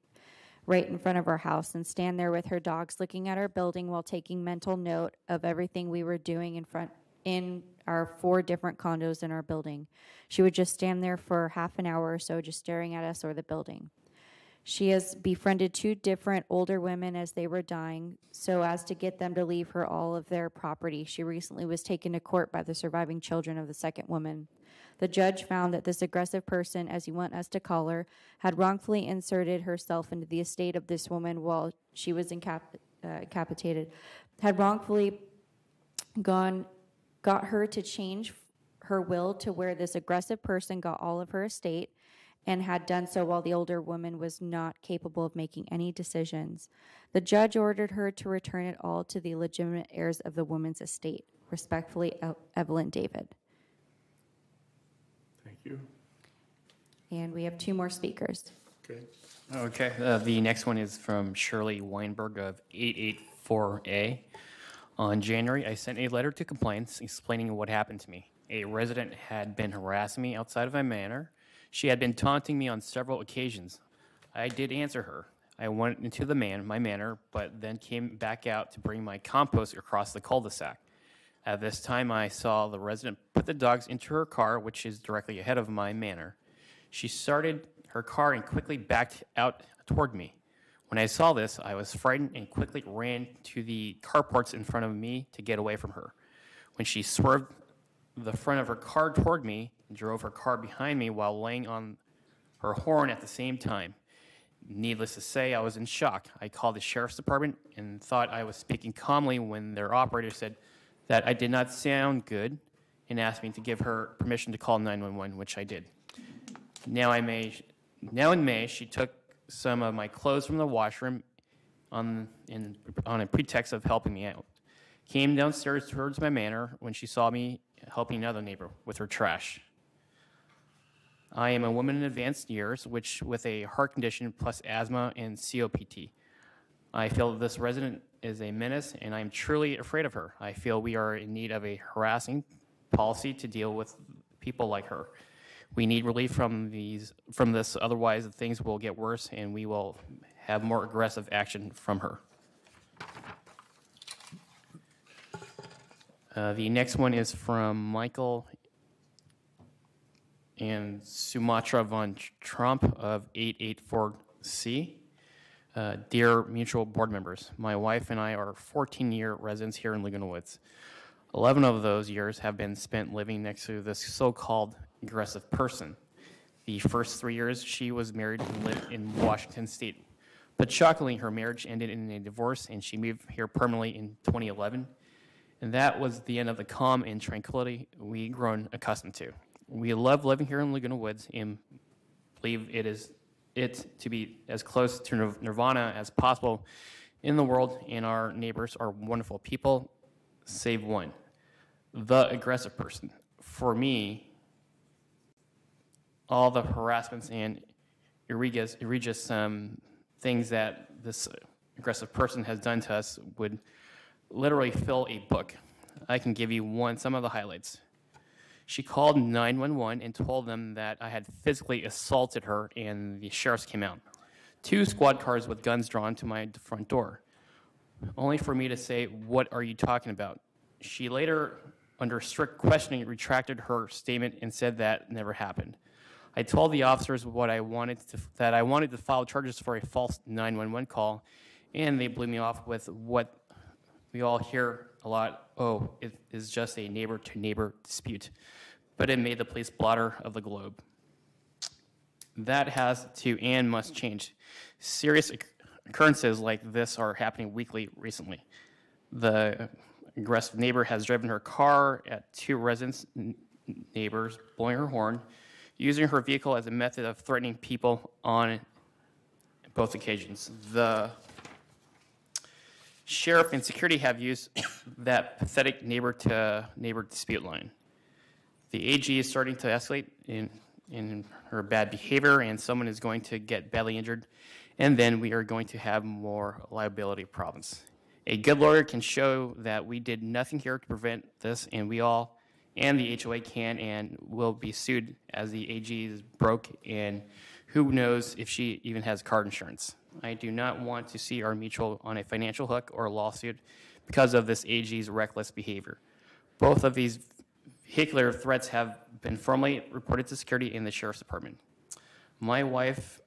right in front of our house and stand there with her dogs looking at our building while taking mental note of everything we were doing in front in our 4 different condos in our building. She would just stand there for half an hour or so, just staring at us or the building. She has befriended 2 different older women as they were dying, so as to get them to leave her all of their property. She recently was taken to court by the surviving children of the second woman. The judge found that this aggressive person, as you want us to call her, had wrongfully inserted herself into the estate of this woman while she was incapacitated, had wrongfully got her to change her will to where this aggressive person got all of her estate, and had done so while the older woman was not capable of making any decisions. The judge ordered her to return it all to the legitimate heirs of the woman's estate. Respectfully, Evelyn David. Thank you. And we have 2 more speakers. Okay. Okay, the next one is from Shirley Weinberg of 884A. On January, I sent a letter to complaints explaining what happened to me. A resident had been harassing me outside of my manor. She had been taunting me on several occasions. I did answer her. I went into my manor, but then came back out to bring my compost across the cul-de-sac. At this time, I saw the resident put the dogs into her car, which is directly ahead of my manor. She started her car and quickly backed out toward me. When I saw this, I was frightened and quickly ran to the carports in front of me to get away from her. When she swerved the front of her car toward me and drove her car behind me while laying on her horn at the same time. Needless to say, I was in shock. I called the sheriff's department and thought I was speaking calmly when their operator said that I did not sound good and asked me to give her permission to call 911, which I did. Now in May, she took some of my clothes from the washroom on a pretext of helping me out. Came downstairs towards my manor when she saw me helping another neighbor with her trash. I am a woman in advanced years, which with a heart condition plus asthma and COPD. I feel that this resident is a menace, and I am truly afraid of her. I feel we are in need of a harassing policy to deal with people like her. We need relief from this, otherwise things will get worse, and we will have more aggressive action from her. The next one is from Michael and Sumatra von Trump of 884C. Dear mutual board members, my wife and I are 14-year residents here in Laguna Woods. 11 of those years have been spent living next to this so-called aggressive person. The first 3 years she was married and lived in Washington State. But shockingly, her marriage ended in a divorce and she moved here permanently in 2011. And that was the end of the calm and tranquility we've grown accustomed to. We love living here in Laguna Woods and believe it to be as close to nirvana as possible in the world, and our neighbors are wonderful people, save one, the aggressive person. For me, all the harassments and egregious things that this aggressive person has done to us would literally fill a book. I can give you some of the highlights. She called 911 and told them that I had physically assaulted her, and the sheriffs came out. 2 squad cars with guns drawn to my front door, only for me to say, "What are you talking about?" She later, under strict questioning, retracted her statement and said that never happened. I told the officers that I wanted to file charges for a false 911 call, and they blew me off with what we all hear a lot: "Oh, it is just a neighbor-to-neighbor dispute." But it made the police blotter of the globe. That has to and must change. Serious occurrences like this are happening weekly recently. The aggressive neighbor has driven her car at 2 residents' neighbors, blowing her horn, using her vehicle as a method of threatening people on both occasions. The sheriff and security have used that pathetic neighbor-to-neighbor dispute line. The AG is starting to escalate in her bad behavior, and someone is going to get badly injured, and then we are going to have more liability problems. A good lawyer can show that we did nothing here to prevent this, and we all, and the HOA can and will be sued as the AG is broke, and who knows if she even has car insurance. I do not want to see our mutual on a financial hook or a lawsuit because of this AG's reckless behavior. Both of these vehicular threats have been formally reported to security in the Sheriff's Department. My wife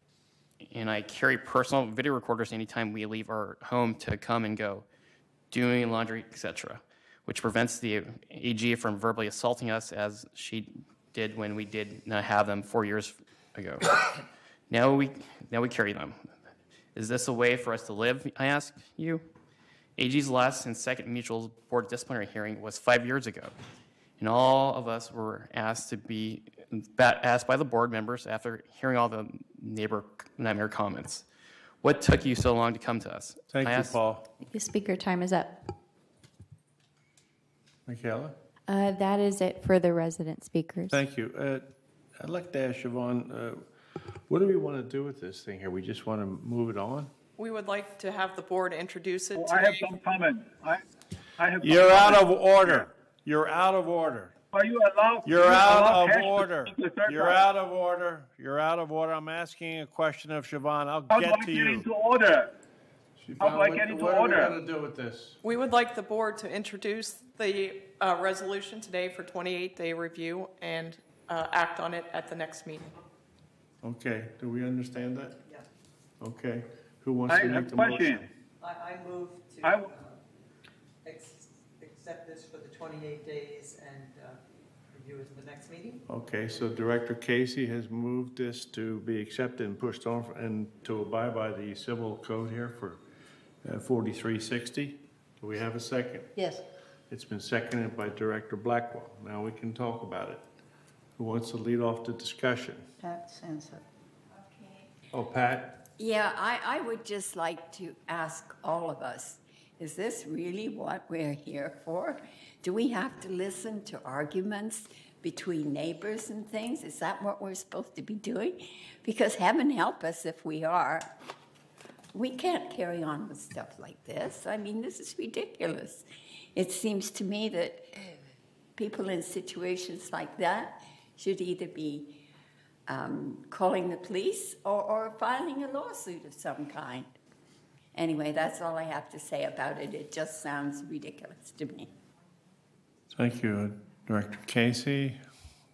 and I carry personal video recorders anytime we leave our home to come and go, doing laundry, etc., which prevents the AG from verbally assaulting us as she did when we did not have them 4 years ago. Now we carry them. Is this a way for us to live, I ask you? AG's last and second mutual board disciplinary hearing was 5 years ago, and all of us were asked by the board members after hearing all the nightmare comments. What took you so long to come to us? Thank you, Paul. The speaker time is up. Michaela? That is it for the resident speakers. Thank you. I'd like to ask Siobhan, what do we want to do with this thing here? We just want to move it on? We would like to have the board introduce it Well, today. I have some comment. I have. You're out of order. You're out of order. Are you allowed? You're out of cash to order. speak the third You're part? out of order. You're out of order. I'm asking a question of Siobhan. I'll How get do I to get you. into order? How do I Siobhan, get into what are we order? going to do with this? We would like the board to introduce the resolution today for 28-day review and act on it at the next meeting. Okay, do we understand that? Yeah. Okay, who wants I to have make the a question. motion? I move to I- accept this for the 28 days and review it at the next meeting. Okay, so Director Casey has moved this to be accepted and pushed on and to abide by the civil code here for 4360. Do we have a second? Yes. It's been seconded by Director Blackwell. Now we can talk about it. Who wants to lead off the discussion? Pat stands up. Oh, Pat? Yeah, I would just like to ask all of us, is this really what we're here for? Do we have to listen to arguments between neighbors and things? Is that what we're supposed to be doing? Because heaven help us if we are. We can't carry on with stuff like this. I mean, this is ridiculous. It seems to me that people in situations like that should either be calling the police or filing a lawsuit of some kind. Anyway, that's all I have to say about it. It just sounds ridiculous to me. Thank you, Director Casey.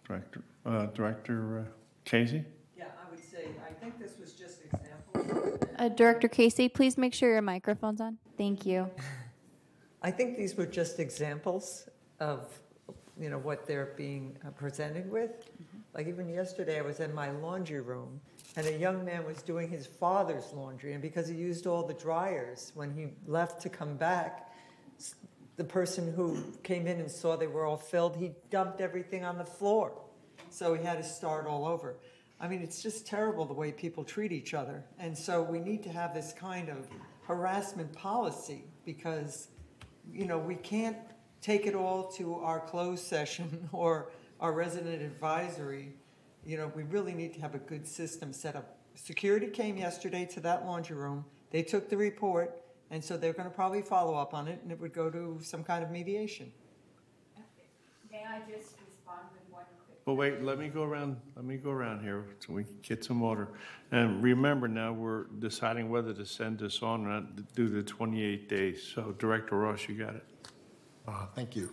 Director Casey? Yeah, I would say, I think this was just examples. Director Casey, please make sure your microphone's on. Thank you. I think these were just examples of, what they're being presented with. Like even yesterday, I was in my laundry room, and a young man was doing his father's laundry, and because he used all the dryers, when he left to come back, the person who came in and saw they were all filled, he dumped everything on the floor. So he had to start all over. I mean, it's just terrible the way people treat each other. And so we need to have this kind of harassment policy because, we can't take it all to our closed session or our resident advisory. We really need to have a good system set up. Security came yesterday to that laundry room. They took the report, and so they're going to probably follow up on it, and it would go to some kind of mediation. May I just respond with one quick? Well, wait, let me go around here so we can get some order. And remember now, we're deciding whether to send this on or not due to 28 days. So Director Ross, you got it. Thank you.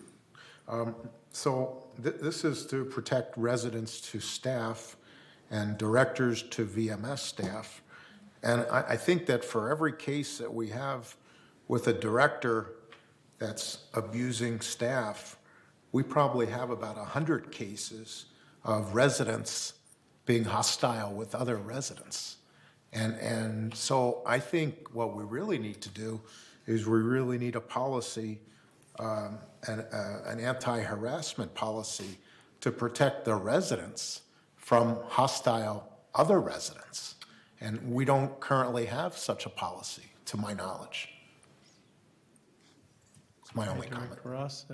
So this is to protect residents to staff and directors to VMS staff. And I think that for every case that we have with a director that's abusing staff, we probably have about 100 cases of residents being hostile with other residents. And so I think what we really need to do is we really need a policy, an anti-harassment policy to protect the residents from hostile other residents. And we don't currently have such a policy, to my knowledge. It's my only comment. Director Ross,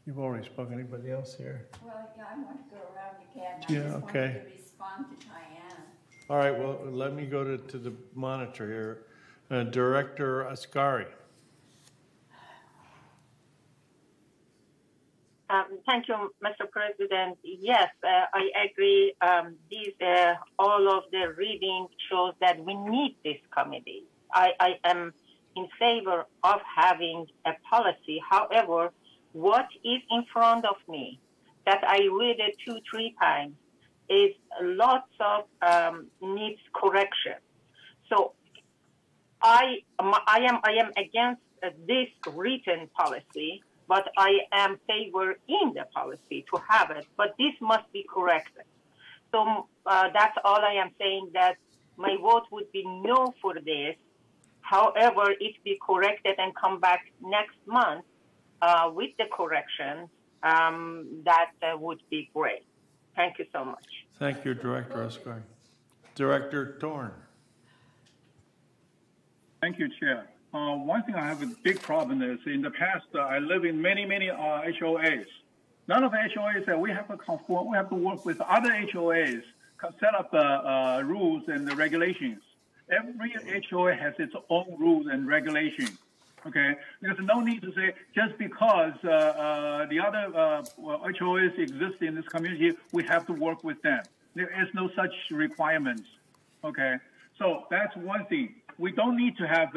you've already spoken. Anybody else here? Well, yeah, I want to go around again. Yeah, I just okay. wanted to respond to Diane. All right, well, let me go to the monitor here. Director Ascari. Thank you, Mr. President. Yes, I agree. All of the reading shows that we need this committee. I am in favor of having a policy. However, what is in front of me that I read it 2-3 times is lots of needs correction. So I am against this written policy, but I am favor in the policy to have it. But this must be corrected. So that's all I am saying, that my vote would be no for this. However, if we correct it and come back next month with the correction, that would be great. Thank you so much. Thank you, Director Oscar. Director Torn. Thank you, Chair. One thing I have a big problem is in the past, I live in many HOAs. None of the HOAs that we have to conform, we have to work with other HOAs, set up rules and the regulations. Every HOA has its own rules and regulations. Okay, there's no need to say just because the other HOAs exist in this community, we have to work with them. There is no such requirements. Okay, so that's one thing. We don't need to have,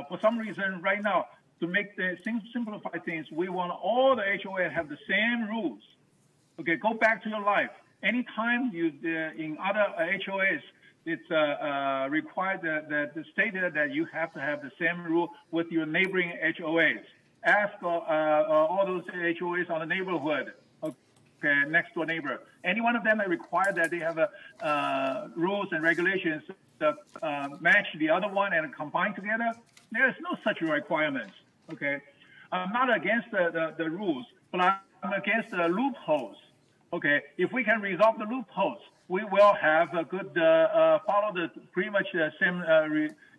for some reason right now, to make the things, simplify things, we want all the HOA to have the same rules. Okay, go back to your life. Anytime you, in other HOAs, it's required that stated that you have to have the same rule with your neighboring HOAs. Ask all those HOAs on the neighborhood, okay, next door neighbor. Any one of them that require that they have rules and regulations that match the other one and combine together. There is no such requirements. Okay, I'm not against the rules, but I'm against the loopholes. Okay, if we can resolve the loopholes, we will have a good follow the pretty much the same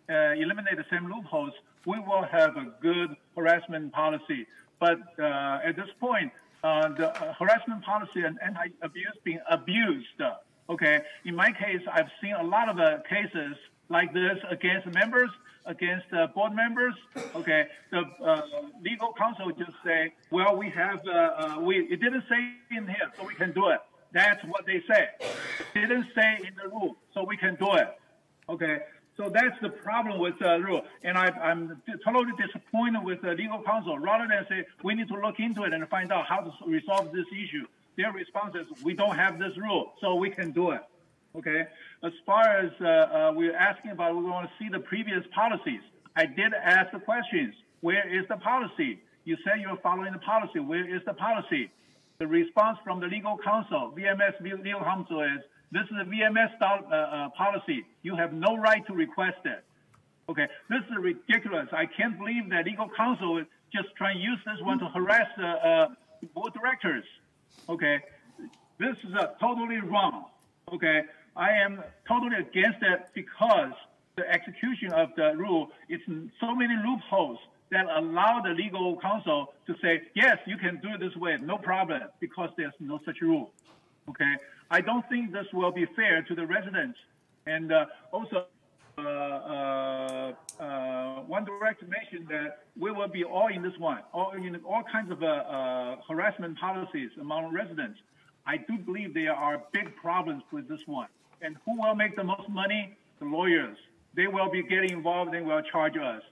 eliminate the same loopholes. We will have a good harassment policy. But at this point, the harassment policy and anti-abuse being abused. Okay, in my case, I've seen a lot of cases like this against members, against board members. Okay, the legal counsel just say, well, we have, it didn't say in here, so we can do it. That's what they say. It didn't say in the rule, so we can do it. Okay, so that's the problem with the rule. And I'm totally disappointed with the legal counsel. Rather than say, we need to look into it and find out how to resolve this issue, their response is, we don't have this rule, so we can do it. Okay, as far as we're asking about, we want to see the previous policies. I did ask the questions. Where is the policy? You said you're following the policy. Where is the policy? The response from the legal counsel, VMS legal counsel, is this is a VMS policy. You have no right to request it. Okay, this is ridiculous. I can't believe that legal counsel is just trying to use this one to harass board directors. Okay, this is totally wrong. Okay, I am totally against it because the execution of the rule, it's so many loopholes that allow the legal counsel to say, yes, you can do it this way, no problem, because there's no such rule. Okay, I don't think this will be fair to the residents. And also, one director mentioned that we will be all in this one, all kinds of harassment policies among residents. I do believe there are big problems with this one. And who will make the most money? The lawyers. They will be getting involved, they will charge us.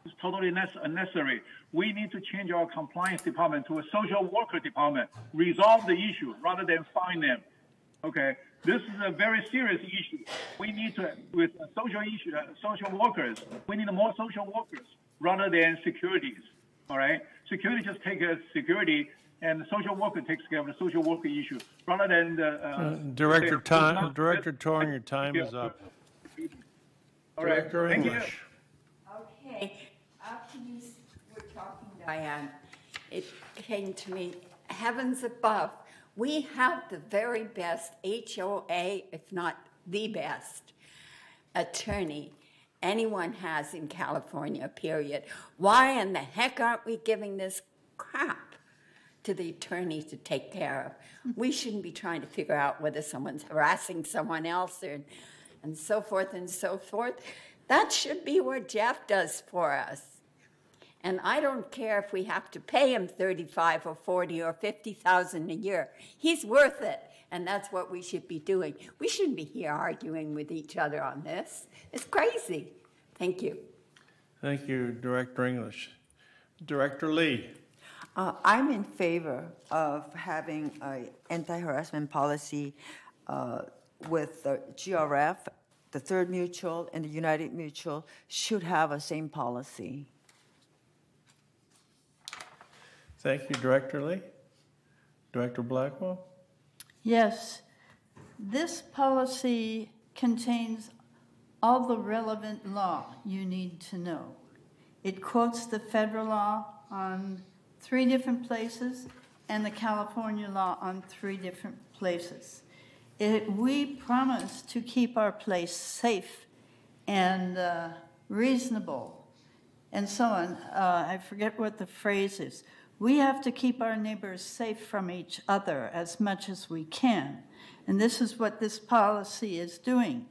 It's totally unnecessary. We need to change our compliance department to a social worker department, resolve the issue rather than fine them. Okay, this is a very serious issue. We need to, with social issue, social workers, we need more social workers rather than securities. All right, security just takes security, and the social worker takes care of the social worker issue rather than the Director Torn, your time is up. All right, Director thank English. Okay, after you were talking, Diane, it came to me, heavens above, we have the very best HOA, if not the best, attorney anyone has in California, period. Why in the heck aren't we giving this crap to the attorney to take care of? We shouldn't be trying to figure out whether someone's harassing someone else and so forth and so forth. That should be what Jeff does for us. And I don't care if we have to pay him $35 or $40 or $50,000 a year. He's worth it, and that's what we should be doing. We shouldn't be here arguing with each other on this. It's crazy. Thank you. Thank you, Director English. Director Lee. I'm in favor of having an anti-harassment policy with the GRF, the Third Mutual, and the United Mutual should have a same policy. Thank you, Director Lee. Director Blackwell? Yes, this policy contains all the relevant law you need to know. It quotes the federal law on 3 different places and the California law on 3 different places. We promise to keep our place safe and reasonable and so on. I forget what the phrase is. We have to keep our neighbors safe from each other as much as we can. And this is what this policy is doing.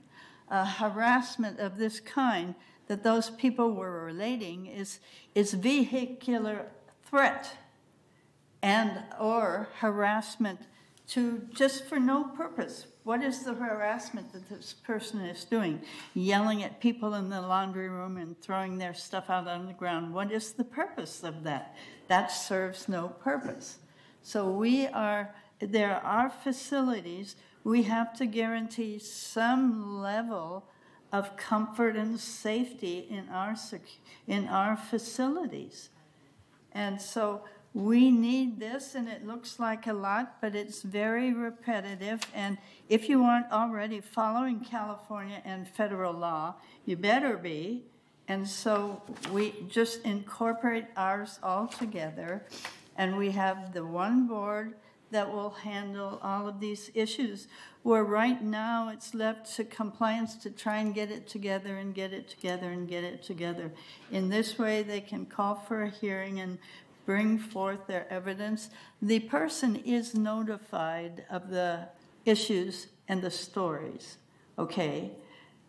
Harassment of this kind that those people were relating is vehicular threat and or harassment to just for no purpose. What is the harassment that this person is doing? Yelling at people in the laundry room and throwing their stuff out on the ground. What is the purpose of that? That serves no purpose. So there are facilities, we have to guarantee some level of comfort and safety in our facilities. And so we need this, and it looks like a lot, but it's very repetitive. And if you aren't already following California and federal law, you better be. And so we just incorporate ours all together, and we have the one board that will handle all of these issues, where right now it's left to compliance to try and get it together and get it together and get it together. In this way, they can call for a hearing and bring forth their evidence. The person is notified of the issues and the stories, okay?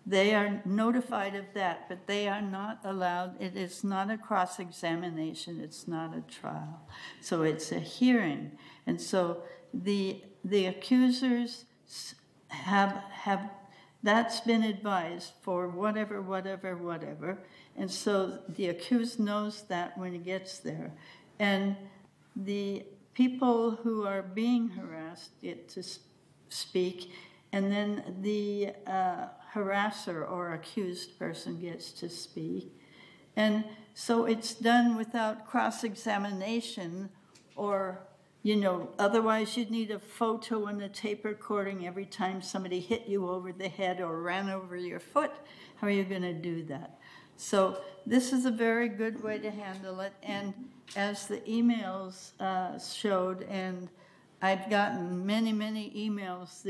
They are notified of that, but they are not allowed, it is not a cross-examination, it's not a trial. So it's a hearing. And so the accusers have that's been advised for whatever. And so the accused knows that when he gets there. And the people who are being harassed get to speak, and then the harasser or accused person gets to speak. And so it's done without cross-examination or, otherwise you'd need a photo and a tape recording every time somebody hit you over the head or ran over your foot. How are you going to do that? So this is a very good way to handle it. And as the emails showed, and I've gotten many, many emails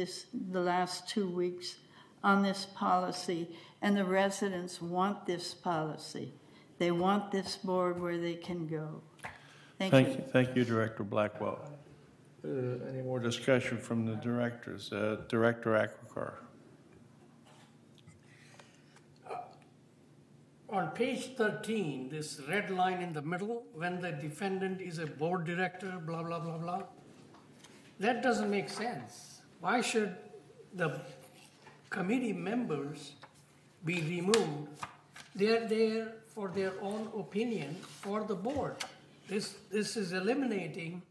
the last 2 weeks on this policy, and the residents want this policy. They want this board where they can go. Thank you. Thank you, Director Blackwell. Any more discussion from the directors? Director Akrakar. On page 13, this red line in the middle, when the defendant is a board director, blah, blah, blah, blah, that doesn't make sense. Why should the committee members be removed? They're there for their own opinion for the board. This is eliminating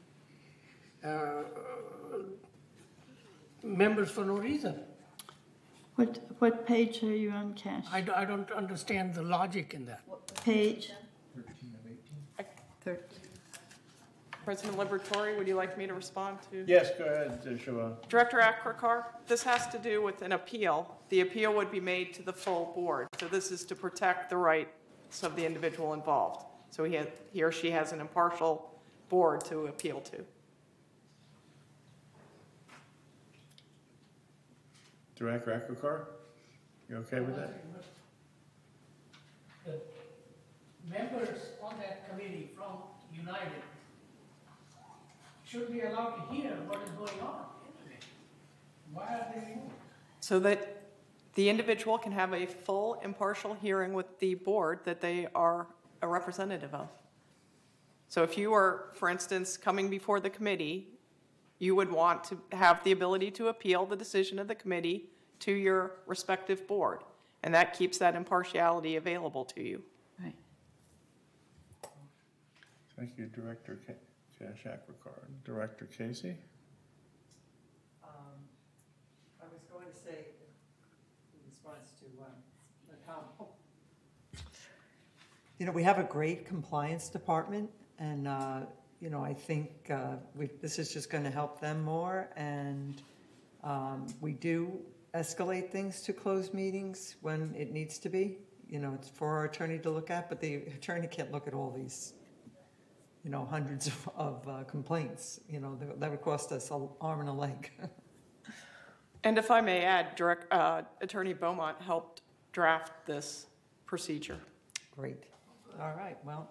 members for no reason. What page are you on, Cash? I don't understand the logic in that. Page? 13. President Liberatore, would you like me to respond to? Yes, go ahead, Siobhan. Director Akrakar, this has to do with an appeal. The appeal would be made to the full board. So this is to protect the rights of the individual involved. So he or she has an impartial board to appeal to. Director Akrakar, you okay with that? The members on that committee from United should be allowed to hear what is going on. Why are they removed? So that the individual can have a full impartial hearing with the board that they are a representative of. So if you are, for instance, coming before the committee, you would want to have the ability to appeal the decision of the committee to your respective board. And that keeps that impartiality available to you. Right. Thank you, Director Acrocard. Director Casey? I was going to say, in response to the comment, you know, we have a great compliance department, and you know, I think this is just going to help them more, and we do escalate things to closed meetings when it needs to be. You know, it's for our attorney to look at, but the attorney can't look at all these, you know, hundreds of complaints. You know, that would cost us an arm and a leg. And if I may add, Attorney Beaumont helped draft this procedure. Great. All right, well.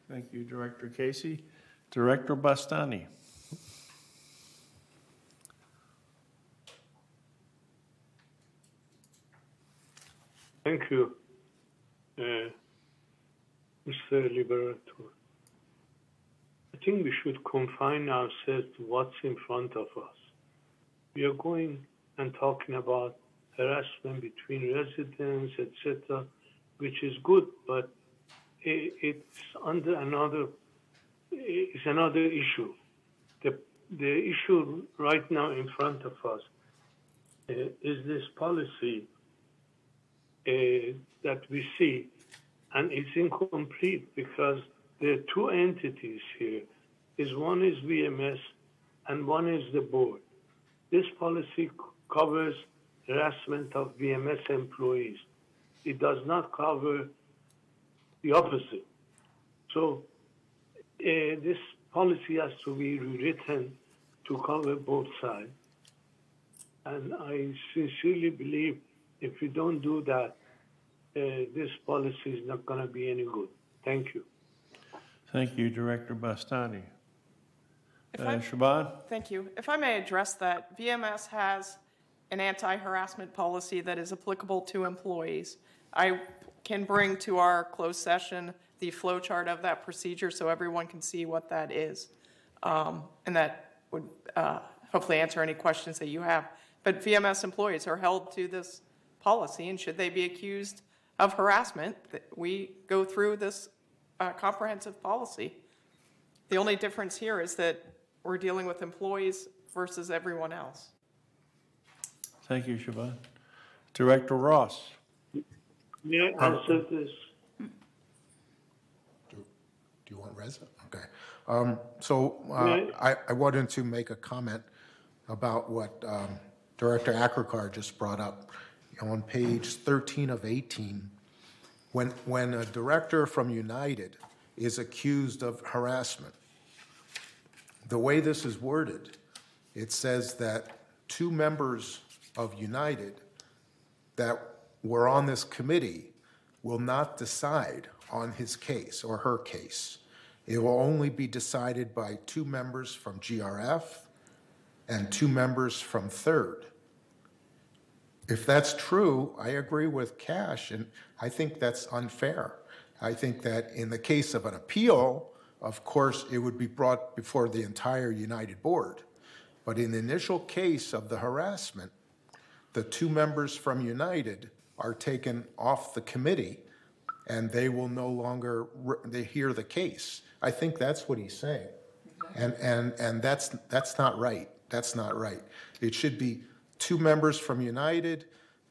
Thank you, Director Casey. Director Bastani. Thank you, Mr. Liberator. I think we should confine ourselves to what's in front of us. We are going and talking about harassment between residents, etc., which is good, but it's under another issue. The issue right now in front of us is this policy that we see, and it's incomplete because there are two entities here. One is VMS and one is the board. This policy covers harassment of VMS employees. It does not cover the opposite. So this policy has to be rewritten to cover both sides. And I sincerely believe if we don't do that, this policy is not going to be any good. Thank you. Thank you, Director Bastani. Shaban? Thank you. If I may address that, VMS has an anti-harassment policy that is applicable to employees. I can bring to our closed session the flow chart of that procedure so everyone can see what that is. And that would hopefully answer any questions that you have. But VMS employees are held to this policy, and should they be accused of harassment, we go through this comprehensive policy. The only difference here is that we're dealing with employees versus everyone else. Thank you, Shaban. Director Ross. May I answer this? Do you want Reza? Okay. I wanted to make a comment about what Director Acrocard just brought up. On page 13 of 18, when a director from United is accused of harassment, the way this is worded, it says that two members of United that were on this committee will not decide on his case or her case. It will only be decided by two members from GRF and two members from Third. If that's true, I agree with Cash, and I think that's unfair. I think that in the case of an appeal, of course, it would be brought before the entire United Board. But in the initial case of the harassment, the two members from United are taken off the committee, and they will no longer hear the case. I think that's what he's saying, and that's not right. That's not right. It should be two members from United,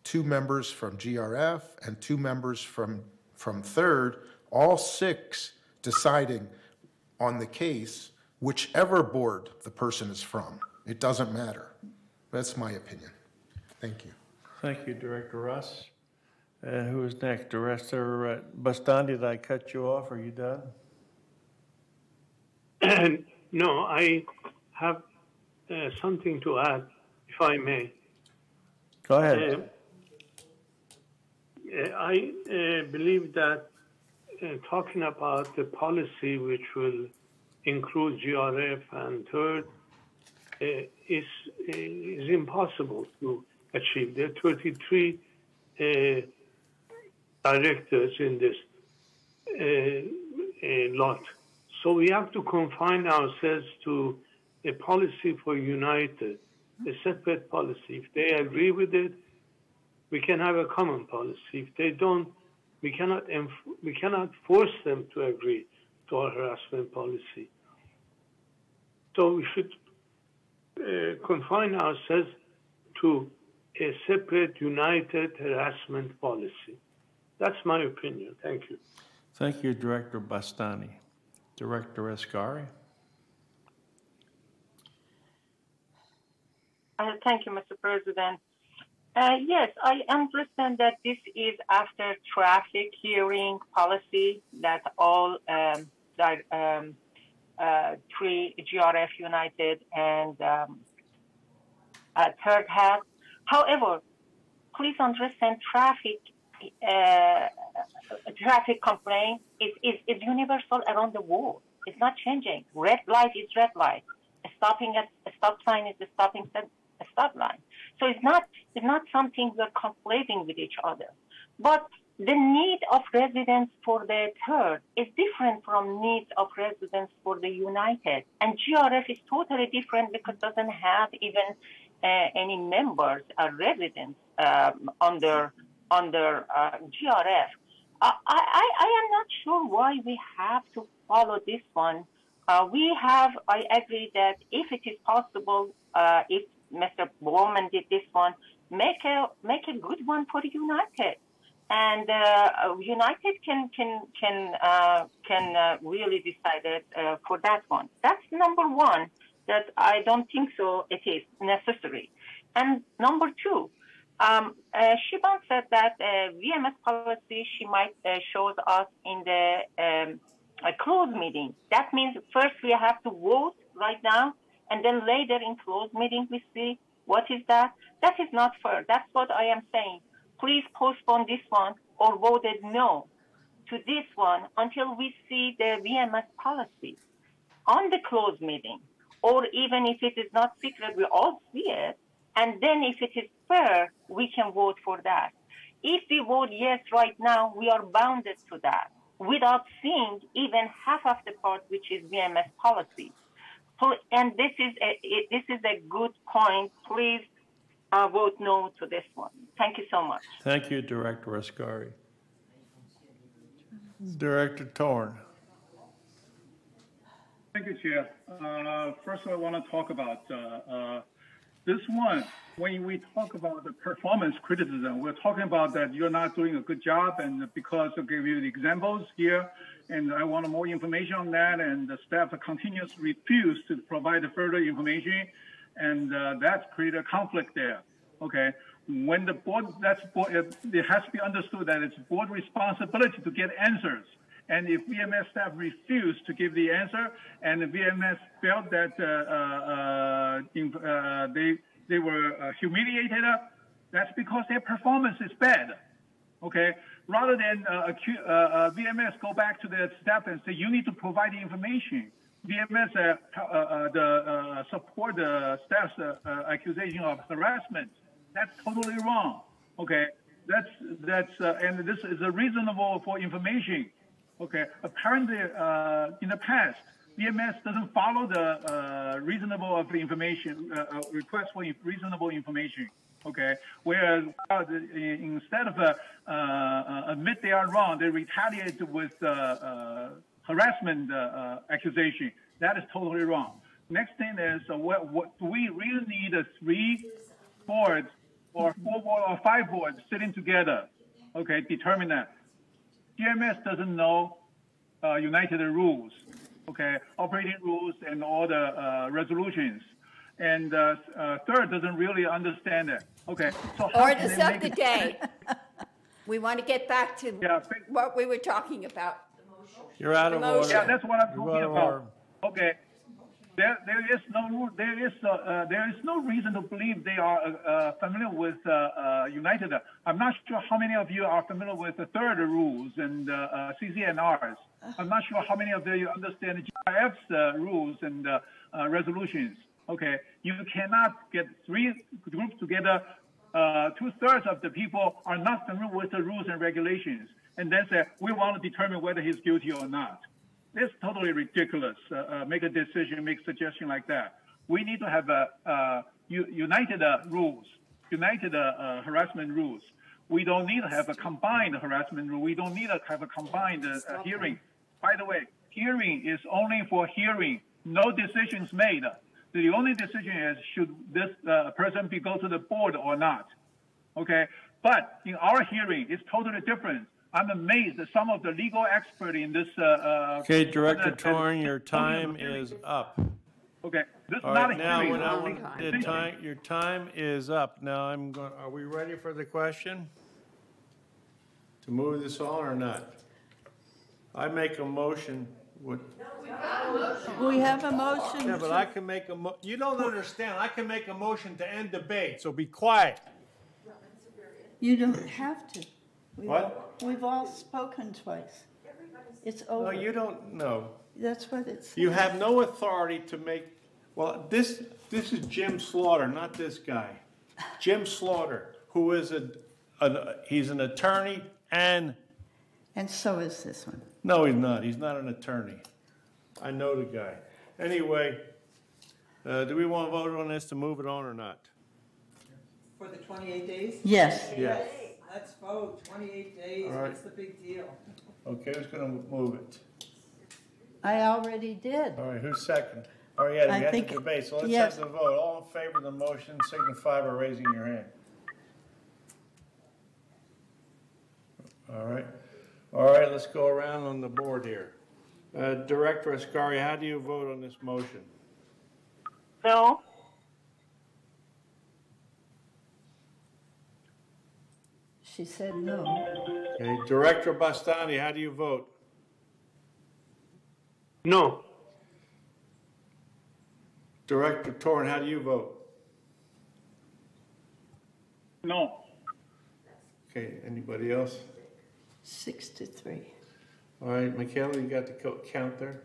two members from GRF, and two members from Third, all six deciding on the case, whichever board the person is from. It doesn't matter. That's my opinion. Thank you. Thank you, Director Russ. Who is next? Director Bastani, did I cut you off? Are you done? No, I have something to add, if I may. Go ahead. I believe that talking about the policy which will include GRF and Third is impossible to achieve. There are 33 directors in this lot. So we have to confine ourselves to a policy for United, a separate policy. If they agree with it, we can have a common policy. If they don't, we cannot, force them to agree to our harassment policy. So we should confine ourselves to a separate united harassment policy. That's my opinion. Thank you. Thank you, Director Bastani. Director Ascari. Thank you, Mr. President. Yes, I understand that this is after traffic hearing policy that all three GRF United and third have. However, please understand traffic complaint is universal around the world. It's not changing. Red light is red light. Stopping at a stop sign is a stop line. So it's not something we're conflating with each other. But the need of residents for the third is different from needs of residents for the United. And GRF is totally different because it doesn't have even any members or residents under GRF. I am not sure why we have to follow this one. I agree that if it is possible, if Mr. Bowman did this one, make a good one for United, and United can really decide it for that one. That's number one. That I don't think so. It is necessary. And number two, Shiban said that VMS policy she might show us in the a closed meeting. That means first we have to vote right now, and then later in closed meeting we see what is that. That is not fair. That's what I am saying. Please postpone this one or vote no to this one until we see the VMS policy on the closed meeting, or even if it is not secret, we all see it. And then if it is fair, we can vote for that. If we vote yes right now, we are bounded to that without seeing even half of the part, which is VMS policy. So, and this is a good point. Please vote no to this one. Thank you so much. Thank you, Director Ascari. Director Torn. Thank you, Chair. First, I want to talk about this one. When we talk about the performance criticism, we're talking about that you're not doing a good job, and because I'll give you the examples here, and I want more information on that, and the staff continuously refuse to provide further information, and that's created a conflict there. Okay, when the board, it has to be understood that it's board responsibility to get answers. And if VMS staff refuse to give the answer, and the VMS felt that they were humiliated, that's because their performance is bad. Okay, rather than VMS go back to their staff and say you need to provide the information. VMS support the staff's accusation of harassment. That's totally wrong. Okay, that's and this is reasonable for information. Okay, apparently in the past, VMS doesn't follow the reasonable of the information request for reasonable information. Okay, whereas instead of admit they are wrong, they retaliate with harassment accusation. That is totally wrong. Next thing is, what do we really need? 3 boards or 4 boards or 5 boards sitting together? Okay, determine that. GMS doesn't know United rules, okay, operating rules and all the resolutions. And third doesn't really understand it. Okay, so orders of the day. We want to get back to what we were talking about. You're out of order. Yeah, that's what I'm talking about. Okay, there is no reason to believe they are familiar with United. I'm not sure how many of you are familiar with the third rules and CCNRs. I'm not sure how many of you understand GIF's rules and resolutions. Okay, you cannot get 3 groups together. 2/3 of the people are not familiar with the rules and regulations, and then say we want to determine whether he's guilty or not. It's totally ridiculous. Make a decision, make suggestion like that. We need to have united rules, united harassment rules. We don't need to have a combined harassment rule. We don't need to have a combined hearing. By the way, hearing is only for hearing no decisions made. The only decision is should this person go to the board or not. Okay, but in our hearing, it's totally different. I'm amazed that some of the legal experts in this. Okay, Director Torn, your time is up. Okay, this is All not right, a now hearing. your time is up. Now I'm going. Are we ready for the question? To move this on or not? I make a motion. We have a motion. Yeah, but I can make a you don't understand. I can make a motion to end debate, so be quiet. You don't have to. What? We've all spoken twice. It's over. No, you don't know. That's what it says. You have no authority to make, well, this is Jim Slaughter, not this guy. Jim Slaughter, who is he's an attorney and so is this one. No, he's not. He's not an attorney. I know the guy. Anyway, do we want to vote on this to move it on or not? For the 28 days? Yes. Yes. Let's vote, 28 days, All right. what's the big deal? Okay, who's going to move it? I already did. All right, who's second? Oh, yeah, we I had think- the debate, so let's yes. have the vote. All in favor of the motion signify by raising your hand. All right. All right, let's go around on the board here. Director Ascari, how do you vote on this motion? No. She said no. Okay, Director Bastani, how do you vote? No. Director Torn, how do you vote? No. Okay, anybody else? 6-3. All right, Michaela, you got the count there?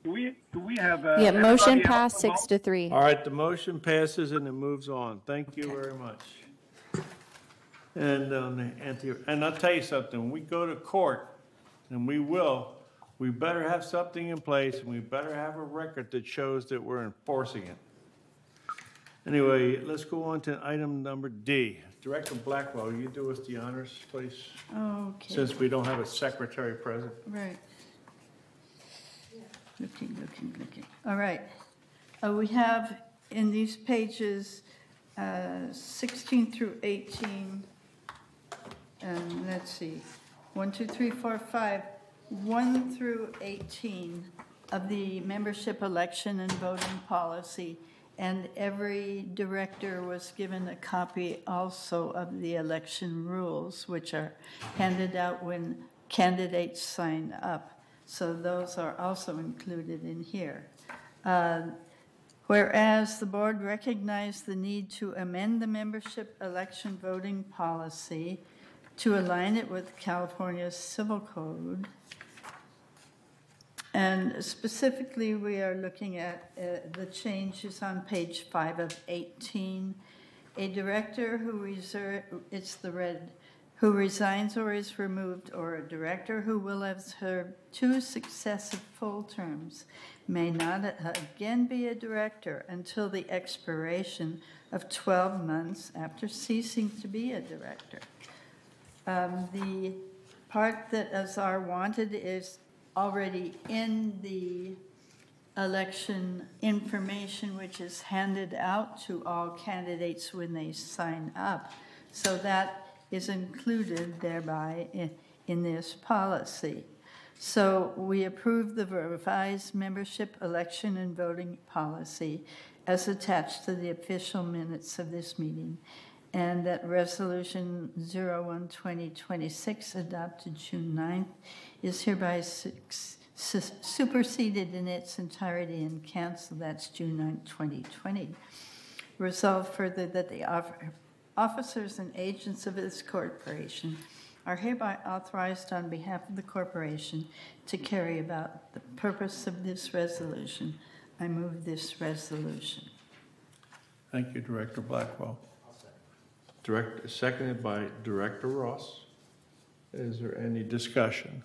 Do we have? Yeah, motion everybody passed else 6-3. All right, the motion passes and it moves on. Thank you very much. And and I'll tell you something, when we go to court, and we will, we better have something in place and we better have a record that shows that we're enforcing it. Anyway, let's go on to item number D. Director Blackwell, you do us the honors, please, Okay. since we don't have a secretary present. Right. Looking. All right. We have in these pages 16 through 18, and let's see, 1, 2, 3, 4, 5, 1 through 18 of the membership election and voting policy. And every director was given a copy also of the election rules, which are handed out when candidates sign up. So those are also included in here. Whereas the board recognized the need to amend the membership election voting policy to align it with California's civil code. And specifically, we are looking at the changes on page 5 of 18. A director who who resigns or is removed, or a director who will have served 2 successive full terms may not again be a director until the expiration of 12 months after ceasing to be a director. The part that is our wanted is already in the election information, which is handed out to all candidates when they sign up. So that is included thereby in this policy. So we approve the revised membership election and voting policy as attached to the official minutes of this meeting, and that Resolution 01-2026 adopted June 9th is hereby superseded in its entirety and canceled. That's June 9th, 2020. Resolved further that the officers and agents of this corporation are hereby authorized on behalf of the corporation to carry about the purpose of this resolution. I move this resolution. Thank you, Director Blackwell. Seconded by Director Ross. Is there any discussion?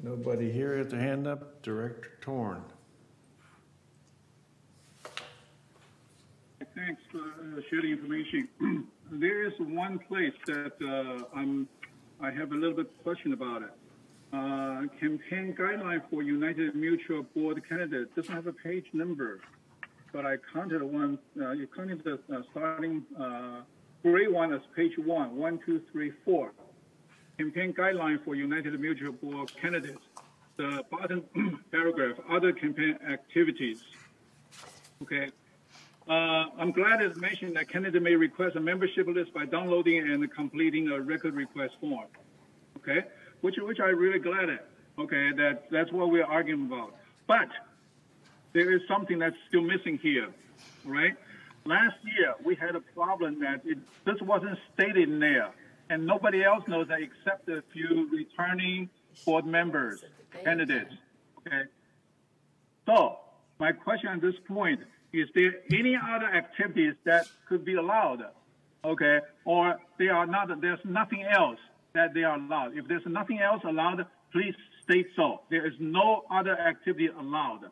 Nobody here at the hand up? Director Torn. Thanks for sharing information. There is one place that I'm I have a little bit question about it. Campaign guideline for United Mutual Board candidate doesn't have a page number, but I counted one. You counted the starting gray one as page 1, 1, 2, 3, 4. Campaign guideline for United Mutual Board candidates. The bottom paragraph, other campaign activities. Okay. I'm glad it's mentioned that candidate may request a membership list by downloading and completing a record request form. Okay, which I'm really glad at. Okay, that's what we're arguing about. But there is something that's still missing here, right? Last year we had a problem that this wasn't stated in there, and nobody else knows that except a few returning board members, candidates. Okay. So my question at this point: is there any other activities that could be allowed? Okay, or they are not? There's nothing else that they are allowed. If there's nothing else allowed, please state so. There is no other activity allowed.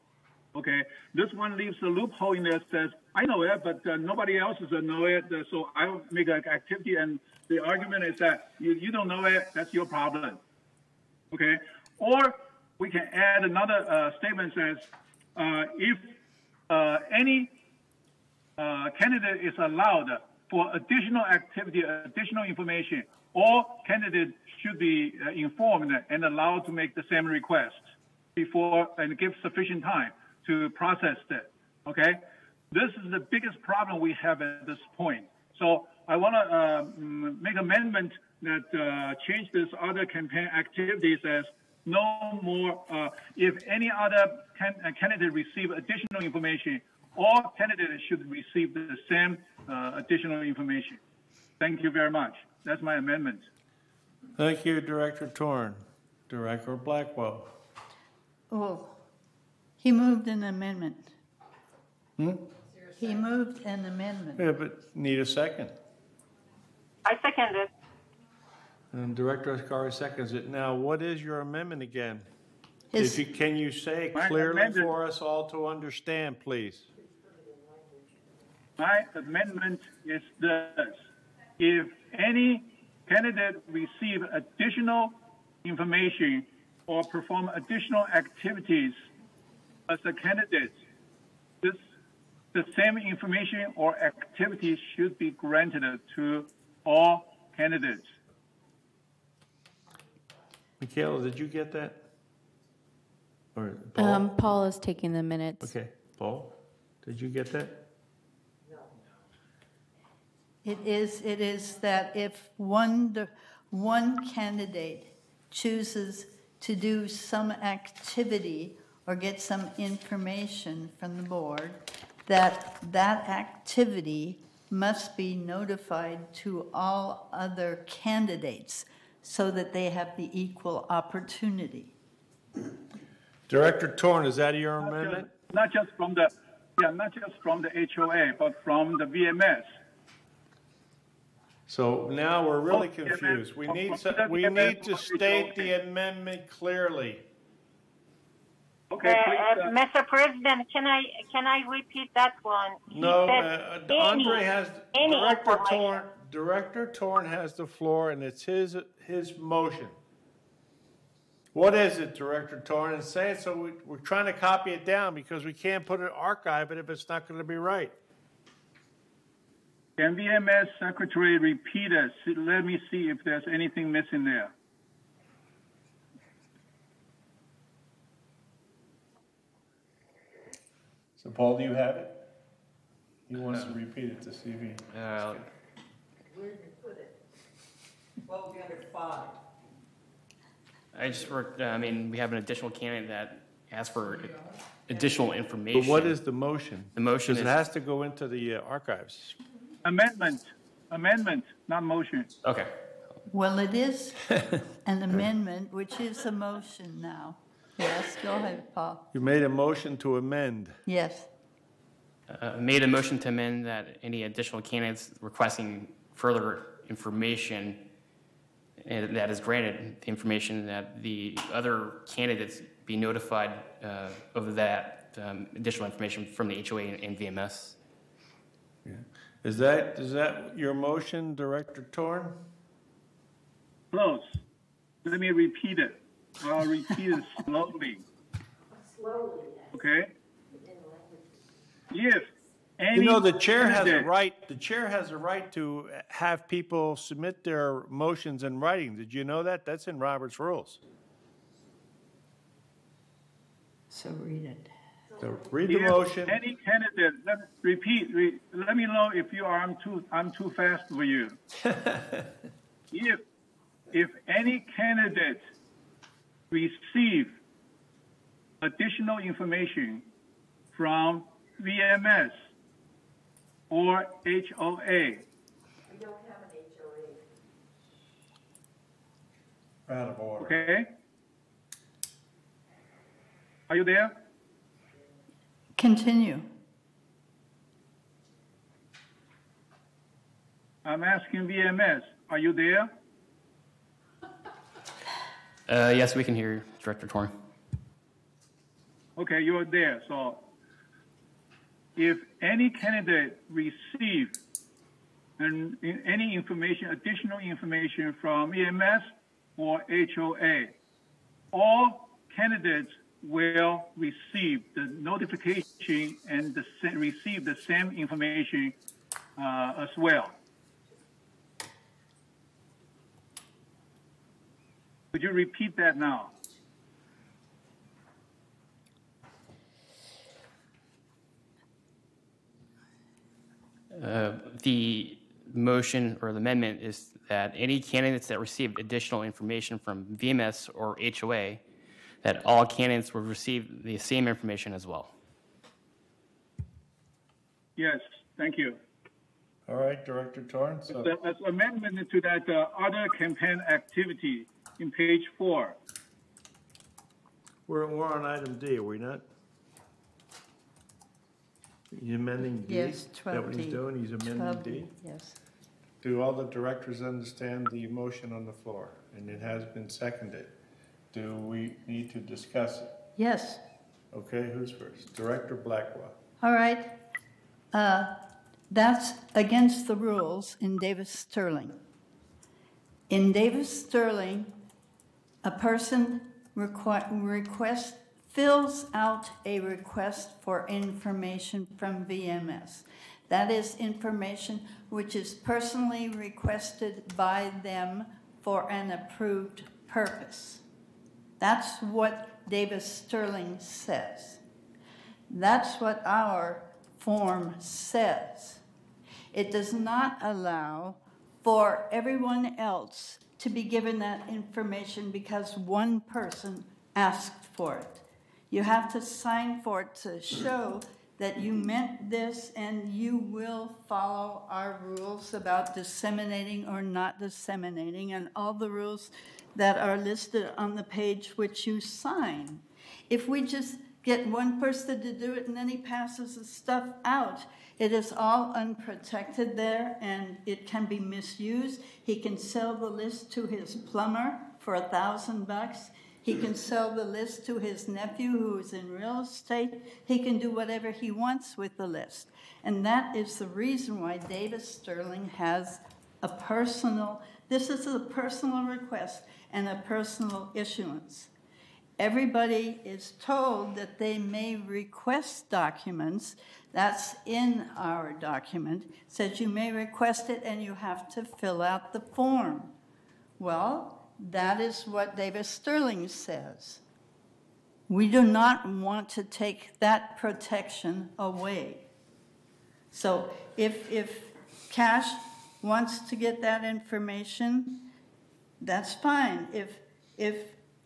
Okay, this one leaves a loophole in there that says, I know it, but nobody else is know it, so I'll make an activity, and the argument is that you don't know it, that's your problem. Okay, or we can add another statement that says, if any candidate is allowed for additional activity, additional information, all candidates should be informed and allowed to make the same request before and give sufficient time to process it. Okay, this is the biggest problem we have at this point. So I want to make amendment that change this other campaign activities as no more. If any other candidate receive additional information, all candidates should receive the same additional information. Thank you very much. That's my amendment. Thank you, Director Torn. Director Blackwell. Well, he moved an amendment. Hmm? He moved an amendment. Yeah, but need a second. I second it. And Director Ascari seconds it. Now, what is your amendment again? Can you say it My clearly amendment- for us all to understand, please? My amendment is this. If any candidate receive additional information or perform additional activities as a candidate, the same information or activities should be granted to all candidates. Michaela, did you get that? Or Paul? Paul is taking the minutes. Okay, Paul, did you get that? It is that if one candidate chooses to do some activity or get some information from the board, that activity must be notified to all other candidates so that they have the equal opportunity. Director Torn, is that your amendment? Not just from the HOA, but from the VMS. So now we're really confused. We need to state the amendment clearly. Okay, Mr. President, can I repeat that one? No, He said Andre has any Director information. Torn. Director Torn has the floor, and it's his motion. What is it, Director Torn? And say it so we're trying to copy it down because we can't put it archive it if it's not going to be right. Can VMS Secretary repeat it? Let me see if there's anything missing there. So, Paul, do you have it? He wants to repeat it to see if he. Where did you put it? What would be under 5? I just worked, we have an additional candidate that asked for additional information. But what is the motion? The motion Because is. it has to go into the archives. Amendment, not motion. Okay. Well, it is an amendment, which is a motion now. Yes, go ahead, Paul. You made a motion to amend. Yes. Made a motion to amend that any additional candidates requesting further information and that is granted the information that the other candidates be notified of that additional information from the HOA and VMS. Yeah. Is that your motion, Director Torn? close. Let me repeat it. I'll repeat it slowly. Slowly. Okay? If any You know, the chair has a candidate- right, the chair has a right to have people submit their motions in writing. Did you know that? That's in Robert's rules. So read it. So read the If motion. any candidate, let me know if I'm too fast for you. If any candidate receive additional information from VMS or HOA. We don't have an HOA. Out of order. Okay? Are you there? Continue. I'm asking VMS. Are you there? Yes, we can hear you, Director Torn. Okay, you're there. So if any candidate receive any information, additional information from EMS or HOA, all candidates will receive the notification and receive the same information as well. Could you repeat that now? The motion or the amendment is that any candidates that receive additional information from VMS or HOA, that all candidates will receive the same information as well. Yes, thank you. All right, Director Torrance. So As amendment to that other campaign activity in page 4. we're on item D, are we not? You amending D? Yes, Is that what he's 12D. doing? He's amending D? Yes. Do all the directors understand the motion on the floor? And it has been seconded. Do we need to discuss it? Yes. Okay, who's first? Director Blackwell. All right. That's against the rules in Davis-Sterling. In Davis-Sterling, a person fills out a request for information from VMS. That is information which is personally requested by them for an approved purpose. That's what Davis-Sterling says. That's what our form says. It does not allow for everyone else to be given that information because one person asked for it. You have to sign for it to show that you meant this and you will follow our rules about disseminating or not disseminating and all the rules that are listed on the page which you sign. If we just get one person to do it and then he passes the stuff out, it is all unprotected there and it can be misused. He can sell the list to his plumber for $1,000. He can sell the list to his nephew who is in real estate. He can do whatever he wants with the list. And that is the reason why Davis-Sterling has a personal, this is a personal request and a personal issuance. Everybody is told that they may request documents. That's in our document. It says you may request it and you have to fill out the form. Well, that is what Davis-Sterling says. We do not want to take that protection away. So if Cash wants to get that information, that's fine. If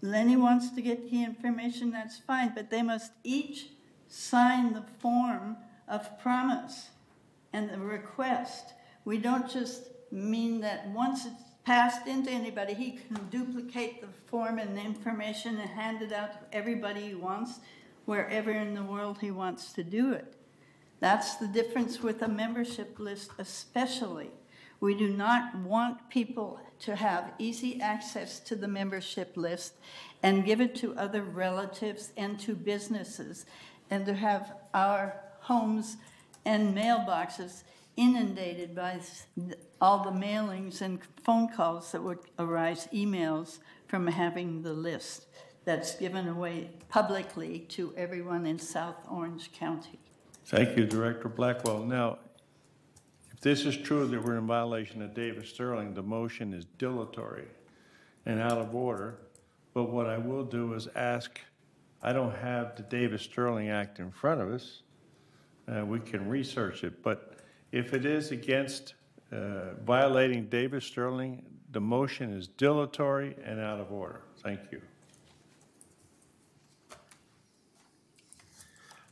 Lenny wants to get the information, that's fine, but they must each sign the form of promise and the request. We don't just mean that once it's passed into anybody, he can duplicate the form and the information and hand it out to everybody he wants, wherever in the world he wants to do it. That's the difference with a membership list especially. We do not want people to have easy access to the membership list and give it to other relatives and to businesses and to have our homes and mailboxes inundated by all the mailings and phone calls that would arise, emails from having the list that's given away publicly to everyone in South Orange County. Thank you, Director Blackwell. Now, if this is true that we're in violation of Davis Sterling, the motion is dilatory and out of order. But what I will do is ask, I don't have the Davis Sterling Act in front of us. We can research it. But if it is against violating Davis Sterling, the motion is dilatory and out of order. Thank you.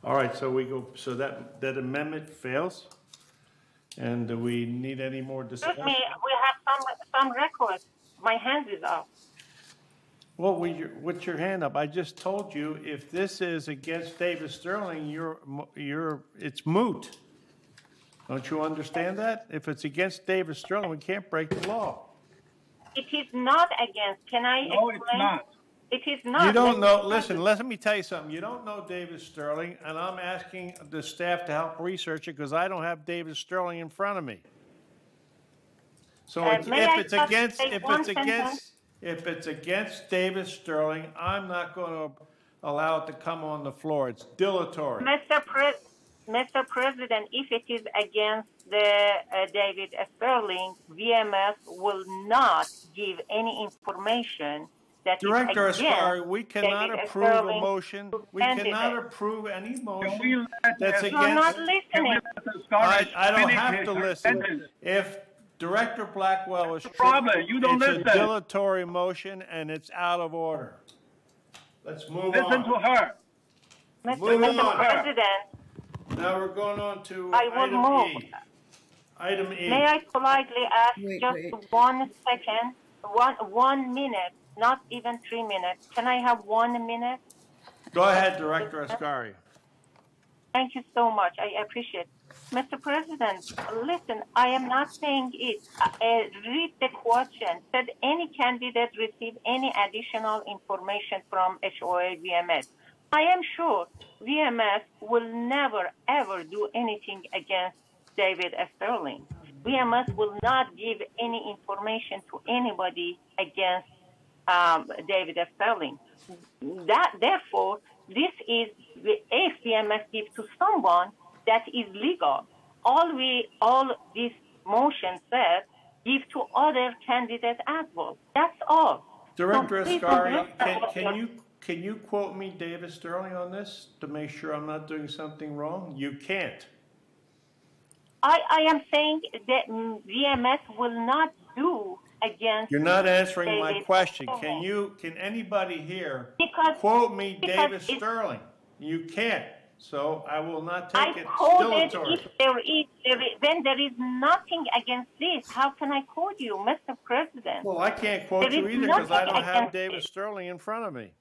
All right, so we go. So that amendment fails. And do we need any more discussion? Excuse me, we have some records. My hand is up. Well, with your hand up, I just told you if this is against Davis Sterling, it's moot. Don't you understand that? If it's against Davis Sterling, we can't break the law. It is not against. Can I explain? No, it's not. It is not. You don't know. Listen, let me tell you something. You don't know Davis Sterling, and I'm asking the staff to help research it because I don't have Davis Sterling in front of me. So if it's against Davis Sterling, I'm not going to allow it to come on the floor. It's dilatory. Mr. President, if it is against the David Sterling, VMS will not give any information that Director is against Ascari, we cannot David approve Sterling a motion. We candidate. cannot approve any motion that's You're against. not listening. I don't have to listen. If Director Blackwell is true, it's a dilatory motion and it's out of order. Let's move on. Listen to her. Mr. President, now we're going on to I will item move. E. Item E. May I politely ask just 1 second, 1 minute, not even 3 minutes. Can I have 1 minute? Go ahead, Director Ascari. Thank you so much. I appreciate it. Mr. President, listen, I am not saying it. Read the question. Said any candidate receive any additional information from HOA VMS. I am sure VMS will never, ever do anything against David Sterling. VMS will not give any information to anybody against David Sterling. Therefore, this is, if VMS gives to someone, that is legal. All this motion says, give to other candidates as well. That's all. Director So Ascari, can you quote me David Sterling on this to make sure I'm not doing something wrong? You can't. I am saying that VMS will not do against. You're not answering David my question. Sterling. Can anybody here Because- quote me because David it's- Sterling? You can't. So I will not take it. Quoted Dilatory. if when there is nothing against this, how can I quote you, Mr. President? Well, I can't quote There you is either because I nothing don't have against David it. Sterling in front of me.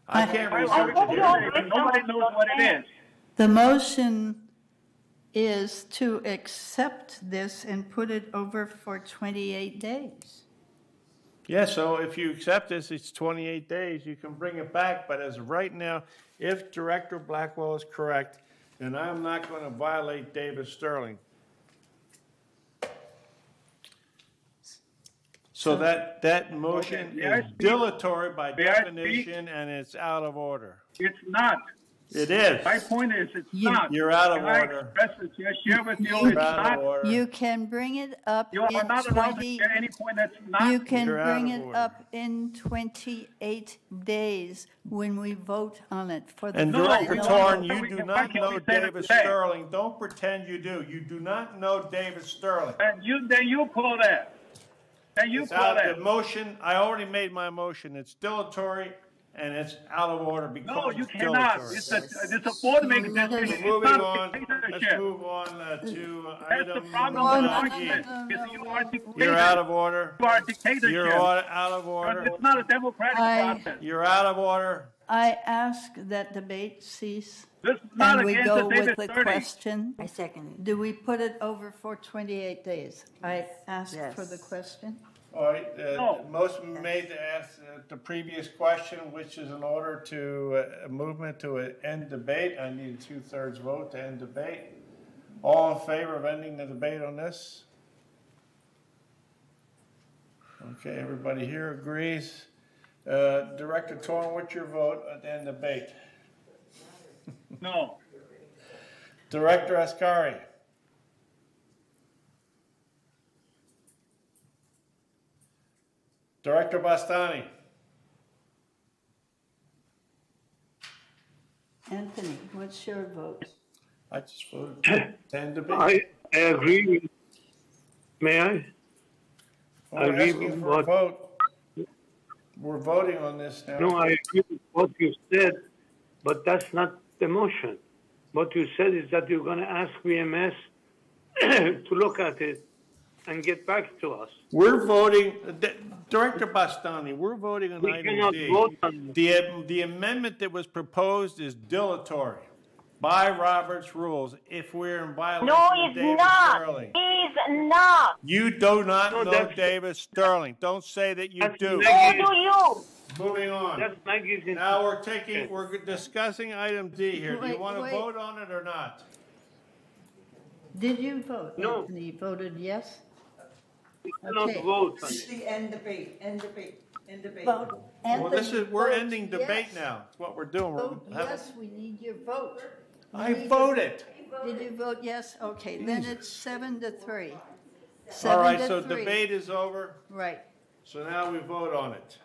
I can't I research hope you all it. Nobody knows what it is. The motion is to accept this and put it over for 28 days. Yeah, so if you accept this, it's 28 days. You can bring it back. But as of right now, if Director Blackwell is correct, then I'm not going to violate David Sterling. So that motion is dilatory by definition, and it's out of order. It's not. It is. My point is, it's not. You're out of Can I order. express it? Can I share with you? You're It's out not. of order. You can bring it up You are in not allowed to 20. share any point that's not. You can You're out bring of it order. up in 28 days when we vote on it for the And vote. Director no, Torn, no, you we do can- not can know we say that David today? Sterling. Don't pretend you do. You do not know David Sterling. And then you call that. Then you It's call out that. the motion. I already made my motion. It's dilatory and it's out of order because No, you it's cannot. dilatory. It's a board making decision. It's Moving not on. a Let's dictatorship. move on to That's the item problem with the E. argument. Because you are dictator. You're out of order. You are a dictatorship. You're out of order. It's not a democratic process. You're out of order. I ask that debate cease. This is not And we against go the with David the Sterling. question. I second it. Do we put it over for 28 days? I ask for Yes. the question. All right, No. motion made to ask the previous question, which is in order to a movement to end debate. I need a 2/3 vote to end debate. All in favor of ending the debate on this? Okay, everybody here agrees. Director Torn, what's your vote at the end of the debate? No. Director Ascari? Director Bastani? Anthony, what's your vote? I just voted to end debate. I agree. May I? Well, we're asking for a vote. We're voting on this now. No, I agree with what you said, but that's not the motion. What you said is that you're going to ask VMS to look at it and get back to us. We're voting, Director Bastani, we're voting on We item cannot D. vote on The amendment that was proposed is dilatory by Robert's rules if we're in violation No, of it's Davis not. Sterling. It's not. You do not No, know that's- Davis Sterling. Don't say that you do. So do you. Moving on. That's Maggie's Now we're discussing item D here. Do you Wait, want to wait. vote on it or not? Did you vote? No. Anthony voted yes? We cannot Okay. vote on It's it. the end debate, end debate, end debate. Vote. Well, this Anthony, is, we're vote ending debate yes. now. That's what we're doing. Vote We're having- yes, we need your vote. We I need your- voted. Did you vote yes? Okay, then it's 7-3. All 7 right, to so 3. debate is over. Right. So now we vote on it.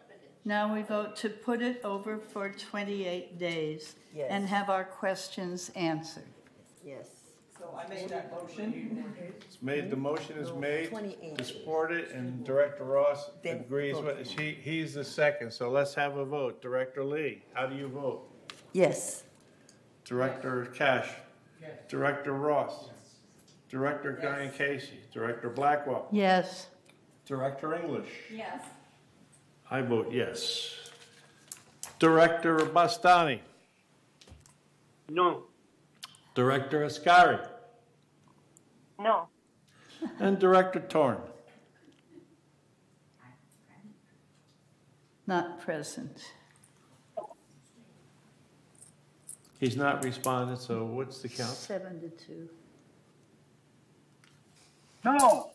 Now we vote to put it over for 28 days Yes. and have our questions answered. Yes. So I made that motion. It's made, the motion is made 28. to support it, and Director Ross Then agrees vote. with, he's the second, so let's have a vote. Director Lee, how do you vote? Yes. Director Cash? Director Ross? Director Guy Casey? Director Blackwell? Yes. Director English? Yes. I vote yes. Director Bastani? No. Director Ascari? No. And Director Torn? Not present. He's not responded, so what's the count? 7-2. No.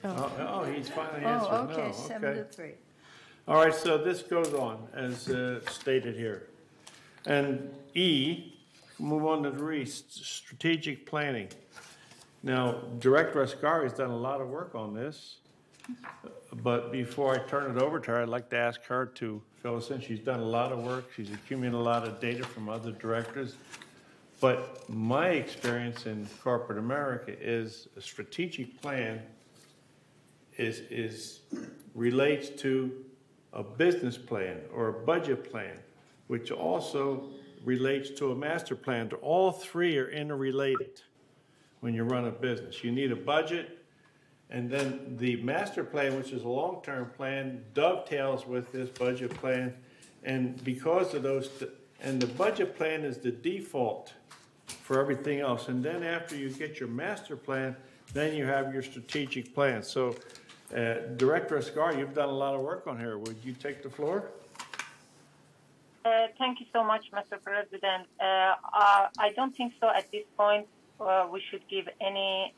Oh, he's finally answered Oh, no. okay, 7-3. All right, so this goes on as stated here. And E, move on to strategic planning. Now, Director Ascari's done a lot of work on this, but before I turn it over to her, I'd like to ask her to fill us in. She's done a lot of work. She's accumulated a lot of data from other directors. But my experience in corporate America is a strategic plan relates to a business plan or a budget plan, which also relates to a master plan. All three are interrelated when you run a business. You need a budget, and then the master plan, which is a long-term plan, dovetails with this budget plan. And because of those, and the budget plan is the default for everything else. And then after you get your master plan, then you have your strategic plan. So Director Ascari, you've done a lot of work on here. Would you take the floor? Thank you so much, Mr. President. I don't think so at this point. We should give any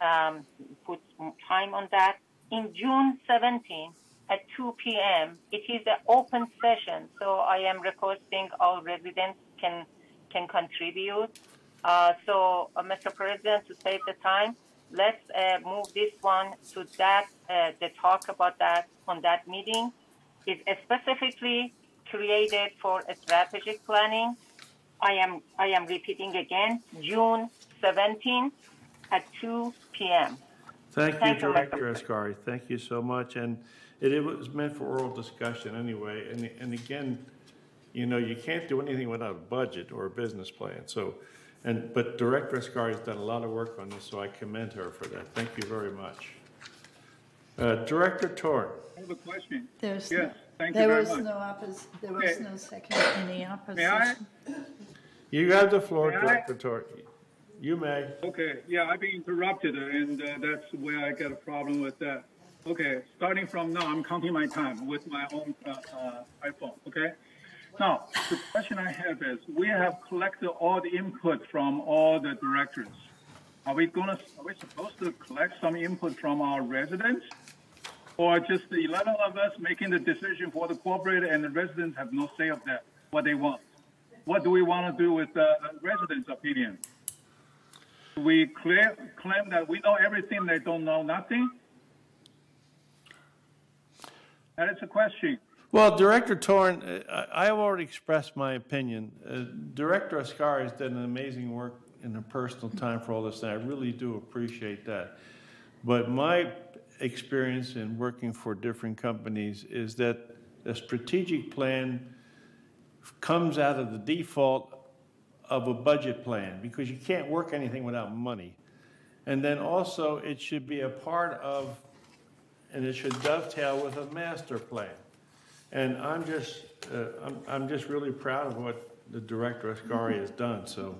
put time on that. In June 17 at 2 p.m., it is an open session, so I am requesting all residents can contribute. So, Mr. President, to save the time, let's move this one to that, the talk about that on that meeting. It's specifically created for a strategic planning. I am repeating again, June 17th at 2 p.m. Thank you, Director Ascari. Thank you so much. And it was meant for oral discussion anyway. And again, you know, you can't do anything without a budget or a business plan. So, but Director Ascari has done a lot of work on this, so I commend her for that. Thank you very much. Director Torn. I have a question. There's Yes, thank you there very was much. there was Okay. no second any opposition. May I? You have the floor, May I? Director Torn. You may. Okay, yeah, I've been interrupted, and that's where I get a problem with that. Okay, starting from now, I'm counting my time with my own iPhone, okay? Now, the question I have is, we have collected all the input from all the directors, Are we supposed to collect some input from our residents? Or just the 11 of us making the decision for the corporate and the residents have no say of that, what they want? What do we want to do with the residents' opinion? Do we claim that we know everything, they don't know nothing? That is a question. Well, Director Torn, I have already expressed my opinion. Director Ascari has done an amazing work in her personal time for all this, and I really do appreciate that. But my experience in working for different companies is that a strategic plan comes out of the default of a budget plan, because you can't work anything without money. And then also it should be a part of, and it should dovetail with a master plan. And I'm just really proud of what the Director Ascari has done. So,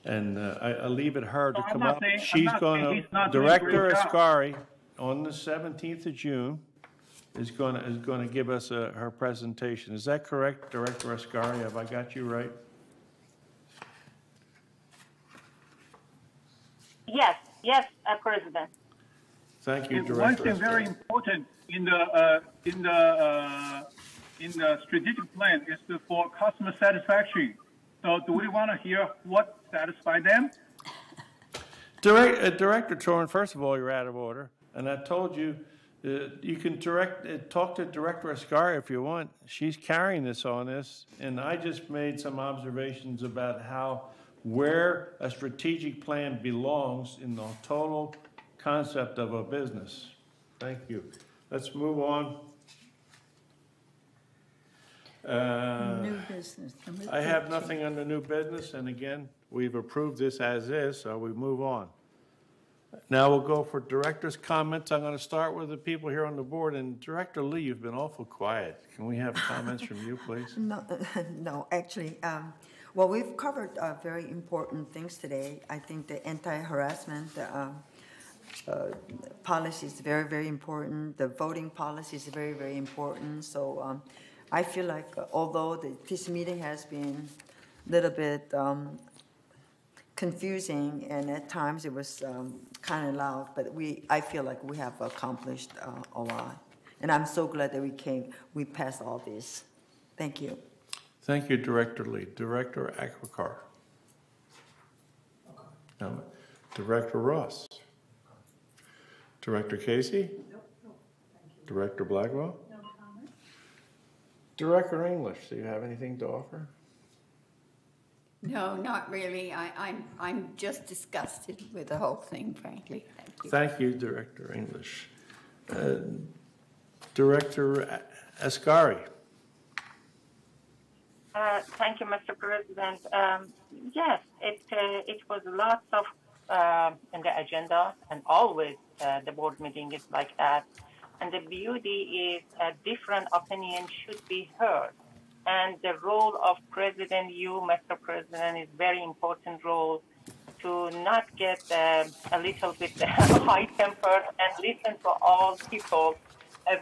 and I leave it her to come up. She's going to, Director Ascari, on the 17th of June, is going to give us her presentation. Is that correct, Director Ascari? Have I got you right? Yes, President. Thank you, Director. One thing very important in the strategic plan is for customer satisfaction. So, do we want to hear what satisfies them? Director Torn, first of all, you're out of order, and I told you you can talk to Director Ascari if you want. She's carrying this on this, and I just made some observations about where a strategic plan belongs in the total concept of a business. Thank you. Let's move on. New business. I have nothing under new business, and again, we've approved this as is, so we move on. Now we'll go for director's comments. I'm going to start with the people here on the board, and Director Lee, you've been awful quiet. Can we have comments from you, please? No, actually, well, we've covered very important things today. I think the anti-harassment policy is very, very important. The voting policy is very, very important. So I feel like although this meeting has been a little bit confusing, and at times it was kind of loud, but I feel like we have accomplished a lot. And I'm so glad that we passed all this. Thank you. Thank you, Director Lee. Director Akrakar. No. Director Ross. Director Casey? Nope, thank you. Director Blackwell? No comment. Director English, do you have anything to offer? No, not really. I'm just disgusted with the whole thing, frankly. Thank you. Thank you, Director English. Director Ascari. Thank you, Mr. President. Yes, it was lots of in the agenda, and always the board meeting is like that. And the beauty is a different opinion should be heard. And the role of President, Mr. President, is very important role to not get a little bit high tempered and listen to all people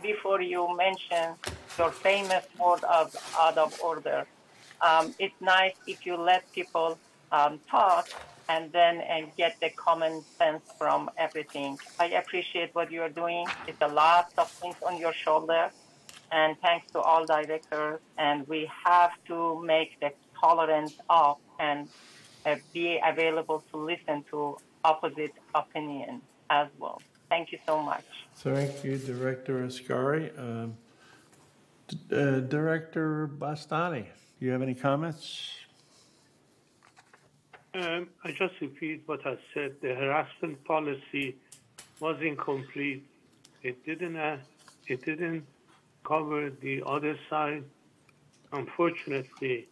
before you mention your famous word of out of order. It's nice if you let people talk and then get the common sense from everything. I appreciate what you are doing. It's a lot of things on your shoulder. And thanks to all directors. And we have to make the tolerance up and be available to listen to opposite opinion as well. Thank you so much. Thank you, Director Ascari. Director Bastani, do you have any comments? I just repeat what I said. The harassment policy was incomplete. It didn't cover the other side. Unfortunately,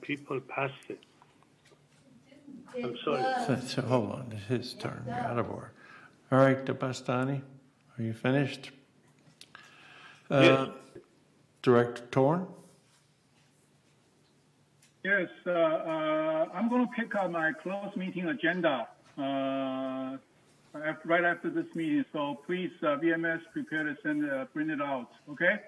people passed it. I'm sorry. So hold on, it's his turn. You're out of order. All right, Bastani, are you finished? Yes. Director Torn? Yes, I'm going to pick up my closed meeting agenda right after this meeting. So please, VMS, prepare to print it out, okay?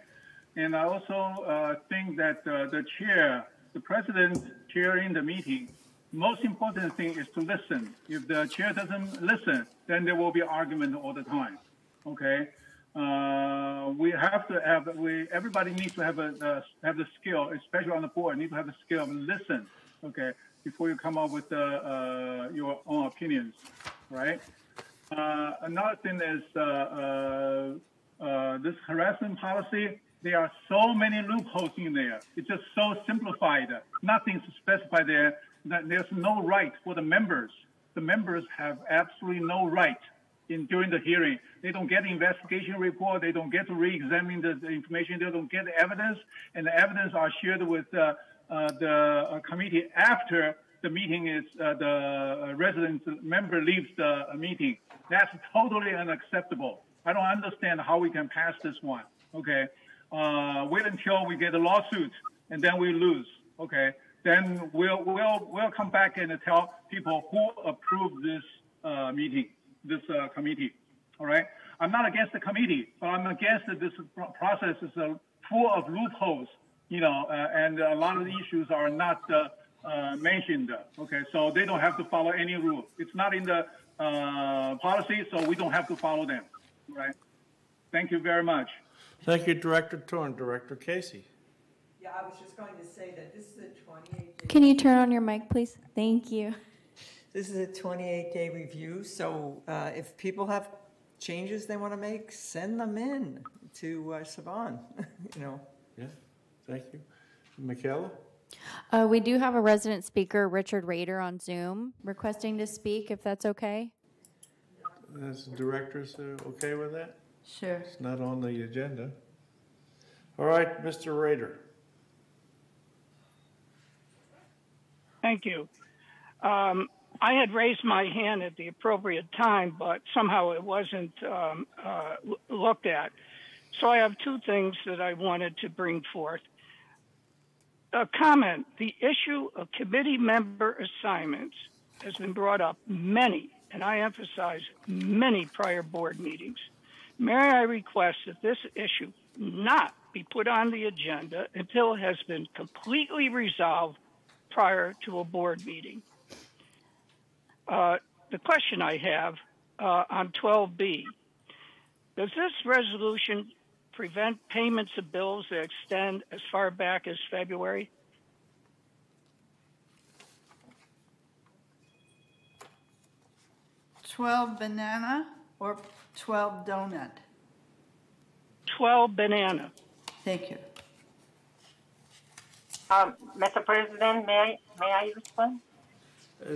And I also think that the president chairing the meeting most important thing is to listen. If the chair doesn't listen, then there will be argument all the time. Okay, we have to have everybody needs to have the skill, especially on the board, need to have the skill of listen. Okay, before you come up with your own opinions, right? Another thing is this harassment policy. There are so many loopholes in there. It's just so simplified. Nothing's specified there. There's no right for the members. The members have absolutely no right during the hearing. They don't get the investigation report. They don't get to re-examine the information. They don't get the evidence, and the evidence are shared with the committee after the meeting is the resident member leaves the meeting. That's totally unacceptable. I don't understand how we can pass this one. Okay, wait until we get a lawsuit and then we lose. Okay, then we'll come back and tell people who approved this meeting, this committee. All right, I'm not against the committee, but I'm against that this process is full of loopholes. You know, and a lot of the issues are not mentioned. Okay, so they don't have to follow any rule. It's not in the policy, so we don't have to follow them. Right? Thank you very much. Thank you, Director Torn. Director Casey. Yeah, I was just going to say that this is a 28-day. Can you turn on your mic, please? Thank you. This is a 28-day review, so if people have changes they want to make, send them in to Saban. You know. Yeah. Thank you. Michaela? We do have a resident speaker, Richard Rader, on Zoom, requesting to speak, if that's okay. Is the directors okay with that? Sure. It's not on the agenda. All right, Mr. Rader. Thank you. I had raised my hand at the appropriate time, but somehow it wasn't looked at. So I have two things that I wanted to bring forth. A comment, the issue of committee member assignments has been brought up many, and I emphasize many prior board meetings. May I request that this issue not be put on the agenda until it has been completely resolved prior to a board meeting? The question I have on 12B, does this resolution prevent payments of bills that extend as far back as February? $12 banana or 12 donut? 12 banana. Thank you. Mr. President, may I respond?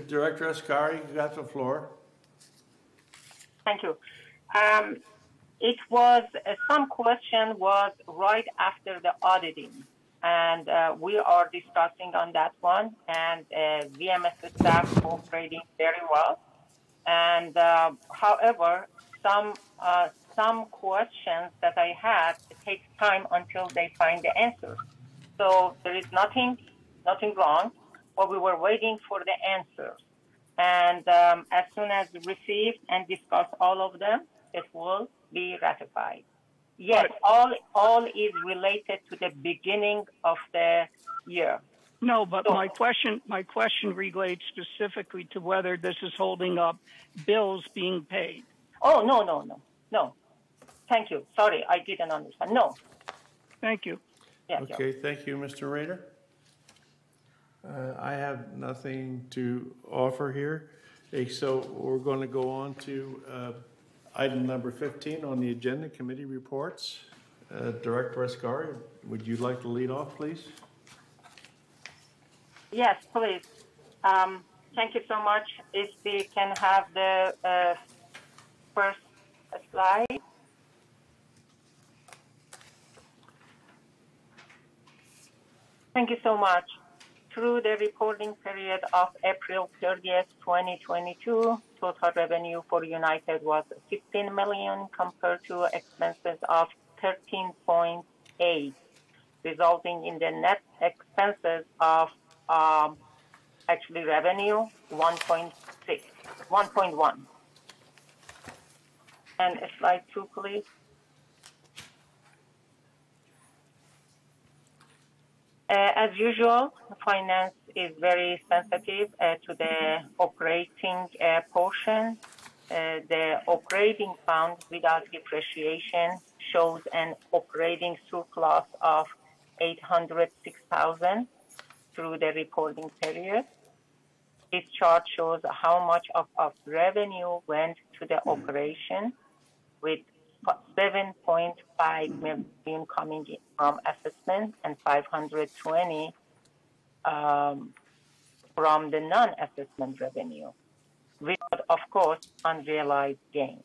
Director Ascari, you got the floor. Thank you. It was, some question was right after the auditing, and we are discussing on that one, and VMS staff cooperating very well. And however, some questions that I had, it takes time until they find the answer. So there is nothing wrong, but we were waiting for the answers. And as soon as received and discuss all of them, it will be ratified. Yes, all is related to the beginning of the year. No, but my question relates specifically to whether this is holding up bills being paid. Oh, no. Thank you. Sorry, I didn't understand. No. Thank you. Yeah, okay, thank you, Mr. Rader. I have nothing to offer here. So we're going to go on to item number 15 on the agenda, committee reports. Director Ascari, would you like to lead off, please? Yes, please. Thank you so much. If we can have the first slide. Thank you so much. Through the reporting period of April 30th, 2022, total revenue for United was $15 million compared to expenses of $13.8, resulting in the net expenses of actually revenue 1.1. And slide 2, please. As usual, finance is very sensitive to the operating portion. The operating fund without depreciation shows an operating surplus of $806,000 through the reporting period. This chart shows how much of revenue went to the operation, with 7.5 million coming in from assessment and 520 from the non-assessment revenue, without, of course, unrealized gain.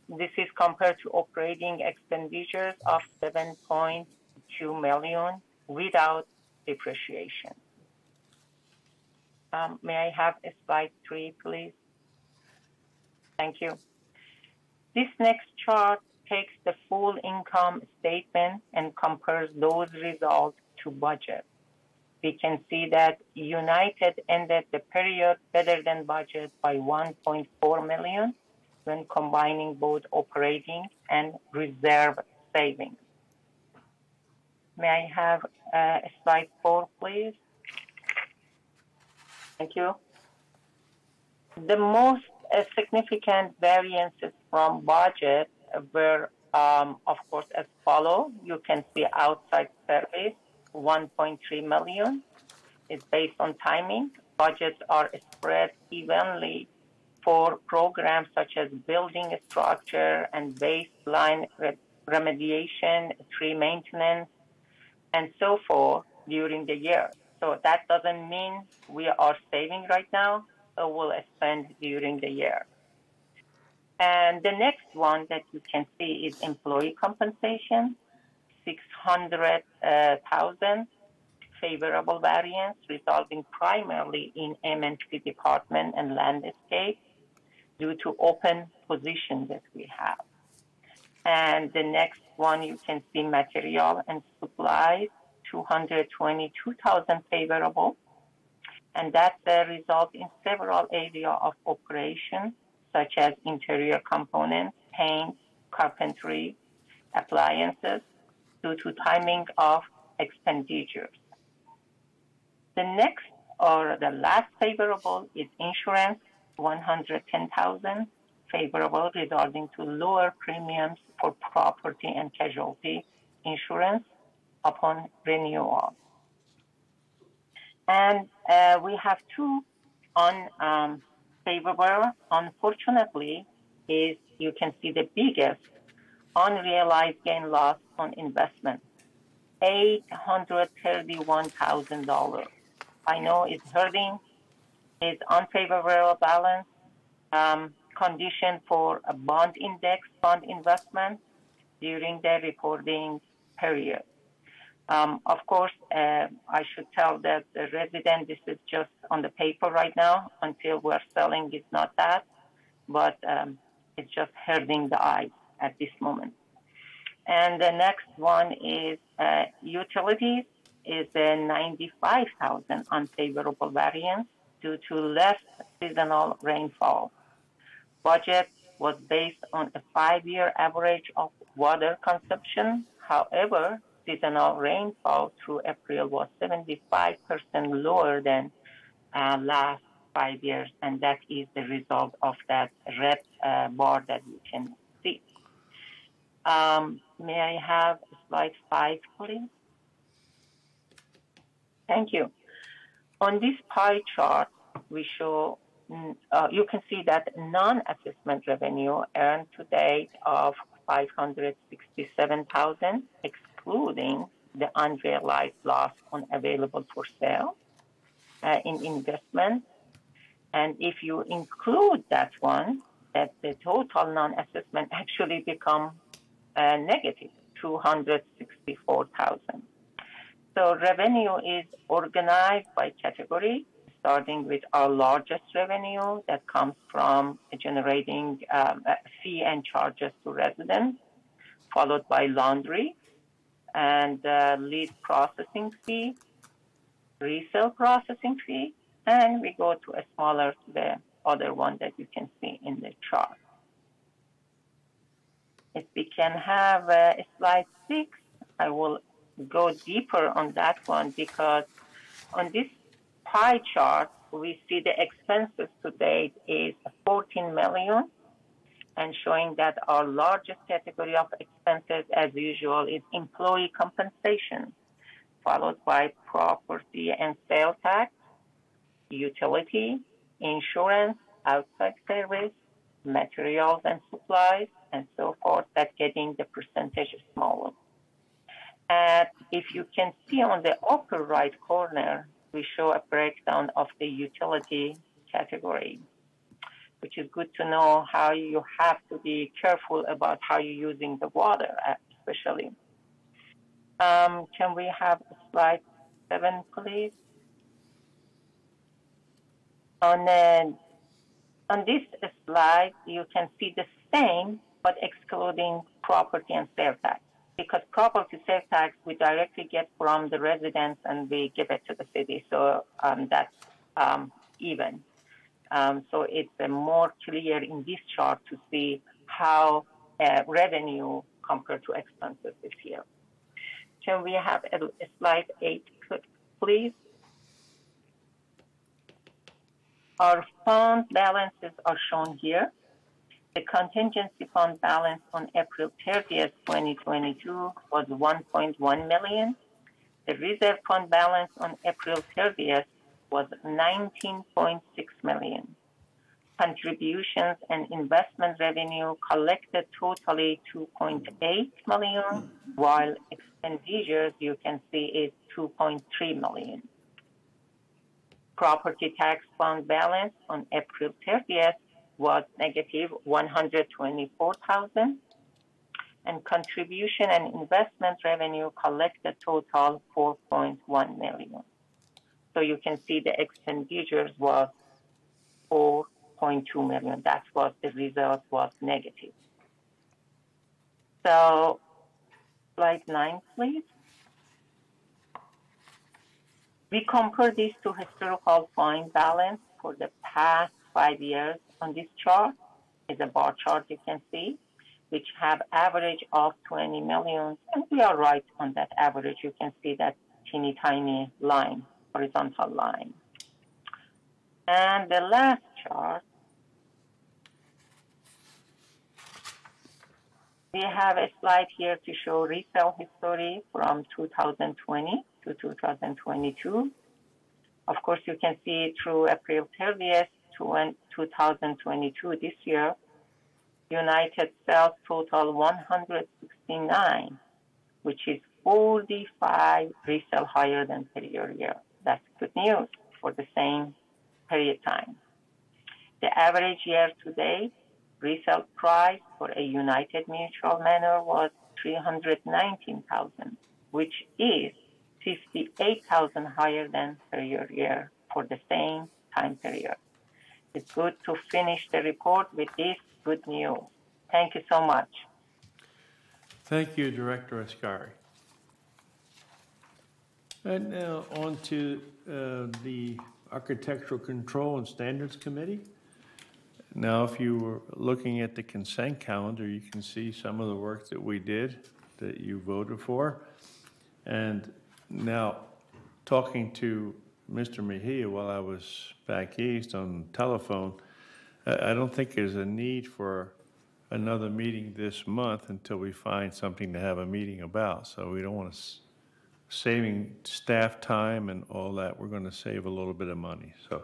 This is compared to operating expenditures of 7.2 million without depreciation. May I have a slide 3, please? Thank you. This next chart takes the full income statement and compares those results to budget. We can see that United ended the period better than budget by 1.4 million when combining both operating and reserve savings. May I have slide 4, please? Thank you. The most significant variances from budget were, of course, as follows. You can see outside service, 1.3 million. It's based on timing. Budgets are spread evenly for programs such as building structure and baseline remediation, tree maintenance, and so forth during the year. So that doesn't mean we are saving right now, so we'll spend during the year. And the next one that you can see is employee compensation, 600,000 favorable variance, resulting primarily in M&P department and landscape due to open positions that we have. And the next one, you can see material and supplies, 222,000 favorable. And that's a result in several areas of operation, such as interior components, paint, carpentry, appliances, due to timing of expenditures. The next or the last favorable is insurance, 110,000 favorable, resulting to lower premiums for property and casualty insurance upon renewal. And we have two unfavorable. Unfortunately, is you can see the biggest unrealized gain loss on investment, $831,000. I know it's hurting. It's unfavorable balance condition for a bond index fund investment during the reporting period. Of course, I should tell that the resident, this is just on the paper right now. Until we're selling, it's not that, but it's just hurting the eyes at this moment. And the next one is utilities, is a 95,000 unfavorable variance due to less seasonal rainfall. Budget was based on a 5-year average of water consumption. However, seasonal rainfall through April was 75% lower than last 5 years, and that is the result of that red bar that you can see. May I have slide 5, please? Thank you. On this pie chart, we show, you can see that non-assessment revenue earned to date of 567,000, excluding the unrealized loss on available for sale in investment. And if you include that one, that the total non-assessment actually become negative, 264,000. So revenue is organized by category, starting with our largest revenue that comes from generating fee and charges to residents, followed by laundry and lead processing fee, resale processing fee, and we go to a smaller, the other one that you can see in the chart. If we can have slide 6, I will go deeper on that one, because on this pie chart, we see the expenses to date is 14 million, and showing that our largest category of expenses, as usual, is employee compensation, followed by property and sales tax, utility, insurance, outside service, materials and supplies, and so forth, that getting the percentage smaller. And if you can see on the upper right corner, we show a breakdown of the utility category, which is good to know how you have to be careful about how you're using the water, especially. Can we have slide 7, please? On this slide, you can see the same, but excluding property and sales tax. Because property sales tax, we directly get from the residents and we give it to the city. So that's even. So it's more clear in this chart to see how revenue compared to expenses this year. Can we have a slide 8, please? Our fund balances are shown here. The contingency fund balance on April 30th, 2022 was 1.1 million. The reserve fund balance on April 30th was 19.6 million. Contributions and investment revenue collected totally 2.8 million, while expenditures, you can see, is 2.3 million. Property tax fund balance on April 30th was negative 124,000, and contribution and investment revenue collected total 4.1 million. So you can see the expenditures was 4.2 million. That's what the result was negative. So slide 9, please. We compare this to historical fund balance for the past 5 years. On this chart is a bar chart you can see, which have average of 20 million, and we are right on that average. You can see that teeny tiny line, horizontal line. And the last chart, we have a slide here to show resale history from 2020 to 2022. Of course, you can see through April 30th to 2022 this year, United sales total 169, which is 45 resale higher than prior year. That's good news for the same period time. The average year-to-date resale price for a United Mutual Manor was $319,000, which is 58,000 higher than prior year for the same time period. It's good to finish the report with this good news. Thank you so much. Thank you, Director Ascari. And now on to the Architectural Control and Standards Committee. Now, if you were looking at the consent calendar, you can see some of the work that we did that you voted for. And now, talking to Mr. Mejia while I was back east on telephone, I don't think there's a need for another meeting this month until we find something to have a meeting about. So we don't want to saving staff time and all that. We're going to save a little bit of money. So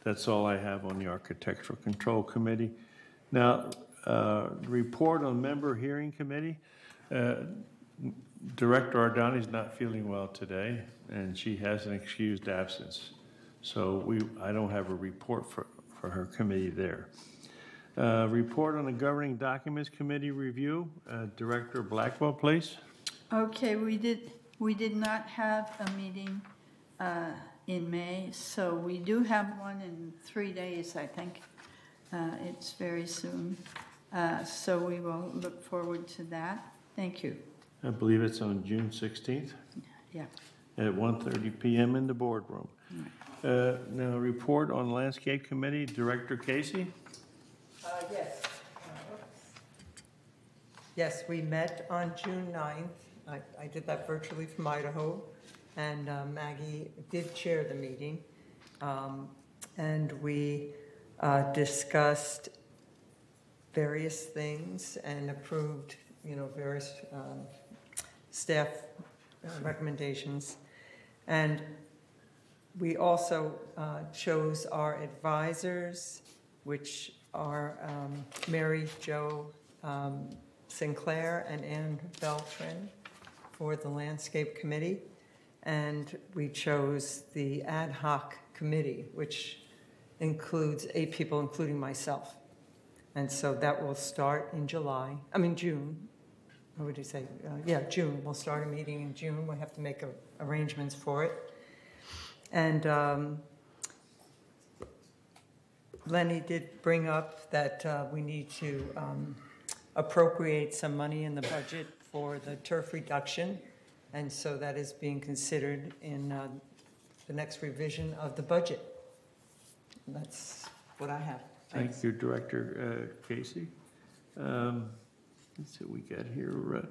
that's all I have on the Architectural Control Committee. Now, report on Member Hearing Committee. Director Ardani is not feeling well today, and she has an excused absence. So I don't have a report for her committee there. Report on the Governing Documents Committee review. Director Blackwell, please. Okay, we did not have a meeting in May, so we do have one in 3 days, I think. It's very soon. So we will look forward to that. Thank you. I believe it's on June 16th. Yeah. At 1:30 p.m. in the boardroom. Now, report on Landscape Committee, Director Casey. Yes. Yes, we met on June 9th. I did that virtually from Idaho, and Maggie did chair the meeting. And we discussed various things and approved, various staff recommendations. And we also chose our advisors, which are Mary Jo Sinclair and Ann Beltran for the Landscape Committee. And we chose the ad hoc committee, which includes 8 people, including myself. And so that will start in June. What would you say? June. We'll start a meeting in June. We'll have to make arrangements for it. And Lenny did bring up that we need to appropriate some money in the budget for the turf reduction. And so that is being considered in the next revision of the budget. That's what I have. Thank you, Director Casey. Let's see what we got here.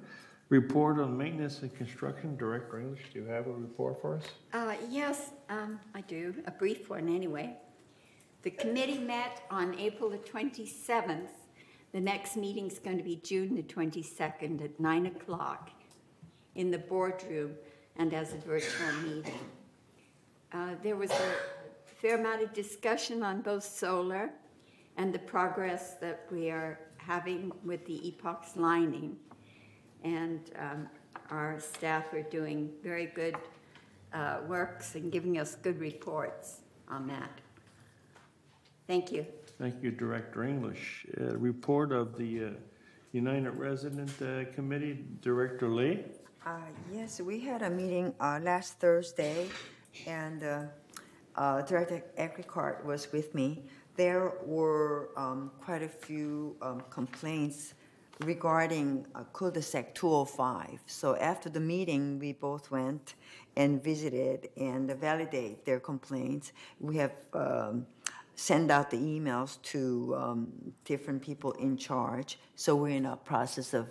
Report on maintenance and construction. Director English, do you have a report for us? Yes, I do. A brief one anyway. The committee met on April the 27th. The next meeting is going to be June the 22nd at 9 o'clock in the boardroom and as a virtual meeting. There was a fair amount of discussion on both solar and the progress that we are having with the epox lining. And our staff are doing very good works and giving us good reports on that. Thank you. Thank you, Director English. Report of the United Resident Committee, Director Lee. Yes, we had a meeting last Thursday, and Director Eckhart was with me. There were quite a few complaints regarding cul-de-sac 205. So after the meeting, we both went and visited and validated their complaints. We have sent out the emails to different people in charge. So we're in a process of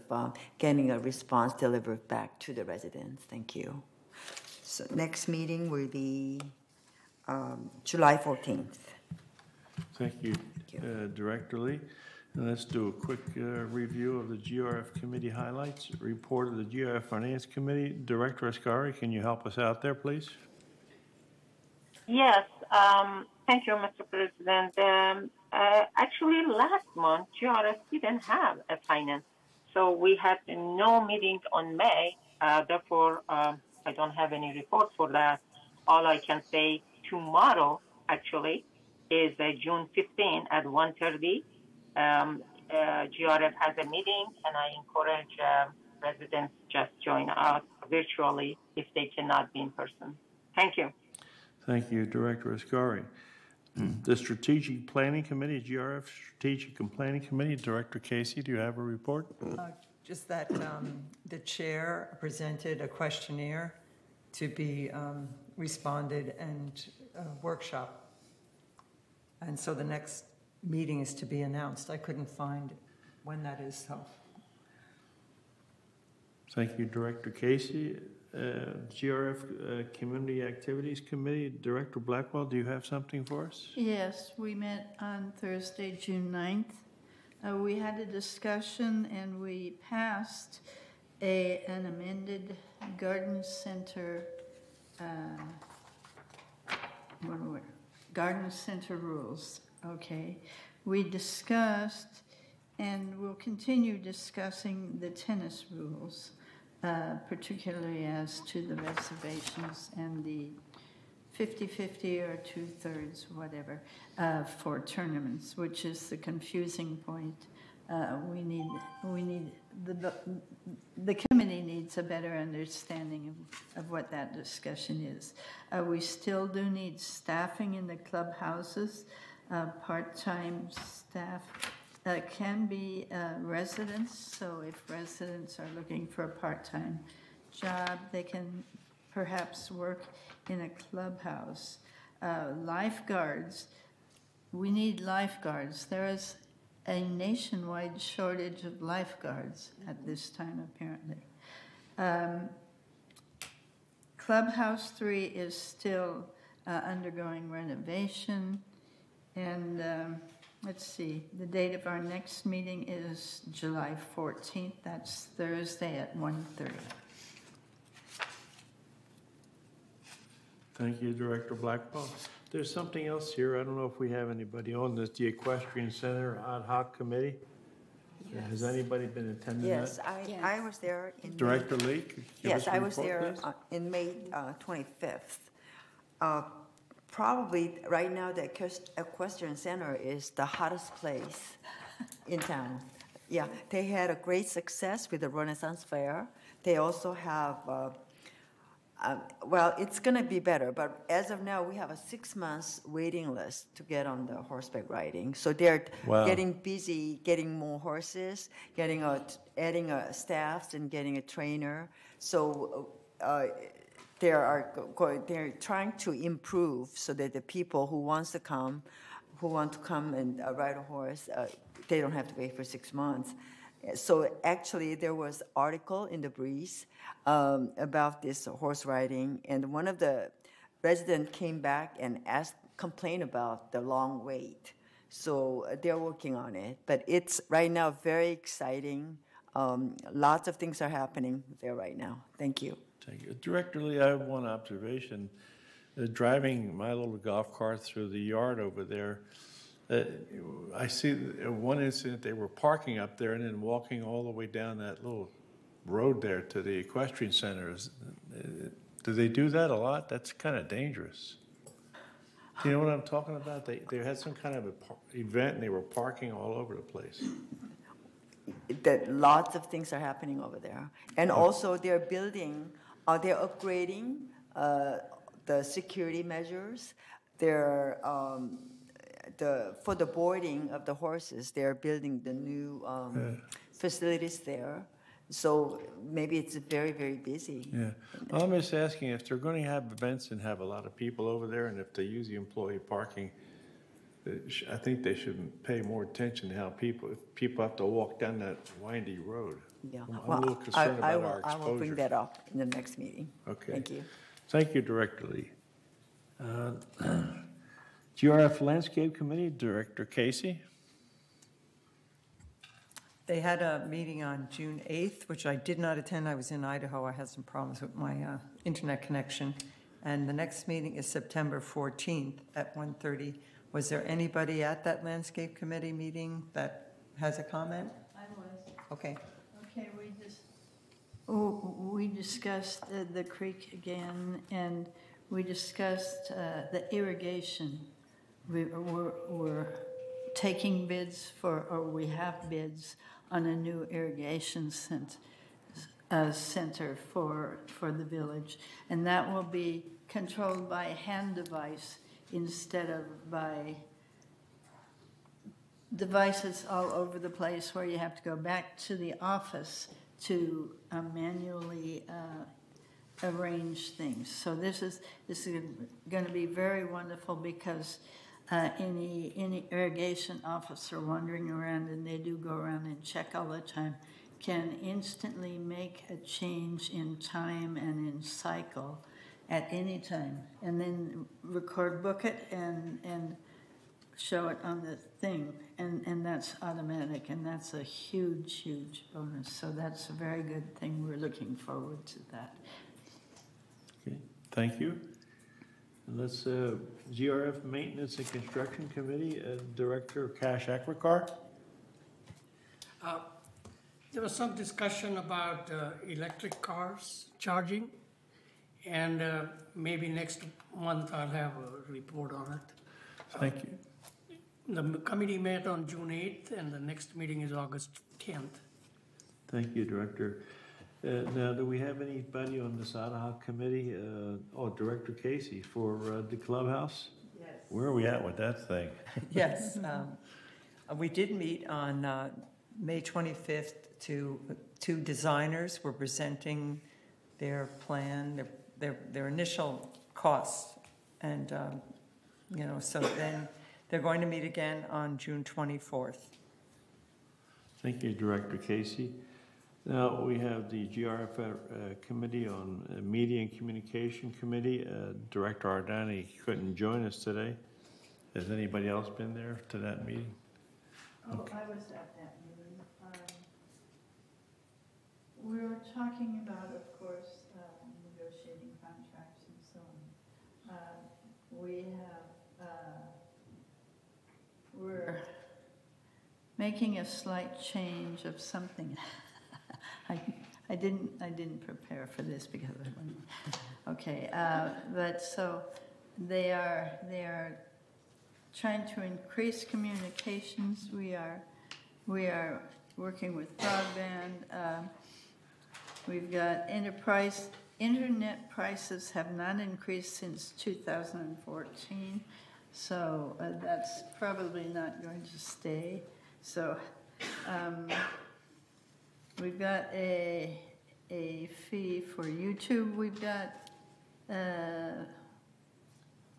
getting a response delivered back to the residents. Thank you. So next meeting will be July 14th. Thank you, Director Lee. And let's do a quick review of the GRF committee highlights. Report of the GRF Finance Committee. Director Ascari, can you help us out there, please? Yes, thank you, Mr. President. Actually, last month, GRF didn't have a finance, so we had no meeting on May. Therefore, I don't have any report for that. All I can say tomorrow, actually, is June 15 at 1:30. GRF has a meeting, and I encourage residents just join us virtually if they cannot be in person. Thank you. Thank you, Director Ascari. The Strategic Planning Committee, GRF Strategic and Planning Committee, Director Casey, do you have a report? Just that the chair presented a questionnaire to be responded and workshop. And so the next meeting is to be announced. I couldn't find when that is, so. Thank you, Director Casey. GRF Community Activities Committee, Director Blackwell, do you have something for us? Yes, we met on Thursday, June 9th. We had a discussion and we passed an amended garden center garden center rules. Okay, we discussed and we'll continue discussing the tennis rules, particularly as to the reservations and the 50-50 or 2/3, whatever, for tournaments, which is the confusing point. The committee needs a better understanding of what that discussion is. We still do need staffing in the clubhouses. Part-time staff can be residents, so if residents are looking for a part-time job, they can perhaps work in a clubhouse. Lifeguards, we need lifeguards. There is a nationwide shortage of lifeguards at this time, apparently. Clubhouse 3 is still undergoing renovation. And let's see, the date of our next meeting is July 14th. That's Thursday at 1:30. Thank you, Director Blackwell. There's something else here. I don't know if we have anybody on this, the Equestrian Center Ad Hoc Committee. Yes. Has anybody been attending Yes, that? I was there in May. Director Lee, could you give Yes, us a I was report, there please? in May 25th. Probably right now the Equestrian Center is the hottest place in town. Yeah, they had a great success with the Renaissance Fair. They also have, well, it's going to be better, but as of now, we have a 6 months waiting list to get on the horseback riding. So they're getting busy, getting more horses, getting adding staffs and getting a trainer. So they're trying to improve so that the people who want to come and ride a horse, they don't have to wait for 6 months. So actually, there was an article in the Breeze about this horse riding, and one of the residents came back and complained about the long wait. So they're working on it, but it's right now very exciting. Lots of things are happening there right now. Thank you. Thank you. Director Lee, I have one observation. Driving my little golf cart through the yard over there, I see one incident they were parking up there and then walking all the way down that little road there to the equestrian center. Do they do that a lot? That's kind of dangerous. Do you know what I'm talking about? They had some kind of event and they were parking all over the place. That lots of things are happening over there. And also they're building, they're upgrading the security measures. They're, for the boarding of the horses, they're building the new facilities there. So maybe it's very, very busy. Yeah. Well, I'm just asking if they're going to have events and have a lot of people over there, and if they use the employee parking, I think they should pay more attention to how people have to walk down that windy road. Yeah. I'm a little concerned about our exposure. I will bring that up in the next meeting. Okay. Thank you. Thank you, Director Lee. GRF Landscape Committee, Director Casey. They had a meeting on June 8th, which I did not attend. I was in Idaho. I had some problems with my internet connection. And the next meeting is September 14th at 1:30. Was there anybody at that landscape committee meeting that has a comment? I was. Okay. Okay, we discussed the creek again, and we discussed the irrigation. We're taking bids or we have bids on a new irrigation center for the village, and that will be controlled by a hand device instead of by devices all over the place where you have to go back to the office to manually arrange things. So this is going to be very wonderful because any irrigation officer wandering around, and they do go around and check all the time, can instantly make a change in time and in cycle at any time, and then book it, and show it on the thing, and that's automatic, and that's a huge, huge bonus. So that's a very good thing. We're looking forward to that. Okay, thank you. And let's GRF Maintenance and Construction Committee, Director Cash Akwakar. There was some discussion about electric cars charging, and maybe next month I'll have a report on it. Thank you. The committee met on June 8th, and the next meeting is August 10th. Thank you, Director. Now, do we have anybody on this ad hoc committee? Director Casey for the clubhouse? Yes. Where are we at with that thing? Yes. We did meet on May 25th. Two designers were presenting their plan, their initial costs, and so then they're going to meet again on June 24th. Thank you, Director Casey. Now, we have the GRF Committee on Media and Communication Committee. Director Ardani couldn't join us today. Has anybody else been there to that meeting? Oh, I was at that meeting. We were talking about, of course, negotiating contracts and so on. We're making a slight change of something. I didn't prepare for this because I wasn't. Okay, but so they are trying to increase communications. We are working with broadband. We've got internet prices have not increased since 2014, so that's probably not going to stay. So we've got a fee for YouTube. We've got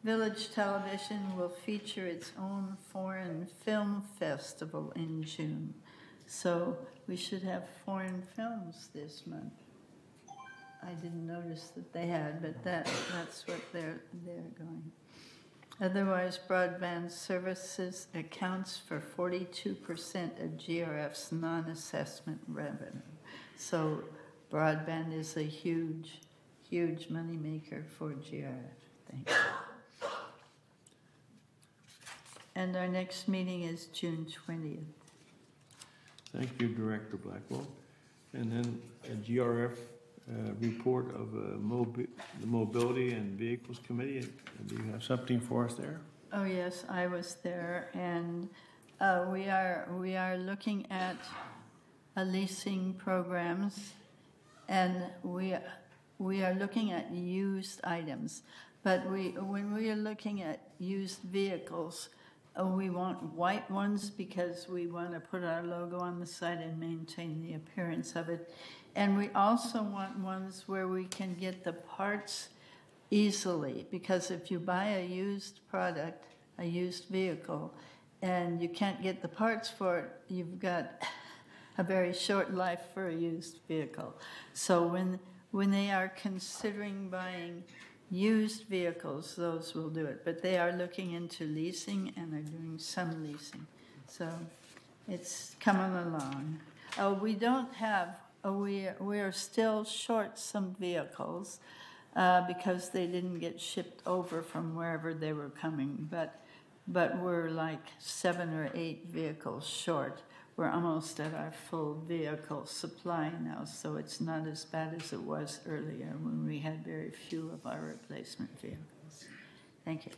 Village Television will feature its own foreign film festival in June. So we should have foreign films this month. I didn't notice that they had, but that's what they're going. Otherwise, broadband services accounts for 42% of GRF's non-assessment revenue. So broadband is a huge, huge moneymaker for GRF. Thank you. And our next meeting is June 20th. Thank you, Director Blackwell. And then a GRF report of the Mobility and Vehicles Committee. Do you have something for us there? Oh yes, I was there, and we are looking at leasing programs, and we are looking at used items. But when we are looking at used vehicles, we want white ones because we want to put our logo on the side and maintain the appearance of it. And we also want ones where we can get the parts easily, because if you buy a used product, a used vehicle, and you can't get the parts for it, you've got a very short life for a used vehicle. So when they are considering buying used vehicles, those will do it. But they are looking into leasing and are doing some leasing. So it's coming along. We don't have, we are still short some vehicles because they didn't get shipped over from wherever they were coming. But we're like 7 or 8 vehicles short. We're almost at our full vehicle supply now, so it's not as bad as it was earlier when we had very few of our replacement vehicles. Thank you.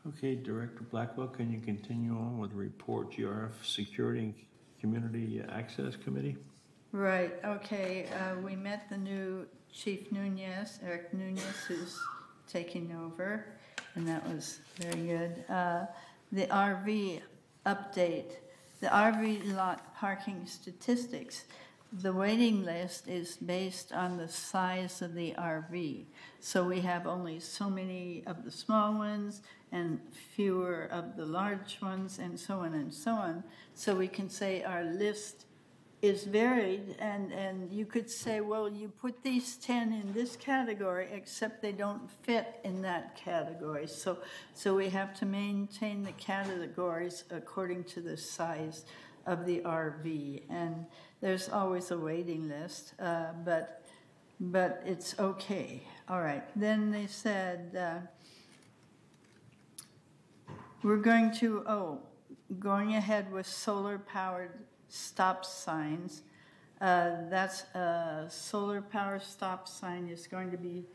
Okay, Director Blackwell, can you continue on with the report GRF Security and Community Access Committee? Right, okay. We met the new Chief Nunez, Eric Nunez, who's taking over, and that was very good. The RV update. The RV lot parking statistics, the waiting list is based on the size of the RV. So we have only so many of the small ones and fewer of the large ones, and so on and so on. So we can say our list is varied, and you could say, well, you put these 10 in this category, except they don't fit in that category. So we have to maintain the categories according to the size of the RV. And there's always a waiting list, but it's okay. All right, then they said, we're going to, going ahead with solar-powered stop signs. That's a solar power stop sign is going to be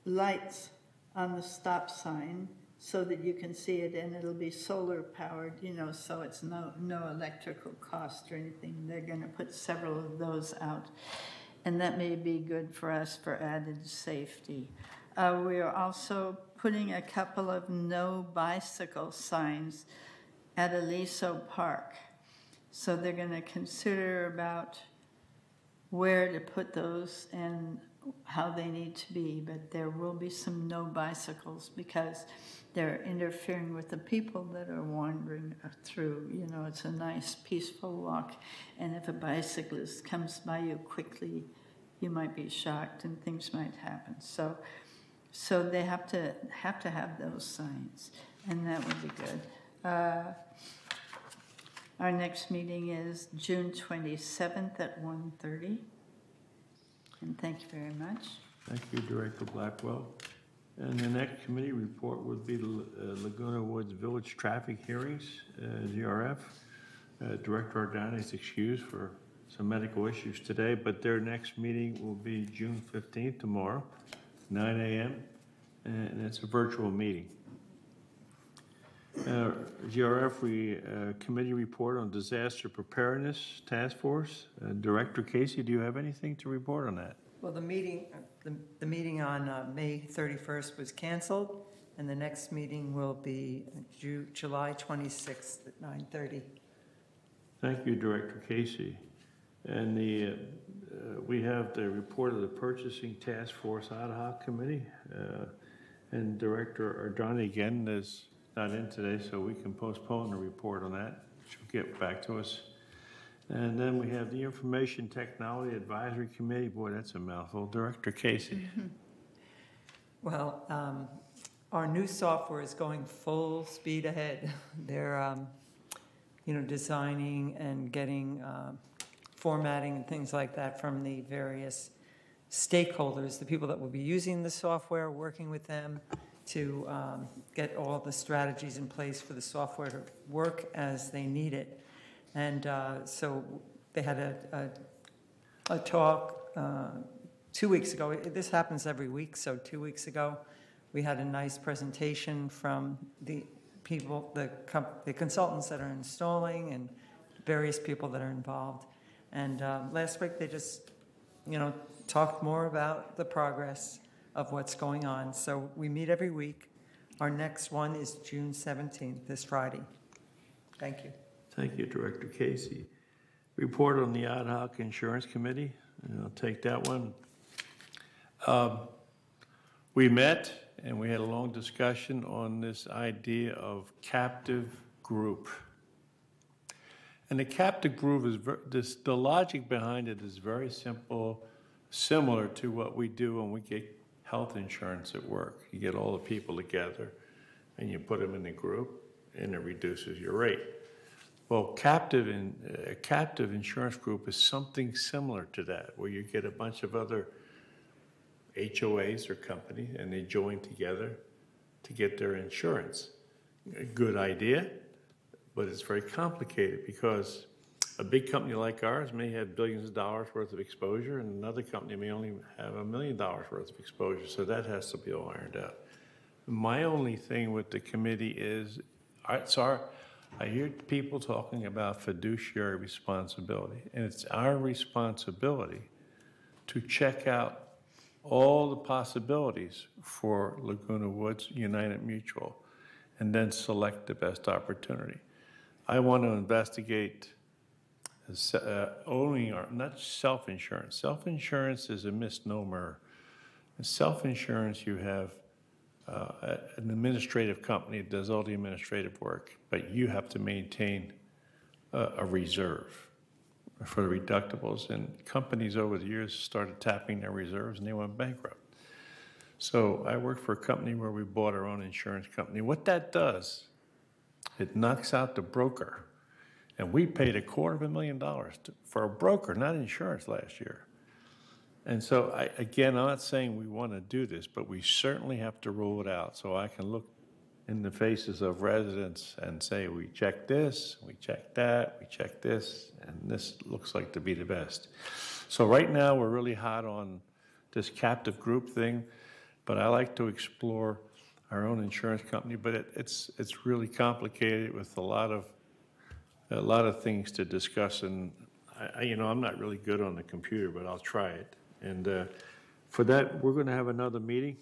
lights on the stop sign so that you can see it, and it'll be solar powered, you know, so it's no electrical cost or anything. They're going to put several of those out, and that may be good for us for added safety. We are also putting a couple of no bicycle signs at Aliso Park. So they're going to consider about where to put those and how they need to be, but there will be some no bicycles because they're interfering with the people that are wandering through. You know, it's a nice, peaceful walk, and if a bicyclist comes by you quickly, you might be shocked and things might happen. So they have to have those signs, and that would be good. Our next meeting is June 27th at 1:30. And thank you very much. Thank you, Director Blackwell. And the next committee report would be the Laguna Woods Village Traffic Hearings, ZRF. Director Ardani is excused for some medical issues today, but their next meeting will be June 15th, tomorrow, 9 a.m., and it's a virtual meeting. ZRF committee report on disaster preparedness task force. Director Casey, do you have anything to report on that? Well, the meeting on May 31st was canceled, and the next meeting will be July 26th at 9:30. Thank you, Director Casey. And we have the report of the Purchasing Task Force Ad Hoc Committee, and Director Ardani again is not in today, so we can postpone the report on that. She'll get back to us. And then we have the Information Technology Advisory Committee. Boy, that's a mouthful. Director Casey. Mm-hmm. Well, our new software is going full speed ahead. They're, designing and getting formatting and things like that from the various stakeholders, the people that will be using the software, working with them to get all the strategies in place for the software to work as they need it. And so they had a talk 2 weeks ago. This happens every week, so 2 weeks ago we had a nice presentation from the people, the consultants that are installing and various people that are involved. And last week they just, talked more about the progress of what's going on. So we meet every week. Our next one is June 17th, this Friday. Thank you. Thank you, Director Casey. Report on the Ad Hoc Insurance Committee. I'll take that one. We met and we had a long discussion on this idea of captive group. And the captive group is the logic behind it is very simple, similar to what we do when we get health insurance at work. You get all the people together and you put them in a group and it reduces your rate. Well, a captive insurance group is something similar to that, where you get a bunch of other HOAs or companies and they join together to get their insurance. A good idea, but it's very complicated because a big company like ours may have billions of dollars worth of exposure and another company may only have $1 million worth of exposure, so that has to be all ironed out. My only thing with the committee is, I hear people talking about fiduciary responsibility, and it's our responsibility to check out all the possibilities for Laguna Woods United Mutual and then select the best opportunity. I want to investigate owning or not self-insurance. Self-insurance is a misnomer. In self-insurance, you have an administrative company that does all the administrative work, but you have to maintain a reserve for the deductibles. And companies over the years started tapping their reserves and they went bankrupt. So I worked for a company where we bought our own insurance company. What that does, it knocks out the broker. And we paid $250,000 for a broker, not insurance, last year. And so, I'm not saying we want to do this, but we certainly have to rule it out so I can look in the faces of residents and say, we checked this, we checked that, we checked this, and this looks like to be the best. So right now, we're really hot on this captive group thing, but I like to explore our own insurance company, but it's really complicated with a lot of things to discuss, and I'm not really good on the computer, but I'll try it. And for that, we're going to have another meeting.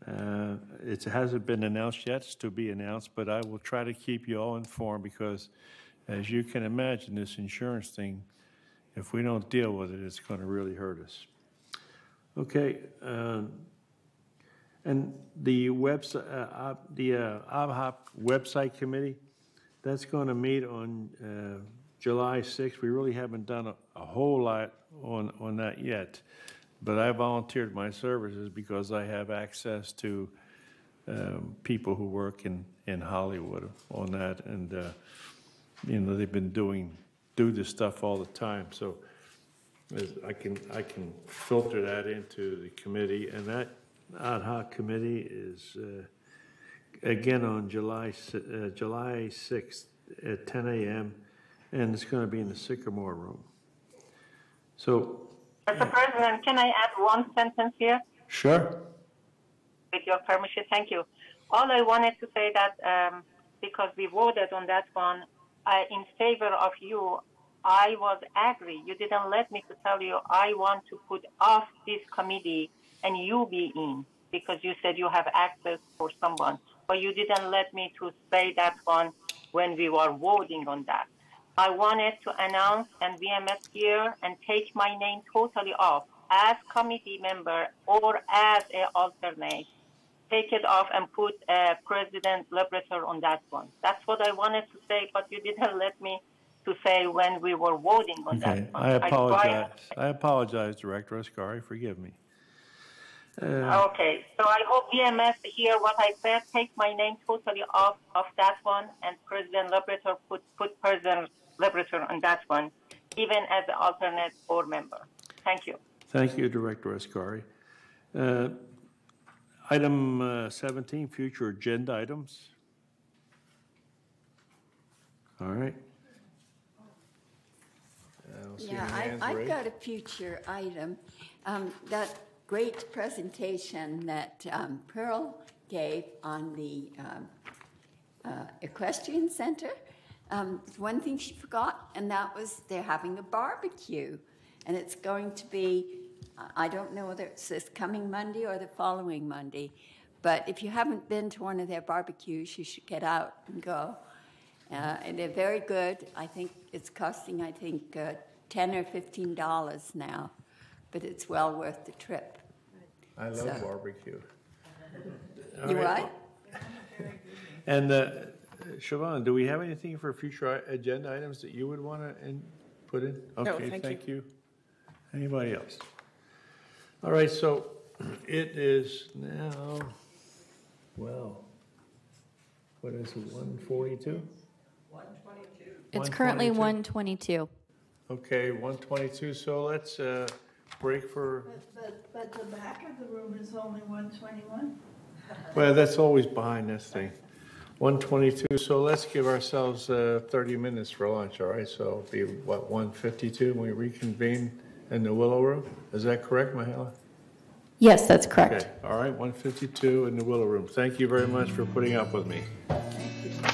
It hasn't been announced yet. It's to be announced, but I will try to keep you all informed because, as you can imagine, this insurance thing, if we don't deal with it, it's going to really hurt us. Okay, and the website, the ABHOP website committee, that's going to meet on July 6th. We really haven't done a whole lot on that yet, but I volunteered my services because I have access to people who work in Hollywood on that, and you know, they've been do this stuff all the time, so I can filter that into the committee, and that ad hoc committee is again on July 6th at 10 a.m. and it's going to be in the Sycamore Room. So, Mr. President, can I add one sentence here? Sure. With your permission, thank you. All I wanted to say that because we voted on that one in favor of you, I was angry. You didn't let me to tell you I want to put off this committee and you be in because you said you have access for someone. But you didn't let me to say that one when we were voting on that. I wanted to announce and VMS here and take my name totally off as committee member or as an alternate. Take it off and put President Liberator on that one. That's what I wanted to say, but you didn't let me to say when we were voting on that one. I apologize. I apologize, Director Ascari. Forgive me. Okay, so I hope VMS hear what I said. Take my name totally off of that one, and President Liberator put President Liberator on that one, even as an alternate board member. Thank you. Thank you, Director Ascari. Item 17, future agenda items. All right. Yeah, I've got a future item. That great presentation that Pearl gave on the Equestrian Center, one thing she forgot, and that was they're having a barbecue. And it's going to be, I don't know whether it's this coming Monday or the following Monday, but if you haven't been to one of their barbecues, you should get out and go. And they're very good. I think it's costing, $10 or $15 now, but it's well worth the trip. I love barbecue. You what? And Siobhan, do we have anything for future agenda items that you would want to put in? Okay, no, thank you. Anybody else? All right, so it is now, well, what is it, 1:42? 1:22. It's currently 1:22. Okay, 1:22, so let's break for... But the back of the room is only 1:21? Well, that's always behind this thing. 1:22, so let's give ourselves 30 minutes for lunch, all right? So it'll be, what, 1:52 when we reconvene in the Willow Room? Is that correct, Mahela? Yes, that's correct. Okay, all right, 1:52 in the Willow Room. Thank you very much for putting up with me. Thank you.